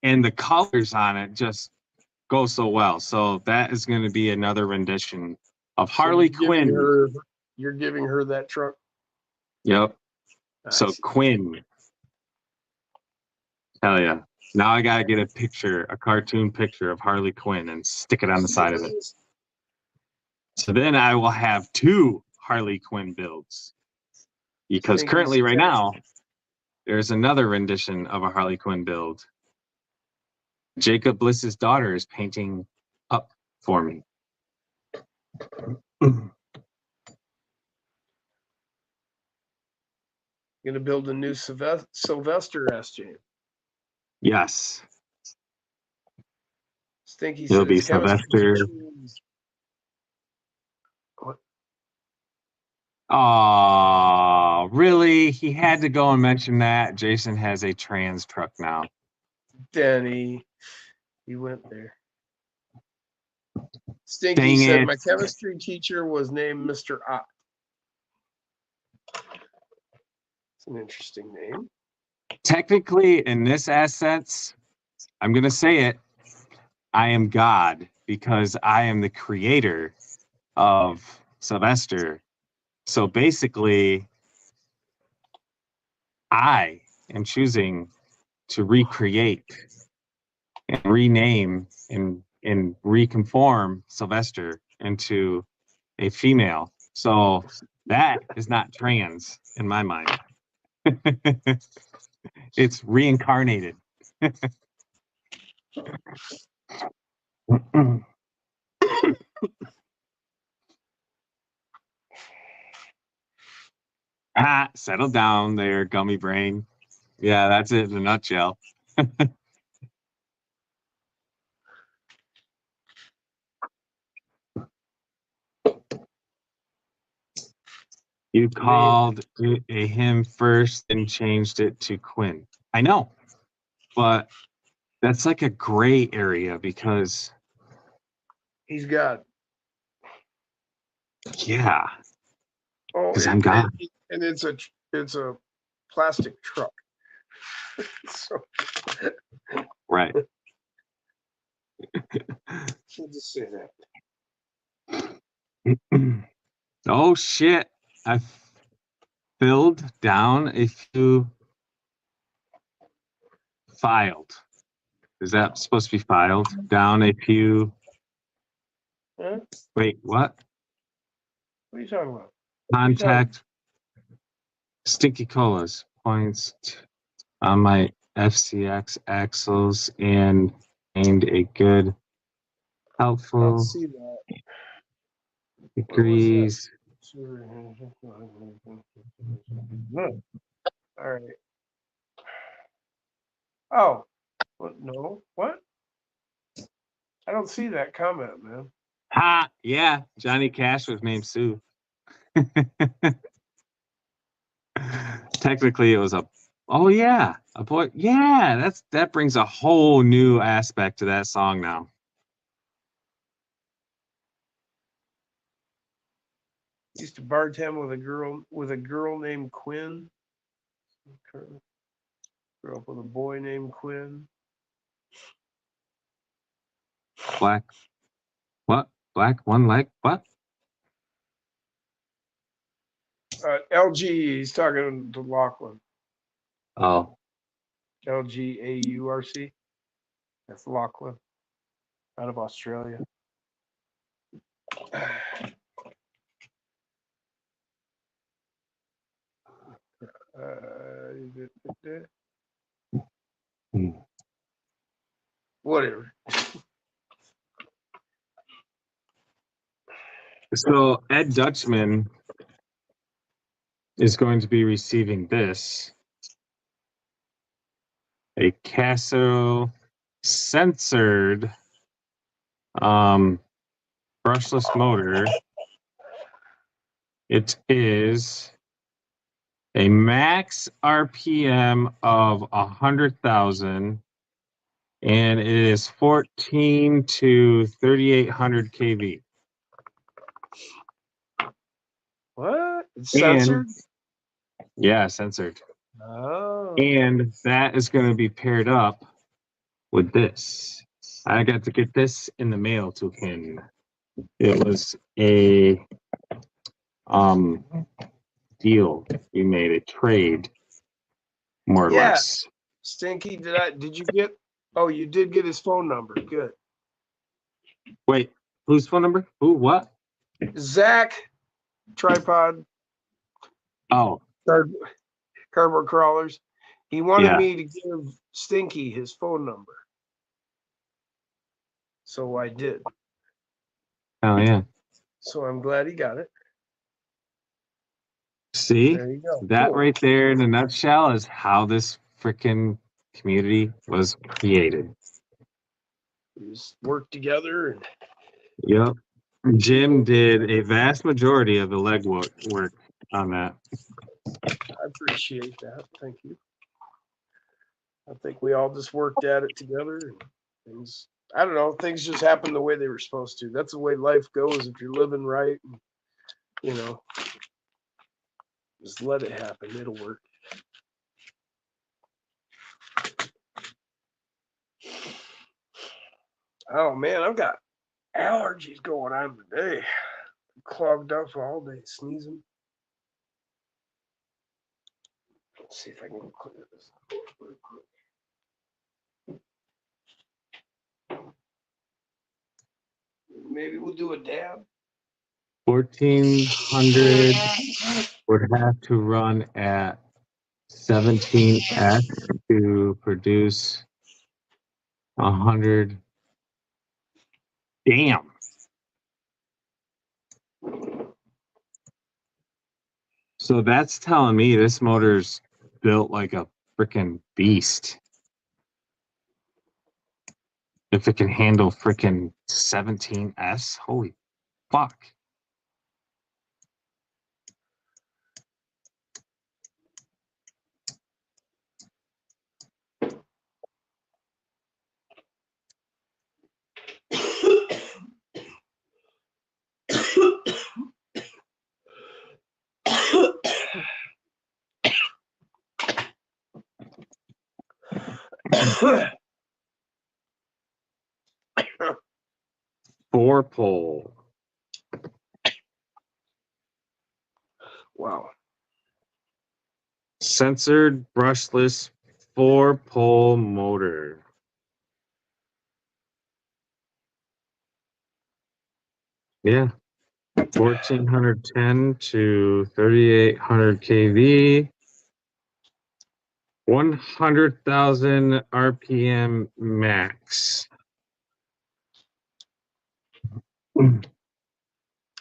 And the colors on it just go so well. So that is going to be another rendition of Harley Quinn. You're giving her that truck. Yep. I So see. Quinn. Hell yeah. Now I gotta get a cartoon picture of Harley Quinn and stick it on the side of it. So then I will have 2 Harley Quinn builds. Because Stinky currently right Step. now, there's another rendition of a Harley Quinn build. Jacob Bliss's daughter is painting up for me. Gonna build a new Sylvester SJ. Yes. Stinky It'll said be his chemistry Sylvester. teacher was- What? Oh, really? He had to go and mention that. Jason has a trans truck now. Denny. He went there. Stinky Dang said it. my chemistry teacher was named Mr. Ott. It's an interesting name. Technically, in this essence, I'm going to say it, I am God because I am the creator of Sylvester. So basically, I am choosing to recreate and rename and reconform Sylvester into a female. So that is not trans in my mind. It's reincarnated. Settle down there, gummy brain. Yeah, that's it in a nutshell. You called it a him first and changed it to Quinn. I know, but that's like a gray area because, He's God. yeah, Oh, because I'm God. and it's a plastic truck. So Right. we'll just say that. Oh, shit. I filled down a few filed. Is that supposed to be filed? Down a few. Huh? Wait, what? What are you talking about? Contact Stinky Colas points on my FCX axles and aimed a good, I don't helpful see that. degrees. All right. Oh, what? No, what? I don't see that comment, man. Ha! Yeah, Johnny Cash was named Sue. technically it was a, oh yeah, a boy. Yeah, that brings a whole new aspect to that song now. Used to bartend with a girl named Quinn. Grew up with a boy named Quinn. Black, what? Black one leg, what? LG, he's talking to Lachlan. Oh, LGAURC. That's Lachlan out of Australia. Hmm. Whatever. So Ed Dutchman is going to be receiving this, a Casio censored brushless motor. It is a max RPM of 100,000, and it is 14 to 3,800 kV. What? It's censored? Yeah, censored. Oh. And that is going to be paired up with this. I got to get this in the mail to him. It was a deal we made, a trade, more or Yeah. less. Stinky, did you get, oh, you did get his phone number. Good. Wait, whose phone number? Who? What? Zach, tripod, Oh, cardboard crawlers. He wanted Yeah. me to give Stinky his phone number. So I did. oh yeah. So I'm glad he got it. See, There you go. that Cool. right there in a nutshell is how this freaking community was created. We just worked together and Yep. Jim did a vast majority of the legwork on that. I appreciate that. Thank you. I think we all just worked at it together and things, I don't know, things just happened the way they were supposed to. That's the way life goes if you're living right. And, you know, just let it happen. It'll work. Oh man, I've got allergies going on today. Clogged up all day, sneezing. Let's see if I can clear this up real quick. Maybe we'll do a dab. 1400 would have to run at 17x to produce 100. Damn. So that's telling me this motor's built like a freaking beast. If it can handle freaking 17S, holy fuck. Four pole. Wow. Censored brushless 4-pole motor. Yeah. 1410 to 3800 kV. 100,000 RPM max.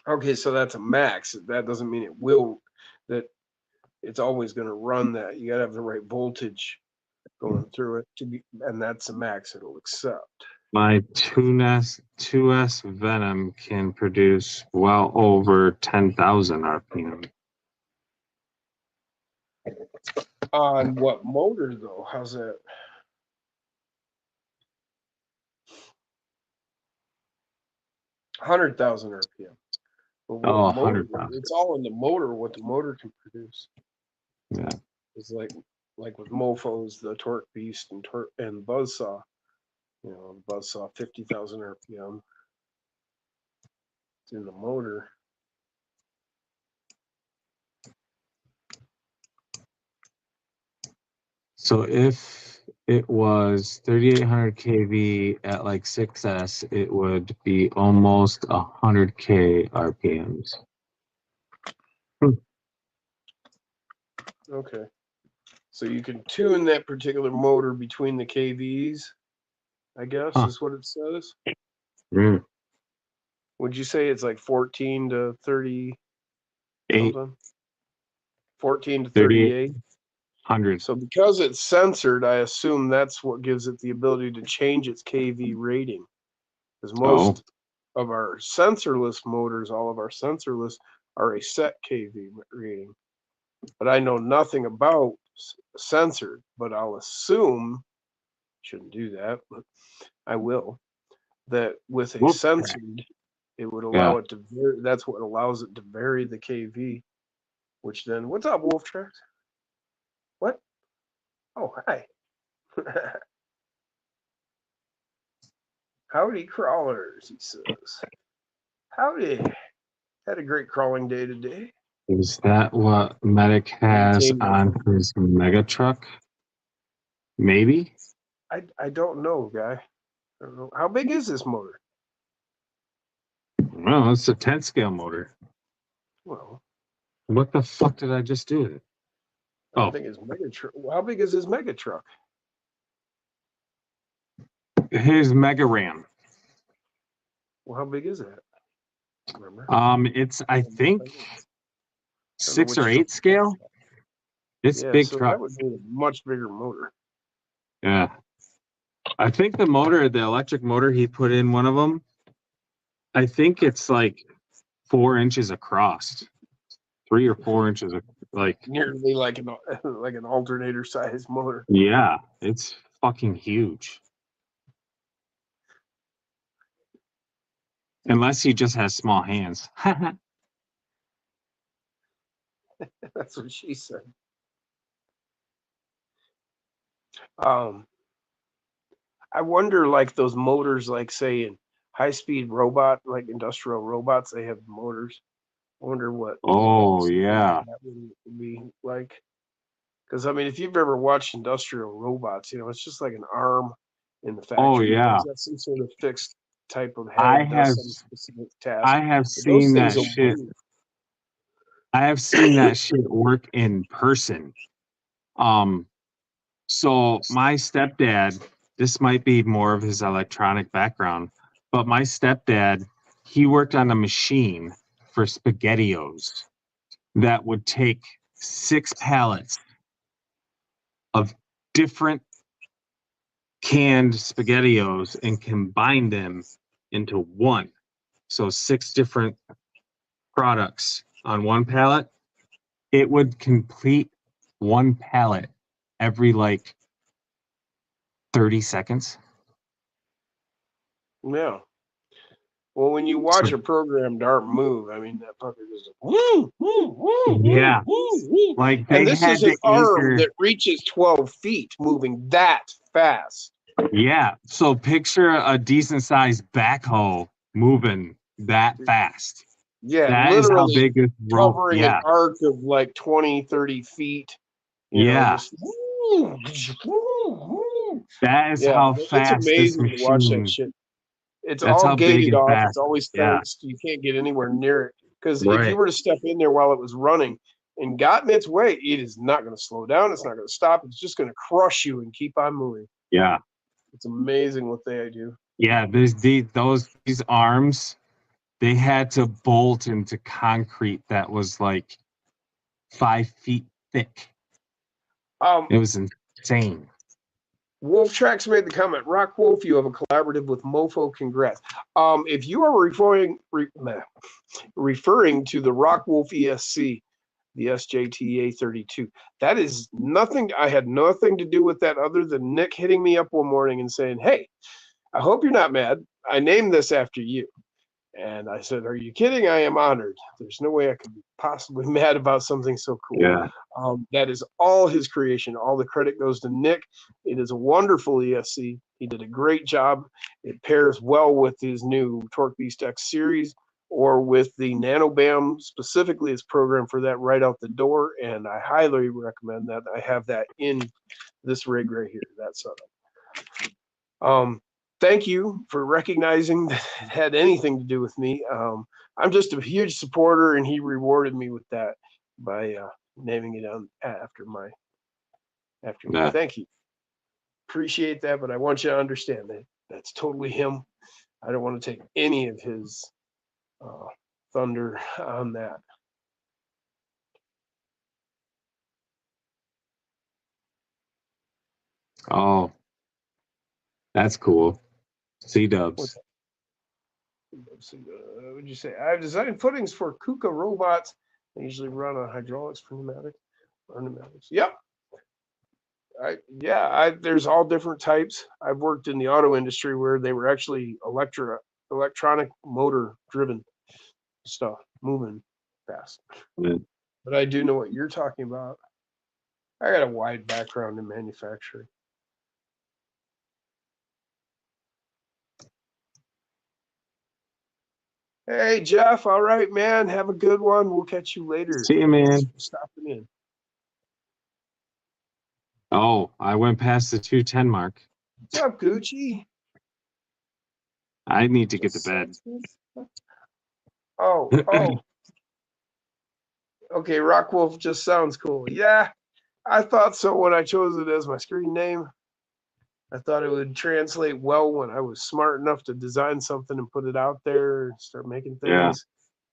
Okay, so that's a max. That doesn't mean it will, that it's always going to run that. You got to have the right voltage going through it to be, and that's a max it'll accept. My 2S Venom can produce well over 10,000 RPM. On what motor though? How's that? $100,000 RPM. But what Oh, motor- 100,000. It's all in the motor. What the motor can produce. Yeah. It's like with Mofos, the Torque Beast and Buzzsaw. You know, Buzzsaw 50,000 RPM. It's in the motor. So if it was 3,800 kV at like 6S, it would be almost 100K RPMs. Okay. So you can tune that particular motor between the KVs, I guess, Huh. is what it says. Mm. Would you say it's like 14 to 30 8, something? 14 to 38. 38? 100. So because it's censored, I assume that's what gives it the ability to change its KV rating. Because most of our sensorless motors, all of our sensorless, are a set KV rating. But I know nothing about censored, but I'll assume, shouldn't do that, but I will, that with a Wolf track. censored, it would allow it to vary. That's what allows it to vary the KV, which then, what's up, Wolf Tracks? What? Oh, hi. Howdy, crawlers, he says. Howdy. Had a great crawling day today. Is that what Medic has Maintain- on his mega truck? Maybe. I don't know, guy. I don't know. How big is this motor? Well, it's a 10 scale motor. Well, What the fuck did I just do? I Oh. think his mega truck. How big is his mega truck? His Mega Ram. Well, how big is that? Remember? It's I think 6 or which 8 scale. It's Yeah, big so truck. that would be a much bigger motor. Yeah. I think the electric motor he put in one of them, I think it's like 4 inches across. 3 or 4 inches like, Nearly like an alternator size motor. yeah, it's fucking huge. Unless he just has small hands. That's what she said. I wonder, like those motors, like say in high-speed robot, like industrial robots, they have motors. I wonder what. Oh, yeah. That would be like. Because I mean, if you've ever watched industrial robots, you know it's just like an arm in the factory. Oh, yeah. That's some sort of fixed type of head. I does have- some specific task. I have But those seen that things will shit. move. I have seen that shit work in person. So my stepdad, this might be more of his electronic background, but my stepdad, he worked on a machine for SpaghettiOs that would take 6 pallets of different canned SpaghettiOs and combine them into one. So 6 different products on one pallet. It would complete one pallet every like 30 seconds. Yeah. Well, when you watch a programmed arm move, I mean that puppy goes woo, woo, woo, Yeah. woo, woo. Like they And this had is an to arm anchor. that reaches 12 feet, moving that fast. Yeah. So picture a decent sized backhoe moving that fast. Yeah, That is how literally big this rope. covering Yeah. an arc of like 20, 30 feet. You know, Yeah. just woo, woo, woo. That is Yeah, how it's fast this amazing to watch that machine. shit. It's That's all how big gated and off. fast. It's always Yeah. fenced. You can't get anywhere near it. Because if Right. you were to step in there while it was running and got in its way, it is not going to slow down. It's not going to stop. It's just going to crush you and keep on moving. Yeah. It's amazing what they do. Yeah. These arms, they had to bolt into concrete that was like 5 feet thick. It was insane. Wolf Tracks made the comment, Rock Wolf, you have a collaborative with Mofo, congrats. If you are referring to the Rock Wolf ESC, the SJTA 32. That is nothing. I had nothing to do with that other than Nick hitting me up one morning and saying, "Hey, I hope you're not mad. I named this after you." And I said, "Are you kidding? I am honored. There's no way I could be possibly mad about something so cool." Yeah. That is all his creation. All the credit goes to Nick. It is a wonderful ESC. He did a great job. It pairs well with his new Torque Beast X series or with the NanoBam, specifically it's programmed for that right out the door. And I highly recommend that. I have that in this rig right here, that setup. Thank you for recognizing that it had anything to do with me. I'm just a huge supporter, and he rewarded me with that by naming it after me. Yeah. Thank you. Appreciate that, but I want you to understand that that's totally him. I don't want to take any of his thunder on that. Oh, that's cool. C-dubs. What would you say? I've designed footings for KUKA robots. They usually run on hydraulics for pneumatics. Yep. There's all different types. I've worked in the auto industry where they were actually electronic motor driven stuff, moving fast. Yeah. But I do know what you're talking about. I got a wide background in manufacturing. Hey, Jeff. All right, man. Have a good one. We'll catch you later. See you, man. Thanks for stopping in. Oh, I went past the 2:10 mark. What's up, Gucci? I need to get to bed. Oh. Okay, Rockwolf just sounds cool. Yeah, I thought so when I chose it as my screen name. I thought it would translate well when I was smart enough to design something and put it out there and start making things. Yeah.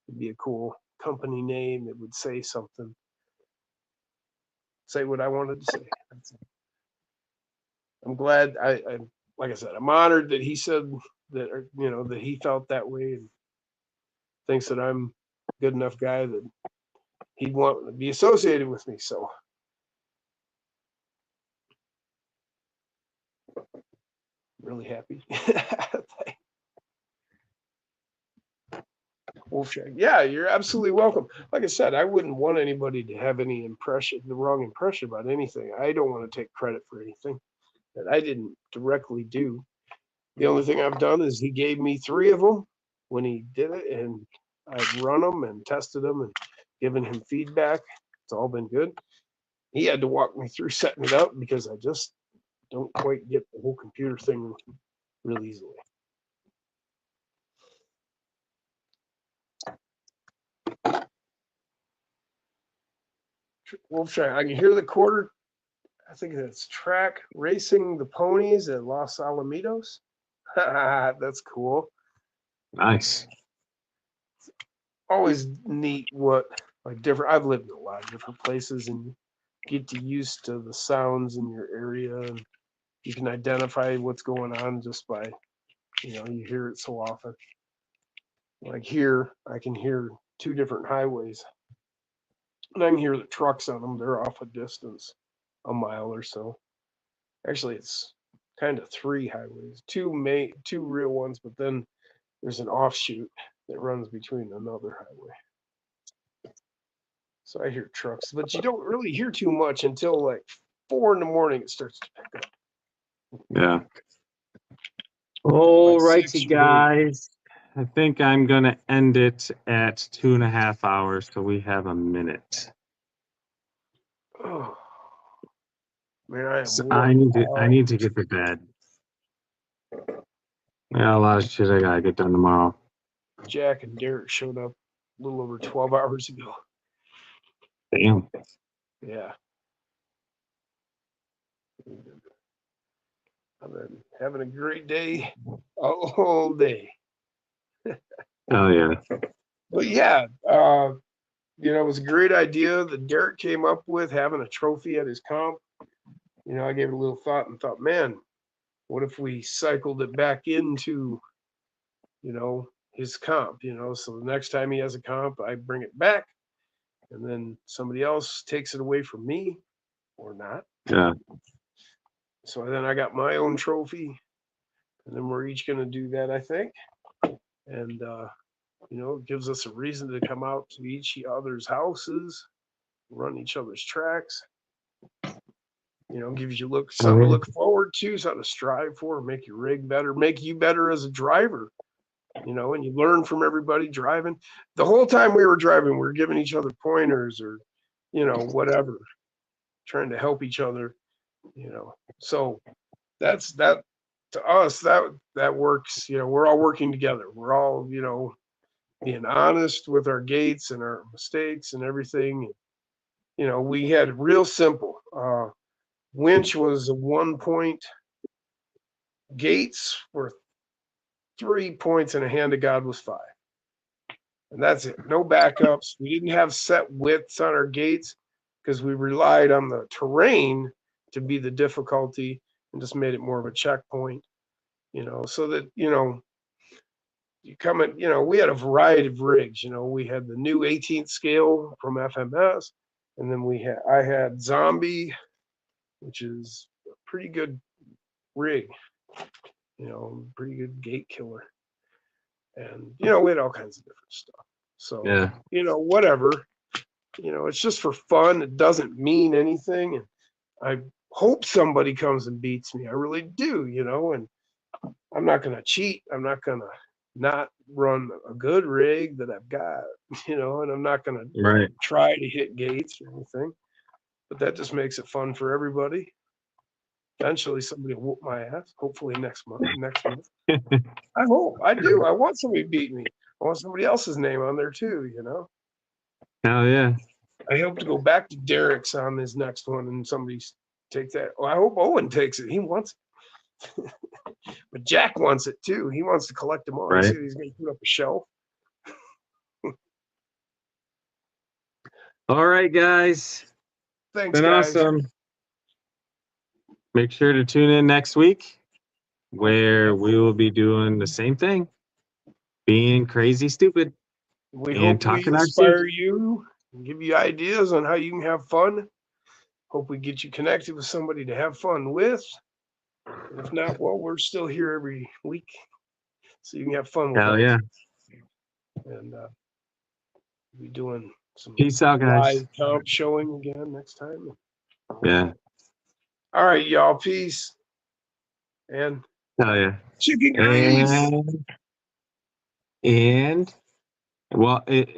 It'd be a cool company name. It would say something. Say what I wanted to say. I'm glad. I like I said, I'm honored that he said that, or, that he felt that way and thinks that I'm a good enough guy that he'd want to be associated with me. So really happy. Wolfshack. Yeah, you're absolutely welcome. Like I said, I wouldn't want anybody to have the wrong impression about anything. I don't want to take credit for anything that I didn't directly do. The only thing I've done is he gave me 3 of them when he did it, and I've run them and tested them and given him feedback. It's all been good. He had to walk me through setting it up because I just don't quite get the whole computer thing real easily. Wolfshack, I can hear the quarter. I think it's track racing the ponies at Los Alamitos. That's cool. Nice. Always neat what different. I've lived in a lot of different places and get used to the sounds in your area, and you can identify what's going on just by you hear it so often. Like here, I can hear 2 different highways, and I can hear the trucks on them. They're off a distance, a mile or so. Actually, it's kind of 3 highways, 2 real ones, but then there's an offshoot that runs between another highway. So I hear trucks, but you don't really hear too much until like 4 in the morning. It starts to pick up. Yeah. All Like righty, 6 guys. I think I'm gonna end it at 2.5 hours, so we have a minute. Oh, man, I am. So I need to get to bed. Yeah, a lot of shit I gotta get done tomorrow. Jack and Derek showed up a little over 12 hours ago. Damn. Yeah. I've been having a great day all day. Oh yeah. But yeah, it was a great idea that Derek came up with, having a trophy at his comp. I gave it a little thought and thought, man, what if we cycled it back into, his comp, so the next time he has a comp, I bring it back. and then somebody else takes it away from me or not. Yeah. So then I got my own trophy, and then we're each going to do that, I think. And, it gives us a reason to come out to each other's houses, run each other's tracks. Gives you something to look forward to, something to strive for, make your rig better, make you better as a driver. And you learn from everybody driving. The whole time we were driving, we were giving each other pointers or, whatever, trying to help each other. So that's that to us. That works. We're all working together. We're all being honest with our gates and our mistakes and everything. We had real simple. Winch was a 1 point. Gates were 3 points, and a hand of God was 5. And that's it. No backups. We didn't have set widths on our gates because we relied on the terrain to be the difficulty and just made it more of a checkpoint, so that, you come in, we had a variety of rigs. We had the new 18th scale from FMS, and then I had Zombie, which is a pretty good rig, pretty good gate killer. And, we had all kinds of different stuff. So, Yeah. Whatever, it's just for fun. It doesn't mean anything. And I hope somebody comes and beats me. I really do, and I'm not going to cheat. I'm not going to not run a good rig that I've got, and I'm not going to try to hit gates or anything. But that just makes it fun for everybody. Eventually somebody will whoop my ass, hopefully next month. I hope. I do. I want somebody to beat me. I want somebody else's name on there too, Hell yeah. I hope to go back to Derek's on this next one and somebody take that. Well, I hope Owen takes it. He wants it. But Jack wants it too. He wants to collect them all. Right. He said he's going to put up a shelf. All right, guys. Thanks, Been guys. awesome. Make sure to tune in next week where we will be doing the same thing, being crazy stupid. We And hope we talking RC. inspire you and give you ideas on how you can have fun. Hope we get you connected with somebody to have fun with. If not, well, we're still here every week, so you can have fun with us. Hell yeah. And we'll be doing some Peace out, guys. live comp showing again next time. Yeah. All right, y'all. Peace. And Hell yeah. chicken grease. And well,